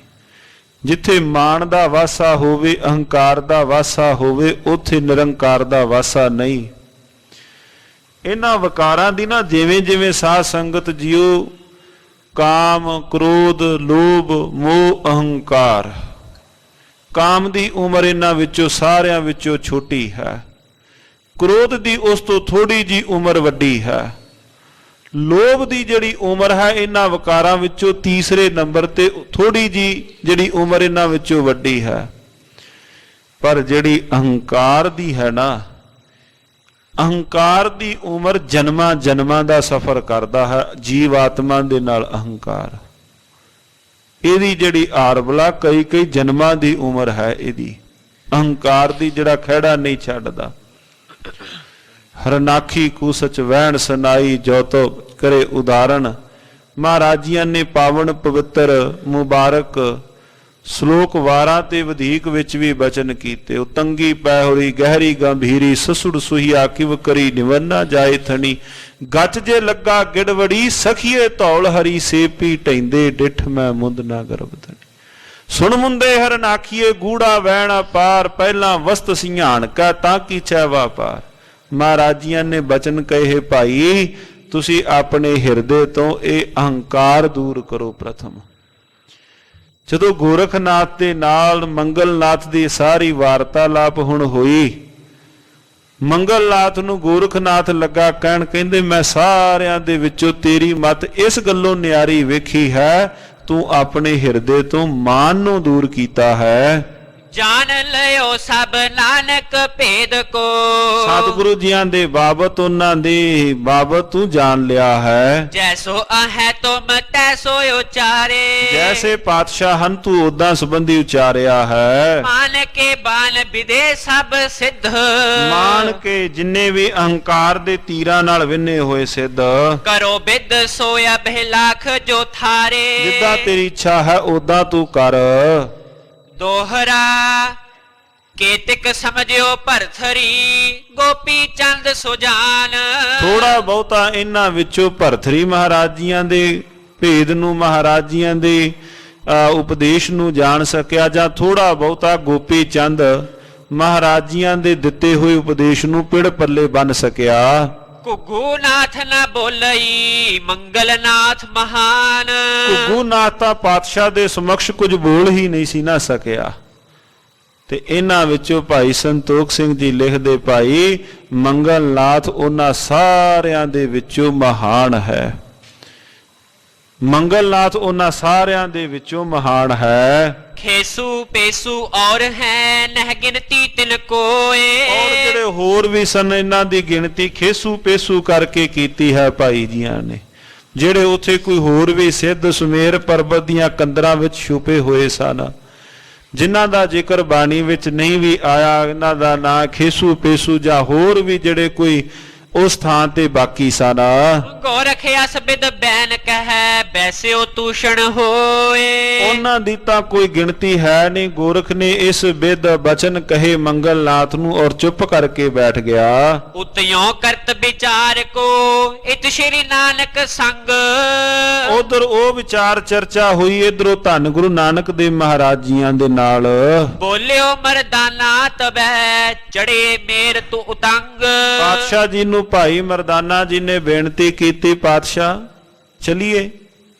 ਜਿੱਥੇ ਮਾਨ ਦਾ ਵਾਸਾ ਹੋਵੇ, ਅਹੰਕਾਰ ਦਾ ਵਾਸਾ ਹੋਵੇ, ਉੱਥੇ ਨਿਰੰਕਾਰ ਦਾ ਵਾਸਾ ਨਹੀਂ। ਇਹਨਾਂ ਵਿਕਾਰਾਂ ਦੀ ਨਾ ਜਿਵੇਂ ਜਿਵੇਂ ਸਾਧ ਸੰਗਤ ਜੀਓ, ਕਾਮ, ਕ੍ਰੋਧ, ਲੋਭ, ਮੋਹ, ਅਹੰਕਾਰ, ਕਾਮ ਦੀ ਉਮਰ ਇਹਨਾਂ ਵਿੱਚੋਂ ਸਾਰਿਆਂ ਵਿੱਚੋਂ ਛੋਟੀ ਹੈ। ਕ੍ਰੋਧ ਦੀ ਉਸ ਤੋਂ ਥੋੜੀ ਜੀ ਉਮਰ ਵੱਡੀ ਹੈ। ਲੋਭ ਦੀ ਜਿਹੜੀ ਉਮਰ ਹੈ ਇਹਨਾਂ ਵਿਕਾਰਾਂ ਵਿੱਚੋਂ ਤੀਸਰੇ ਨੰਬਰ ਤੇ ਥੋੜੀ ਜੀ ਜਿਹੜੀ ਉਮਰ ਇਹਨਾਂ ਵਿੱਚੋਂ ਵੱਡੀ ਹੈ। ਪਰ ਜਿਹੜੀ ਅਹੰਕਾਰ ਦੀ ਹੈ ਨਾ, ਅਹੰਕਾਰ ਦੀ ਉਮਰ ਜਨਮਾਂ ਜਨਮਾਂ ਦਾ ਸਫ਼ਰ ਕਰਦਾ ਹੈ ਜੀਵ ਆਤਮਾ ਦੇ ਨਾਲ। ਅਹੰਕਾਰ ਇਹਦੀ ਜਿਹੜੀ ਆਰਬਲਾ ਕਈ ਕਈ ਜਨਮਾਂ ਦੀ ਉਮਰ ਹੈ ਇਹਦੀ। ਅਹੰਕਾਰ ਦੀ ਜਿਹੜਾ ਖਹਿੜਾ ਨਹੀਂ ਛੱਡਦਾ। ਹਰਨਾਖੀ ਕੂਸਚ ਵਹਿਣ ਸੁਨਾਈ, ਜੋ ਤੋ ਕਰੇ ਉਦਾਹਰਣ। ਮਹਾਰਾਜੀਆਂ ਨੇ ਪਾਵਨ ਪਵਿੱਤਰ ਮੁਬਾਰਕ ਸ਼ਲੋਕ ਵਾਰਾਂ ਤੇ ਵਧੇਕ ਵਿੱਚ ਵੀ ਬਚਨ ਕੀਤੇ। ਉਹ ਤੰਗੀ ਪੈ ਹੋਰੀ ਗਹਿਰੀ ਗੰਭੀਰੀ, ਸਸੁੜ ਸੁਹੀਆ ਕਿਵ ਕਰੀ ਨਿਵੰਨਾ ਜਾਏ ਥਣੀ। ਗੱਚ ਜੇ ਲੱਗਾ ਗਿੜਵੜੀ, ਸਖੀਏ ਧੌਲ ਹਰੀ ਸੇਪੀ ਢੈਂਦੇ, ਡਿਠ ਮੈਂ ਮੁੰਦ ਨਾ ਗਰਭ ਧਣੀ। ਸੁਣ ਮੁੰਦੇ ਹਰਨਾਖੀਏ ਗੂੜਾ ਵਹਿਣਾ ਪਾਰ, ਪਹਿਲਾਂ ਵਸਤ ਸਿਆਣ ਕਾ ਤਾਂ ਕੀ ਚੈ ਵਾਪਾਰ। ਮਹਾਰਾਜੀਆਂ ਨੇ ਬਚਨ ਕਹੇ, ਭਾਈ ਤੁਸੀਂ ਆਪਣੇ ਹਿਰਦੇ ਤੋਂ ਇਹ ਅਹੰਕਾਰ ਦੂਰ ਕਰੋ ਪ੍ਰਥਮ। ਜਦੋਂ ਗੋਰਖਨਾਥ ਦੇ ਨਾਲ ਮੰਗਲਨਾਥ ਦੀ ਸਾਰੀ ਵਾਰਤਾਲਾਪ ਹੁਣ ਹੋਈ, ਮੰਗਲਨਾਥ ਨੂੰ ਗੋਰਖਨਾਥ ਲੱਗਾ ਕਹਿਣ, ਕਹਿੰਦੇ ਮੈਂ ਸਾਰਿਆਂ ਦੇ ਵਿੱਚੋਂ ਤੇਰੀ ਮਤ ਇਸ ਗੱਲੋਂ ਨਿਆਰੀ ਵੇਖੀ ਹੈ, ਤੂੰ ਆਪਣੇ ਹਿਰਦੇ ਤੋਂ ਮਾਨ ਨੂੰ ਦੂਰ ਕੀਤਾ ਹੈ। ਜਾਣ ਲਿਓ ਸਭ ਨਾਨਕ ਭੇਦ ਕੋ। ਸਤਿਗੁਰੂ ਜੀਆਂ ਦੇ ਬਾਬਤ, ਉਹਨਾਂ ਦੇ ਬਾਬਤ ਤੂੰ ਜਾਣ ਲਿਆ ਹੈ। ਜੈਸੋ ਅਹੈ ਤੁਮ ਤੈਸੋ ਉਚਾਰੇ। ਜੈਸੇ ਪਾਤਸ਼ਾਹ ਹਨ ਤੂੰ ਉਦਾਂ ਸੰਬੰਧੀ ਉਚਾਰਿਆ ਹੈ। ਮਾਨ ਕੇ ਬਾਨ ਵਿਦੇ ਸਭ ਸਿੱਧ। ਮਾਨ ਕੇ ਜਿੰਨੇ ਵੀ ਅਹੰਕਾਰ ਦੇ ਤੀਰਾਂ ਨਾਲ ਵਿੰਨੇ ਹੋਏ ਸਿੱਧ। ਕਰੋ ਬਿਦ ਸੋਇਆ ਬਹਿਲਾਖ ਜੋ ਥਾਰੇ। ਜਿੱਦਾਂ ਤੇਰੀ ਇੱਛਾ ਹੈ ਉਦਾਂ ਤੂੰ ਕਰ। ਦੋਹਰਾ ਕੇਤਿਕ ਸਮਝਿਓ ਭਰਥਰੀ ਗੋਪੀ ਚੰਦ ਸੁਜਾਨ। ਥੋੜਾ ਬਹੁਤਾ ਇਹਨਾਂ ਵਿੱਚੋਂ ਭਰਥਰੀ ਮਹਾਰਾਜ ਜੀਆਂ ਦੇ ਭੇਦ ਨੂੰ, ਮਹਾਰਾਜ ਜੀਆਂ ਦੇ ਉਪਦੇਸ਼ ਨੂੰ ਜਾਣ ਸਕਿਆ, ਜਾਂ ਥੋੜਾ ਬਹੁਤਾ ਗੋਪੀ ਚੰਦ ਮਹਾਰਾਜ ਜੀਆਂ ਦੇ ਦਿੱਤੇ ਹੋਏ ਉਪਦੇਸ਼ ਨੂੰ ਪਿੜ ਪੱਲੇ ਬੰਨ ਸਕਿਆ। ਘੁੱਗੂ ਨਾਥ ਨਾ ਬੋਲਈ ਮੰਗਲ ਨਾਥ ਮਹਾਨ। ਘੁੱਗੂ ਨਾਥ ਤਾਂ ਪਾਤਸ਼ਾਹ ਦੇ ਸਮਕਸ਼ ਕੁਝ ਬੋਲ ਹੀ ਨਹੀਂ ਸੀ ਨਾ ਸਕਿਆ। ਤੇ ਇਹਨਾਂ ਵਿੱਚੋਂ ਭਾਈ ਸੰਤੋਖ ਸਿੰਘ ਜੀ ਲਿਖਦੇ, ਭਾਈ ਮੰਗਲ ਨਾਥ ਉਹਨਾਂ ਸਾਰਿਆਂ ਦੇ ਵਿੱਚੋਂ ਮਹਾਨ ਹੈ। ਮੰਗਲ ਨਾਥ ਉਹਨਾਂ ਸਾਰਿਆਂ ਦੇ ਵਿੱਚੋਂ ਮਹਾਨ ਹੈ। ਖੇਸੂ ਪੇਸੂ ਔਰ ਹੈ ਨਹਿ ਗਿਣਤੀ ਤਿਨ ਕੋਏ। ਔਰ ਜਿਹੜੇ ਹੋਰ ਵੀ ਸਨ, ਇਹਨਾਂ ਦੀ ਗਿਣਤੀ ਖੇਸੂ ਪੇਸੂ ਕਰਕੇ ਕੀਤੀ ਹੈ ਭਾਈ ਜੀਆਂ ਨੇ। ਜਿਹੜੇ ਉੱਥੇ ਕੋਈ ਹੋਰ ਵੀ ਸਿੱਧ ਸੁਮੇਰ ਪਰਬਤ ਦੀਆਂ ਕੰਦਰਾਂ ਵਿੱਚ ਛੁਪੇ ਹੋਏ ਸਨ, ਜਿਨ੍ਹਾਂ ਦਾ ਜ਼ਿਕਰ ਬਾਣੀ ਵਿੱਚ ਨਹੀਂ ਵੀ ਆਇਆ, ਇਹਨਾਂ ਦਾ ਨਾਂ ਖੇਸੂ ਪੇਸੂ ਜਾਂ ਹੋਰ ਵੀ ਜਿਹੜੇ ਕੋਈ ਉਸ ਥਾਂ ਤੇ ਬਾਕੀ ਸਨ। ਗੋਰਖਿਆ ਸਬਿਦ ਬੈਨ ਕਹੈ ਬੈਸਿਓ ਤੂਸ਼ਣ ਹੋਏ। ਉਹਨਾਂ ਦੀ ਤਾਂ ਕੋਈ ਗਿਣਤੀ ਹੈ ਨਹੀਂ। ਗੋਰਖ ਨੇ ਇਸ ਬਿਦ ਬਚਨ ਕਹੇ ਮੰਗਲ ਨਾਥ ਨੂੰ ਔਰ ਚੁੱਪ ਕਰਕੇ ਬੈਠ ਗਿਆ। ਉਤਿਓ ਕਰਤ ਵਿਚਾਰ ਕੋ ਇਤ ਸ਼੍ਰੀ ਨਾਨਕ ਸੰਗ। ਉਧਰ ਉਹ ਵਿਚਾਰ ਚਰਚਾ ਹੋਈ, ਇਧਰੋਂ ਧੰਨ ਗੁਰੂ ਨਾਨਕ ਦੇਵ ਮਹਾਰਾਜ ਜੀਆਂ ਦੇ ਨਾਲ। ਬੋਲਿਓ ਮਰਦਾਨਾ ਤਬੈ ਚੜੇ ਮੇਰ ਤੂੰ ਉਤੰਗ। ਪਾਤਸ਼ਾਹ ਜੀ ਨੂੰ ਭਾਈ ਮਰਦਾਨਾ ਜੀ ਨੇ ਬੇਨਤੀ ਕੀਤੀ, ਪਾਤਸ਼ਾਹ ਚਲੀਏ।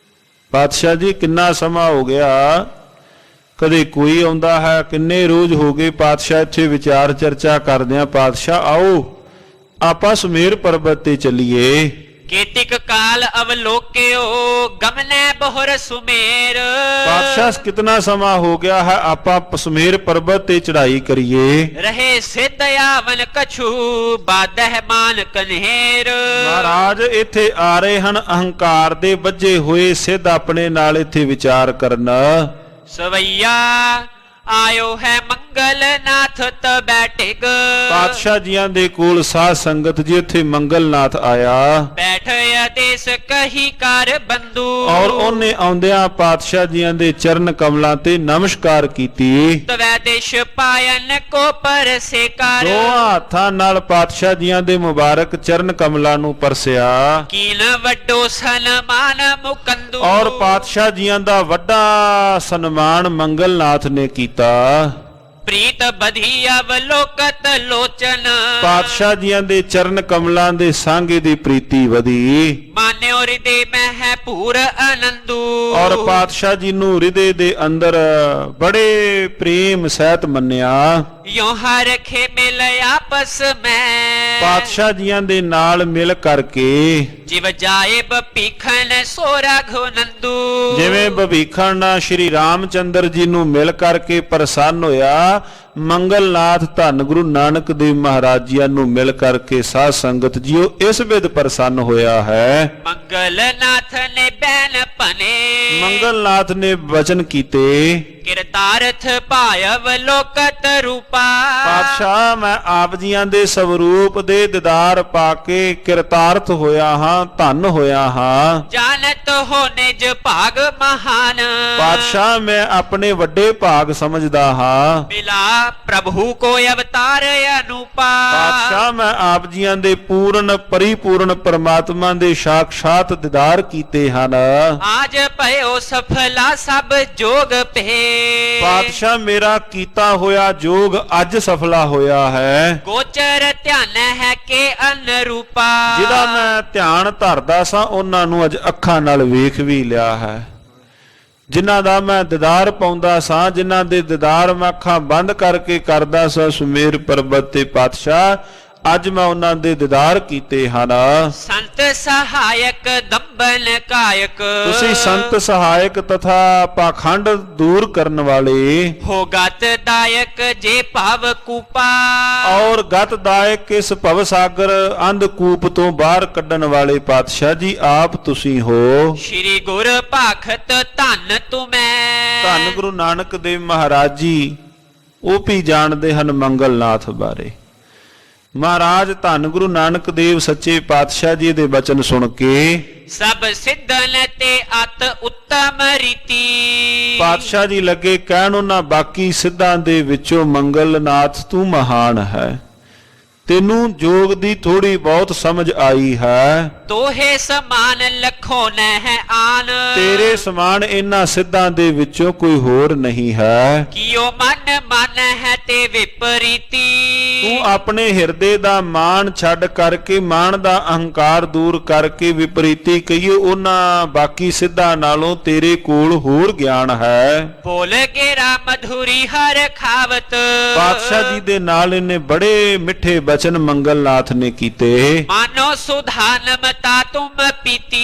ਪਾਤਸ਼ਾਹ ਜੀ ਕਿੰਨਾ ਸਮਾਂ ਹੋ ਗਿਆ, ਕਦੇ ਕੋਈ ਆਉਂਦਾ ਹੈ, ਕਿੰਨੇ ਰੋਜ਼ ਹੋ ਗਏ ਪਾਤਸ਼ਾਹ ਇੱਥੇ ਵਿਚਾਰ ਚਰਚਾ ਕਰਦਿਆਂ। ਪਾਤਸ਼ਾਹ ਆਓ ਆਪਾਂ ਸੁਮੇਰ ਪਰਬਤ ਤੇ ਚੱਲੀਏ। ਕੇਤਿਕ ਕਾਲ ਅਵਲੋਕਿਓ ਗਮਨੈ ਬਹੁਰ ਸੁਮੇਰ। ਪਾਤਸ਼ਾਹ ਕਿਤਨਾ ਸਮਾਂ ਹੋ ਗਿਆ ਹੈ, ਆਪਾਂ ਸੁਮੇਰ ਪਰਬਤ ਤੇ ਚੜ੍ਹਾਈ ਕਰੀਏ। ਰਹੇ ਸਿੱਧ ਆਵਨ ਕਛੂ ਬਾਦਹਿ ਮਾਨ ਕਨੇਰ। ਮਹਾਰਾਜ ਇੱਥੇ ਆ ਰਹੇ ਹਨ ਅਹੰਕਾਰ ਦੇ ਵੱਜੇ ਹੋਏ ਸਿੱਧ ਆਪਣੇ ਨਾਲ ਇੱਥੇ ਵਿਚਾਰ ਕਰਨ। ਸਵਈਆ ਆਇਓ ਹੈ ਮੰਗਲ ਨਾਥ ਤਬੈ ਟਿਕ। ਪਾਤਸ਼ਾਹ ਜੀਆਂ ਦੇ ਕੋਲ ਸਾਧ ਸੰਗਤ ਜੀ ਇੱਥੇ ਮੰਗਲ ਨਾਥ ਆਇਆ। ਬੈਠ ਆਦੇਸ਼ ਕਹੀ ਕਰ ਬੰਦੂ। ਔਰ ਉਹਨੇ ਆਉਂਦਿਆਂ ਪਾਤਸ਼ਾਹ ਜੀਆਂ ਦੇ ਚਰਨ ਕਮਲਾਂ ਤੇ ਨਮਸਕਾਰ ਕੀਤੀ। ਤਵੈ ਦੇਸ਼ ਪਾਇਨ ਕੋ ਪਰਸੇ ਕਰ। ਦੋਹਾਂ ਹੱਥਾਂ ਨਾਲ ਪਾਤਸ਼ਾਹ ਜੀਆਂ ਦੇ ਮੁਬਾਰਕ ਚਰਨ ਕਮਲਾਂ ਨੂੰ ਪਰਸਿਆ। ਕੀਨ ਵੱਡੋ ਸਨਮਾਨ ਮੁਕੰਦੂ। ਔਰ ਪਾਤਸ਼ਾਹ ਜੀਆਂ ਦਾ ਵੱਡਾ ਸਨਮਾਨ ਮੰਗਲ ਨਾਥ ਨੇ ਕੀਤਾ। ਪ੍ਰੀਤ ਬਧੀ ਅਵਲੋਕਤ ਲੋਚਨ। ਪਾਤਸ਼ਾਹ ਜੀਆਂ ਦੇ ਚਰਨ ਕਮਲਾਂ ਦੇ ਸੰਗ ਦੀ ਪ੍ਰੀਤੀ ਵਧੀ। ਮਾਨਿਓ ਹਿਰਦੇ ਮੈਂ ਹੈ ਪੂਰ ਆਨੰਦੂ। ਔਰ ਪਾਤਸ਼ਾਹ ਜੀ ਨੂੰ ਹਿਰਦੇ ਦੇ ਅੰਦਰ ਬੜੇ ਪ੍ਰੇਮ ਸਹਿਤ ਮੰਨਿਆ। ਯੋ ਹਰ ਰਖੇ ਮਿਲ ਆਪਸ ਮੈਂ। ਪਾਤਸ਼ਾਹ ਜੀਆਂ ਦੇ ਨਾਲ ਮਿਲ ਕਰਕੇ ਜਿਵ ਜਾਏ ਬਪੀਖਨ ਸੋ ਰਘੁਨੰਦੂ। ਜਿਵੇਂ ਬਭੀਖਣ ਸ਼੍ਰੀ ਰਾਮਚੰਦਰ ਜੀ ਨੂੰ ਮਿਲ ਕਰਕੇ ਪ੍ਰਸੰਨ ਹੋਇਆ, ਮੰਗਲ ਨਾਥ ਧੰਨ ਗੁਰੂ ਨਾਨਕ ਦੇਵ ਮਹਾਰਾਜ ਜੀਆਂ ਨੂੰ ਮਿਲ ਕਰਕੇ ਸਾਧ ਸੰਗਤ ਜੀਓ ਇਸ ਵਿਧ ਪ੍ਰਸੰਨ ਹੋਇਆ ਹੈ। ਮੰਗਲ ਨਾਥ ਨੇ ਬੈਨ ਭਨੇ। ਮੰਗਲ ਨਾਥ ਨੇ ਵਚਨ ਕੀਤੇ, ਕਿਰਤਾਰਥ ਭਾਇਵ ਲੋਕਤ ਰੂਪਾ। ਪਾਤਸ਼ਾਹ ਮੈਂ ਆਪ ਜੀਆਂ ਦੇ ਸਵਰੂਪ ਦੇ ਦੀਦਾਰ ਪਾ ਕੇ ਕਿਰਤਾਰਥ ਹੋਇਆ ਹਾਂ, ਧੰਨ ਹੋਇਆ ਹਾਂ। ਜਾਣਤ ਹੋ ਨਿਜ ਭਾਗ ਮਹਾਨ। ਪਾਤਸ਼ਾਹ ਮੈਂ ਆਪਣੇ ਵੱਡੇ ਭਾਗ ਸਮਝਦਾ ਹਾਂ। ਮਿਲਾ ਪ੍ਰਭੂ ਕੋ ਅਵਤਾਰ ਅਨੂਪਾ। ਪਾਤਸ਼ਾਹ ਮੈਂ ਆਪ ਜੀਆਂ ਦੇ ਪੂਰਨ ਪਰਿਪੂਰਨ ਪਰਮਾਤਮਾ ਦੇ ਸਾਖਸ਼ਾਤ ਦੀਦਾਰ ਕੀਤੇ ਹਨ। ਆਜ ਭਇਓ ਸਫਲਾ ਸਭ ਜੋਗ ਭੇ। ਪਾਤਸ਼ਾਹ ਮੇਰਾ ਕੀਤਾ ਹੋਇਆ ਜੋਗ ਅੱਜ ਸਫਲਾ ਹੋਇਆ ਹੈ। ਗੋਚਰ ਧਿਆਨ ਹੈ ਕਿ ਅਨਰੂਪਾ। ਜਿਹਦਾ ਮੈਂ ਧਿਆਨ ਧਰਦਾ ਸਾਂ ਉਹਨਾਂ ਨੂੰ ਅੱਜ ਅੱਖਾਂ ਨਾਲ ਵੇਖ ਵੀ ਲਿਆ ਹੈ। ਜਿਨ੍ਹਾਂ ਦਾ ਮੈਂ ਦੀਦਾਰ ਪਾਉਂਦਾ ਸਾਂ, ਜਿਨ੍ਹਾਂ ਦੇ ਦੀਦਾਰ ਮੈਂ ਅੱਖਾਂ ਬੰਦ ਕਰਕੇ ਕਰਦਾ ਸਾਂ ਸੁਮੇਰ ਪਰਬਤ ਤੇ, ਪਾਤਸ਼ਾਹ ਅੱਜ ਮੈਂ ਉਹਨਾਂ ਦੇ ਦੀਦਾਰ ਕੀਤੇ ਹਨ। ਸੰਤ ਸਹਾਇਕ ਦੰਬਨ ਕਾਇਕ। ਤੁਸੀਂ ਸੰਤ ਸਹਾਇਕ ਤਥਾ ਪਾਖੰਡ ਦੂਰ ਕਰਨ ਵਾਲੇ ਹੋ ਗਤ ਦਾਇਕ ਜੇ ਭਵ ਕੂਪਾ। ਔਰ ਗਤਦਾਇਕ ਇਸ ਭਵ ਸਾਗਰ ਅੰਧਕੂਪ ਤੋਂ ਬਾਹਰ ਕੱਢਣ ਵਾਲੇ ਪਾਤਸ਼ਾਹ ਜੀ ਆਪ ਤੁਸੀਂ ਹੋ। ਸ਼੍ਰੀ ਗੁਰ ਭਾਖਤ ਧੰਨ ਤੁਮੈ। ਧੰਨ ਗੁਰੂ ਨਾਨਕ ਦੇਵ ਮਹਾਰਾਜ ਜੀ ਉਹ ਵੀ ਜਾਣਦੇ ਹਨ ਮੰਗਲ ਨਾਥ ਬਾਰੇ। ਮਹਾਰਾਜ ਧੰਨ ਗੁਰੂ ਨਾਨਕ ਦੇਵ ਸੱਚੇ ਪਾਤਸ਼ਾਹ ਜੀ ਦੇ ਬਚਨ ਸੁਣ ਕੇ ਸਭ ਸਿੱਧਨ ਤੇ ਅਤ ਉੱਤਮ ਰੀਤੀ। ਪਾਤਸ਼ਾਹ ਜੀ ਲੱਗੇ ਕਹਿਣ ਉਹਨਾਂ ਬਾਕੀ ਸਿੱਧਾਂ ਦੇ ਵਿੱਚੋਂ ਮੰਗਲਨਾਥ ਤੂੰ ਮਹਾਨ ਹੈ, ਤੈਨੂੰ ਜੋਗ ਦੀ ਥੋੜੀ ਬਹੁਤ ਸਮਝ ਆਈ ਹੈ। ਤੋਹੇ ਸਮਾਨ ਲਖੋ ਨਹਿ ਆਨ, ਤੇਰੇ ਸਮਾਨ ਇਹਨਾਂ ਸਿੱਧਾਂ ਦੇ ਵਿੱਚੋਂ ਕੋਈ ਹੋਰ ਨਹੀਂ ਹੈ। ਕਿਉ ਮਨ ਮਨ ਹੈ ਤੇ ਵਿਪਰੀਤੀ। ਤੂੰ ਆਪਣੇ ਹਿਰਦੇ ਦਾ ਮਾਣ ਛੱਡ ਕਰਕੇ, ਮਾਣ ਦਾ ਅਹੰਕਾਰ ਦੂਰ ਕਰਕੇ ਵਿਪਰੀਤੀ ਕਹੀਏ ਉਹਨਾਂ ਬਾਕੀ ਸਿੱਧਾਂ ਨਾਲੋਂ ਤੇਰੇ ਕੋਲ ਹੋਰ ਗਿਆਨ ਹੈ। ਬੋਲ ਗੇਰਾ ਮਧੁਰੀ ਹਰ ਖਾਵਤ। ਪਾਤਸ਼ਾਹ ਜੀ ਦੇ ਨਾਲ ਇਹਨੇ ਬੜੇ ਮਿੱਠੇ ਬਚਨ ਮੰਗਲਨਾਥ ਨੇ ਕੀਤੇ। ਮਾਨੋ ਸੁਧਾਨਮ ਤਾ ਤੁਮ ਪੀਤੀ।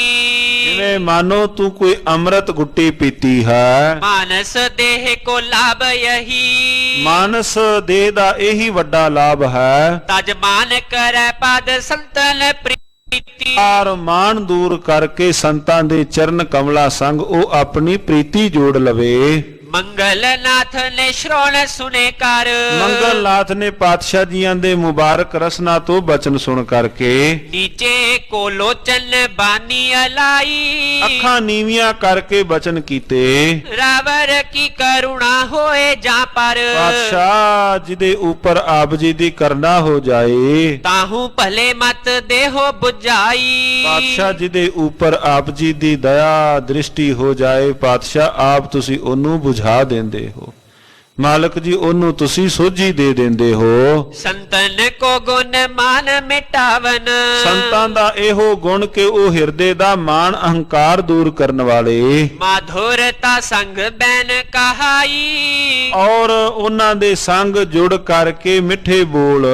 ਜਿਵੇਂ ਮਾਨੋ ਤੂੰ ਕੋਈ ਅੰਮ੍ਰਿਤ ਗੁੱਟੀ ਪੀਤੀ ਹੈ। ਮਾਨਸ ਦੇਹ ਕੋ ਲਾਭ ਯਹੀ। ਮਾਨਸ ਦੇਹ ਦਾ ਇਹੀ ਵੱਡਾ ਲਾਭ ਹੈ। ਤਜ ਮਾਨ ਕਰੈ ਪਦ ਸੰਤਨ ਪ੍ਰੀਤੀ। ਆਰ ਮਾਨ ਦੂਰ ਕਰਕੇ ਸੰਤਾਂ ਦੇ ਚਰਨ ਕਮਲਾ ਸੰਗ ਉਹ ਆਪਣੀ ਪ੍ਰੀਤੀ ਜੋੜ ਲਵੇ। ਮੰਗਲਨਾਥ ਨੇ ਸ਼੍ਰਵਣ ਸੁਨੇ ਕਰ। ਮੰਗਲਨਾਥ ਨੇ ਪਾਤਸ਼ਾਹ ਜੀਆਂ ਦੇ ਮੁਬਾਰਕ ਰਸਨਾ ਤੋਂ ਬਚਨ ਸੁਣ ਕਰਕੇ ਨੀਚੇ ਕੋ ਲੋਚਨ ਬਾਨੀ ਅਲਾਈ। ਅੱਖਾਂ ਨੀਵੀਆਂ ਕਰਕੇ ਬਚਨ ਕੀਤੇ। ਰਾਵਰ ਕੀ ਕਰੁਣਾ ਹੋਏ ਜਾਂ ਪਰ। ਪਾਤਸ਼ਾਹ ਜਿਹਦੇ ਉੱਪਰ ਆਪ ਜੀ ਦੀ ਕਰਨਾ ਹੋ ਜਾਏ, ਤਾਹੂ ਭਲੇ ਮਤ ਦੇਹੋ 부ਝਾਈ। ਪਾਤਸ਼ਾਹ ਜਿਹਦੇ ਉੱਪਰ ਆਪ ਜੀ ਦੀ ਦਇਆ ਦ੍ਰਿਸ਼ਟੀ ਹੋ ਜਾਏ, ਪਾਤਸ਼ਾਹ ਆਪ ਤੁਸੀਂ ਉਹਨੂੰ ਬੁਝਾ ਦਿੰਦੇ ਹੋ। ਮਾਲਕ ਜੀ ਉਹਨੂੰ ਤੁਸੀਂ ਸੋਝੀ ਦੇ ਦਿੰਦੇ ਹੋ। ਸੰਤਨ ਕੋ ਗੁਣ ਮਾਨ ਮਿਟਾਵਨ। ਸੰਤਾਂ ਦਾ ਇਹੋ ਗੁਣ ਕਿ ਉਹ ਹਿਰਦੇ ਦਾ ਮਾਣ ਅਹੰਕਾਰ ਦੂਰ ਕਰਨ ਵਾਲੇ। ਮਾਧੁਰਤਾ ਸੰਗ ਬੈਨ ਕਹਾਈ। ਔਰ ਉਹਨਾਂ ਦੇ ਸੰਗ ਜੁੜ ਕਰਕੇ ਮਿੱਠੇ ਬੋਲ।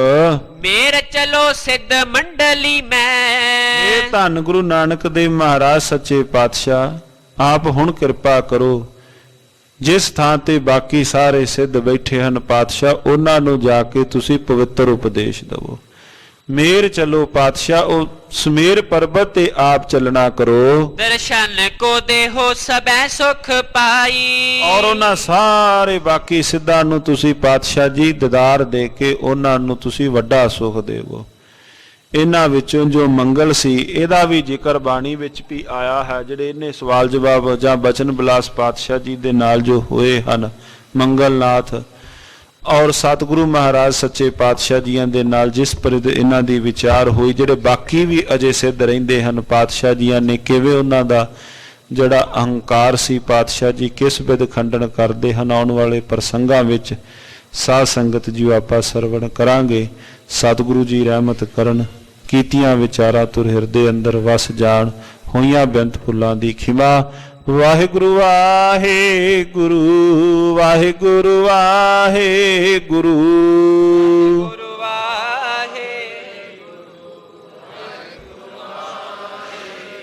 ਮੇਰ ਚਲੋ ਸਿੱਧ ਮੰਡਲੀ ਮੈਂ। ਇਹ ਧੰਨ ਗੁਰੂ ਨਾਨਕ ਦੇਵ ਮਹਾਰਾਜ ਸੱਚੇ ਪਾਤਸ਼ਾਹ ਆਪ ਹੁਣ ਕਿਰਪਾ ਕਰੋ। ਜਿਸ ਥਾਂ ਤੇ ਬਾਕੀ ਸਾਰੇ ਸਿੱਧ ਬੈਠੇ ਹਨ ਪਾਤਸ਼ਾਹ, ਉਹਨਾਂ ਨੂੰ ਜਾ ਕੇ ਤੁਸੀਂ ਪਵਿੱਤਰ ਉਪਦੇਸ਼ ਦਿਵੋ। ਮੇਰ ਚਲੋ ਪਾਤਸ਼ਾਹ, ਉਹ ਸਮੇਰ ਪਰਬਤ ਤੇ ਆਪ ਚੱਲਣਾ ਕਰੋ। ਦਰਸ਼ਨ ਕੋ ਦੇਹੋ ਸਬੈ ਸੁਖ ਪਾਈ। ਔਰ ਉਹਨਾਂ ਸਾਰੇ ਬਾਕੀ ਸਿੱਧਾਂ ਨੂੰ ਤੁਸੀਂ ਪਾਤਸ਼ਾਹ ਜੀ ਦੀਦਾਰ ਦੇ ਕੇ ਉਹਨਾਂ ਨੂੰ ਤੁਸੀਂ ਵੱਡਾ ਸੁਖ ਦੇਵੋ। ਇਹਨਾਂ ਵਿੱਚੋਂ ਜੋ ਮੰਗਲ ਸੀ ਇਹਦਾ ਵੀ ਜ਼ਿਕਰ ਬਾਣੀ ਵਿੱਚ ਵੀ ਆਇਆ ਹੈ। ਜਿਹੜੇ ਇਹਨੇ ਸਵਾਲ ਜਵਾਬ ਜਾਂ ਬਚਨ ਬਿਲਾਸ ਪਾਤਸ਼ਾਹ ਜੀ ਦੇ ਨਾਲ ਜੋ ਹੋਏ ਹਨ, ਮੰਗਲਨਾਥ ਔਰ ਸਤਿਗੁਰੂ ਮਹਾਰਾਜ ਸੱਚੇ ਪਾਤਸ਼ਾਹ ਜੀਆਂ ਦੇ ਨਾਲ ਜਿਸ ਪਰਿਦ ਇਹਨਾਂ ਦੀ ਵਿਚਾਰ ਹੋਈ, ਜਿਹੜੇ ਬਾਕੀ ਵੀ ਅਜੇ ਸਿੱਧ ਰਹਿੰਦੇ ਹਨ, ਪਾਤਸ਼ਾਹ ਜੀਆਂ ਨੇ ਕਿਵੇਂ ਉਹਨਾਂ ਦਾ ਜਿਹੜਾ ਅਹੰਕਾਰ ਸੀ ਪਾਤਸ਼ਾਹ ਜੀ ਕਿਸ ਵਿਧ ਖੰਡਨ ਕਰਦੇ ਹਨ, ਆਉਣ ਵਾਲੇ ਪ੍ਰਸੰਗਾਂ ਵਿੱਚ ਸਾਧ ਸੰਗਤ ਜੀ ਆਪਾਂ ਸਰਵਣ ਕਰਾਂਗੇ। ਸਤਿਗੁਰੂ ਜੀ ਰਹਿਮਤ ਕਰਨ, ਕੀਤੀਆਂ ਵਿਚਾਰਾਂ ਤੁਰ ਹਿਰਦੇ ਅੰਦਰ ਵਸ ਜਾਣ, ਹੋਈਆਂ ਬੇਅੰਤ ਭੁੱਲਾਂ ਦੀ ਖਿਮਾ। ਵਾਹਿਗੁਰੂ ਵਾਹਿਗੁਰੂ ਵਾਹਿਗੁਰੂ ਵਾਹਿਗੁਰੂ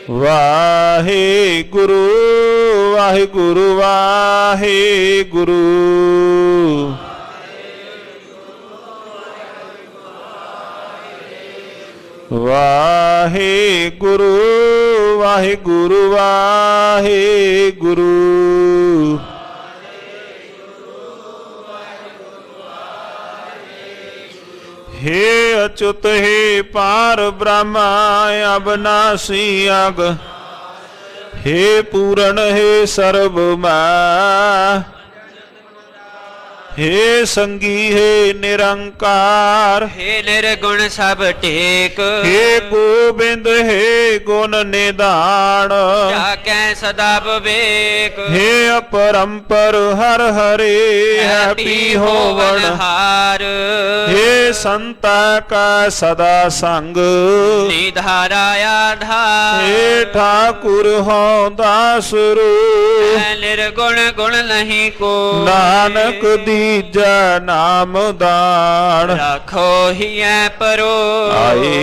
ਵਾਹਿਗੁਰੂ ਵਾਹਿਗੁਰੂ ਵਾਹਿਗੁਰੂ। ਵਾਹਿਗੁਰੂ ਵਾਹਿਗੁਰੂ ਵਾਹਿਗੁਰੂ। हे अच्युत हे पार ब्रह्म अविनाशी अग, हे पूरण हे सर्व मैं, हे संगी हे निरंकार, हे निर्गुण सब टेक, हे गोबिंद हे गुण निधान, जाकै सदा विवेक, हे अपरंपर हर हरे हैपी होवन हार, हे संता का सदा संग, निधारा आधार, हे ठाकुर हो दास रू, निर्गुण गुण नहीं को, नानक दीजा नाम दान, राखो हियै परो, आए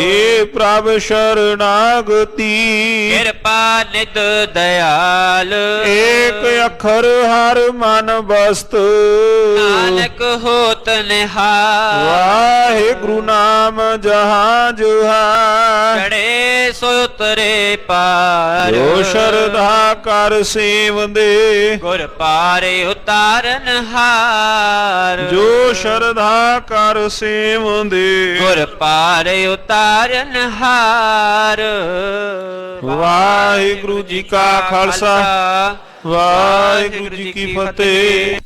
प्रभ शरणागति, कृपा ਕਿਰਪਾ ਨਿਤ ਦਇਆਲ। ਏਕ ਅੱਖਰ ਹਰ ਮਨ ਬਸਤ, ਨਾਨਕ ਹੋਤ ਨਿਹਾਲ। ਵਾਹਿਗੁਰੂ ਨਾਮ ਜਹਾਂ ਜੁਹਾਰ। ਚੜੇ ਸੋ ਉਤਰੇ ਪਾਰ। ਜੋ ਸ਼ਰਧਾ ਕਰ ਸੇਵੰਦੇ, ਗੁਰ ਪਾਰੇ ਉਤਾਰਨ ਹਾਰ। ਜੋ ਸ਼ਰਧਾ ਕਰ ਸੇਵੰਦੇ, ਗੁਰ ਪਾਰੇ ਉਤਾਰਨ ਹਾਰ। ਵਾਹਿਗੁਰੂ ਜੀ ਕਾ ਖਾਲਸਾ, ਵਾਹਿਗੁਰੂ ਜੀ ਕੀ ਫਤਿਹ।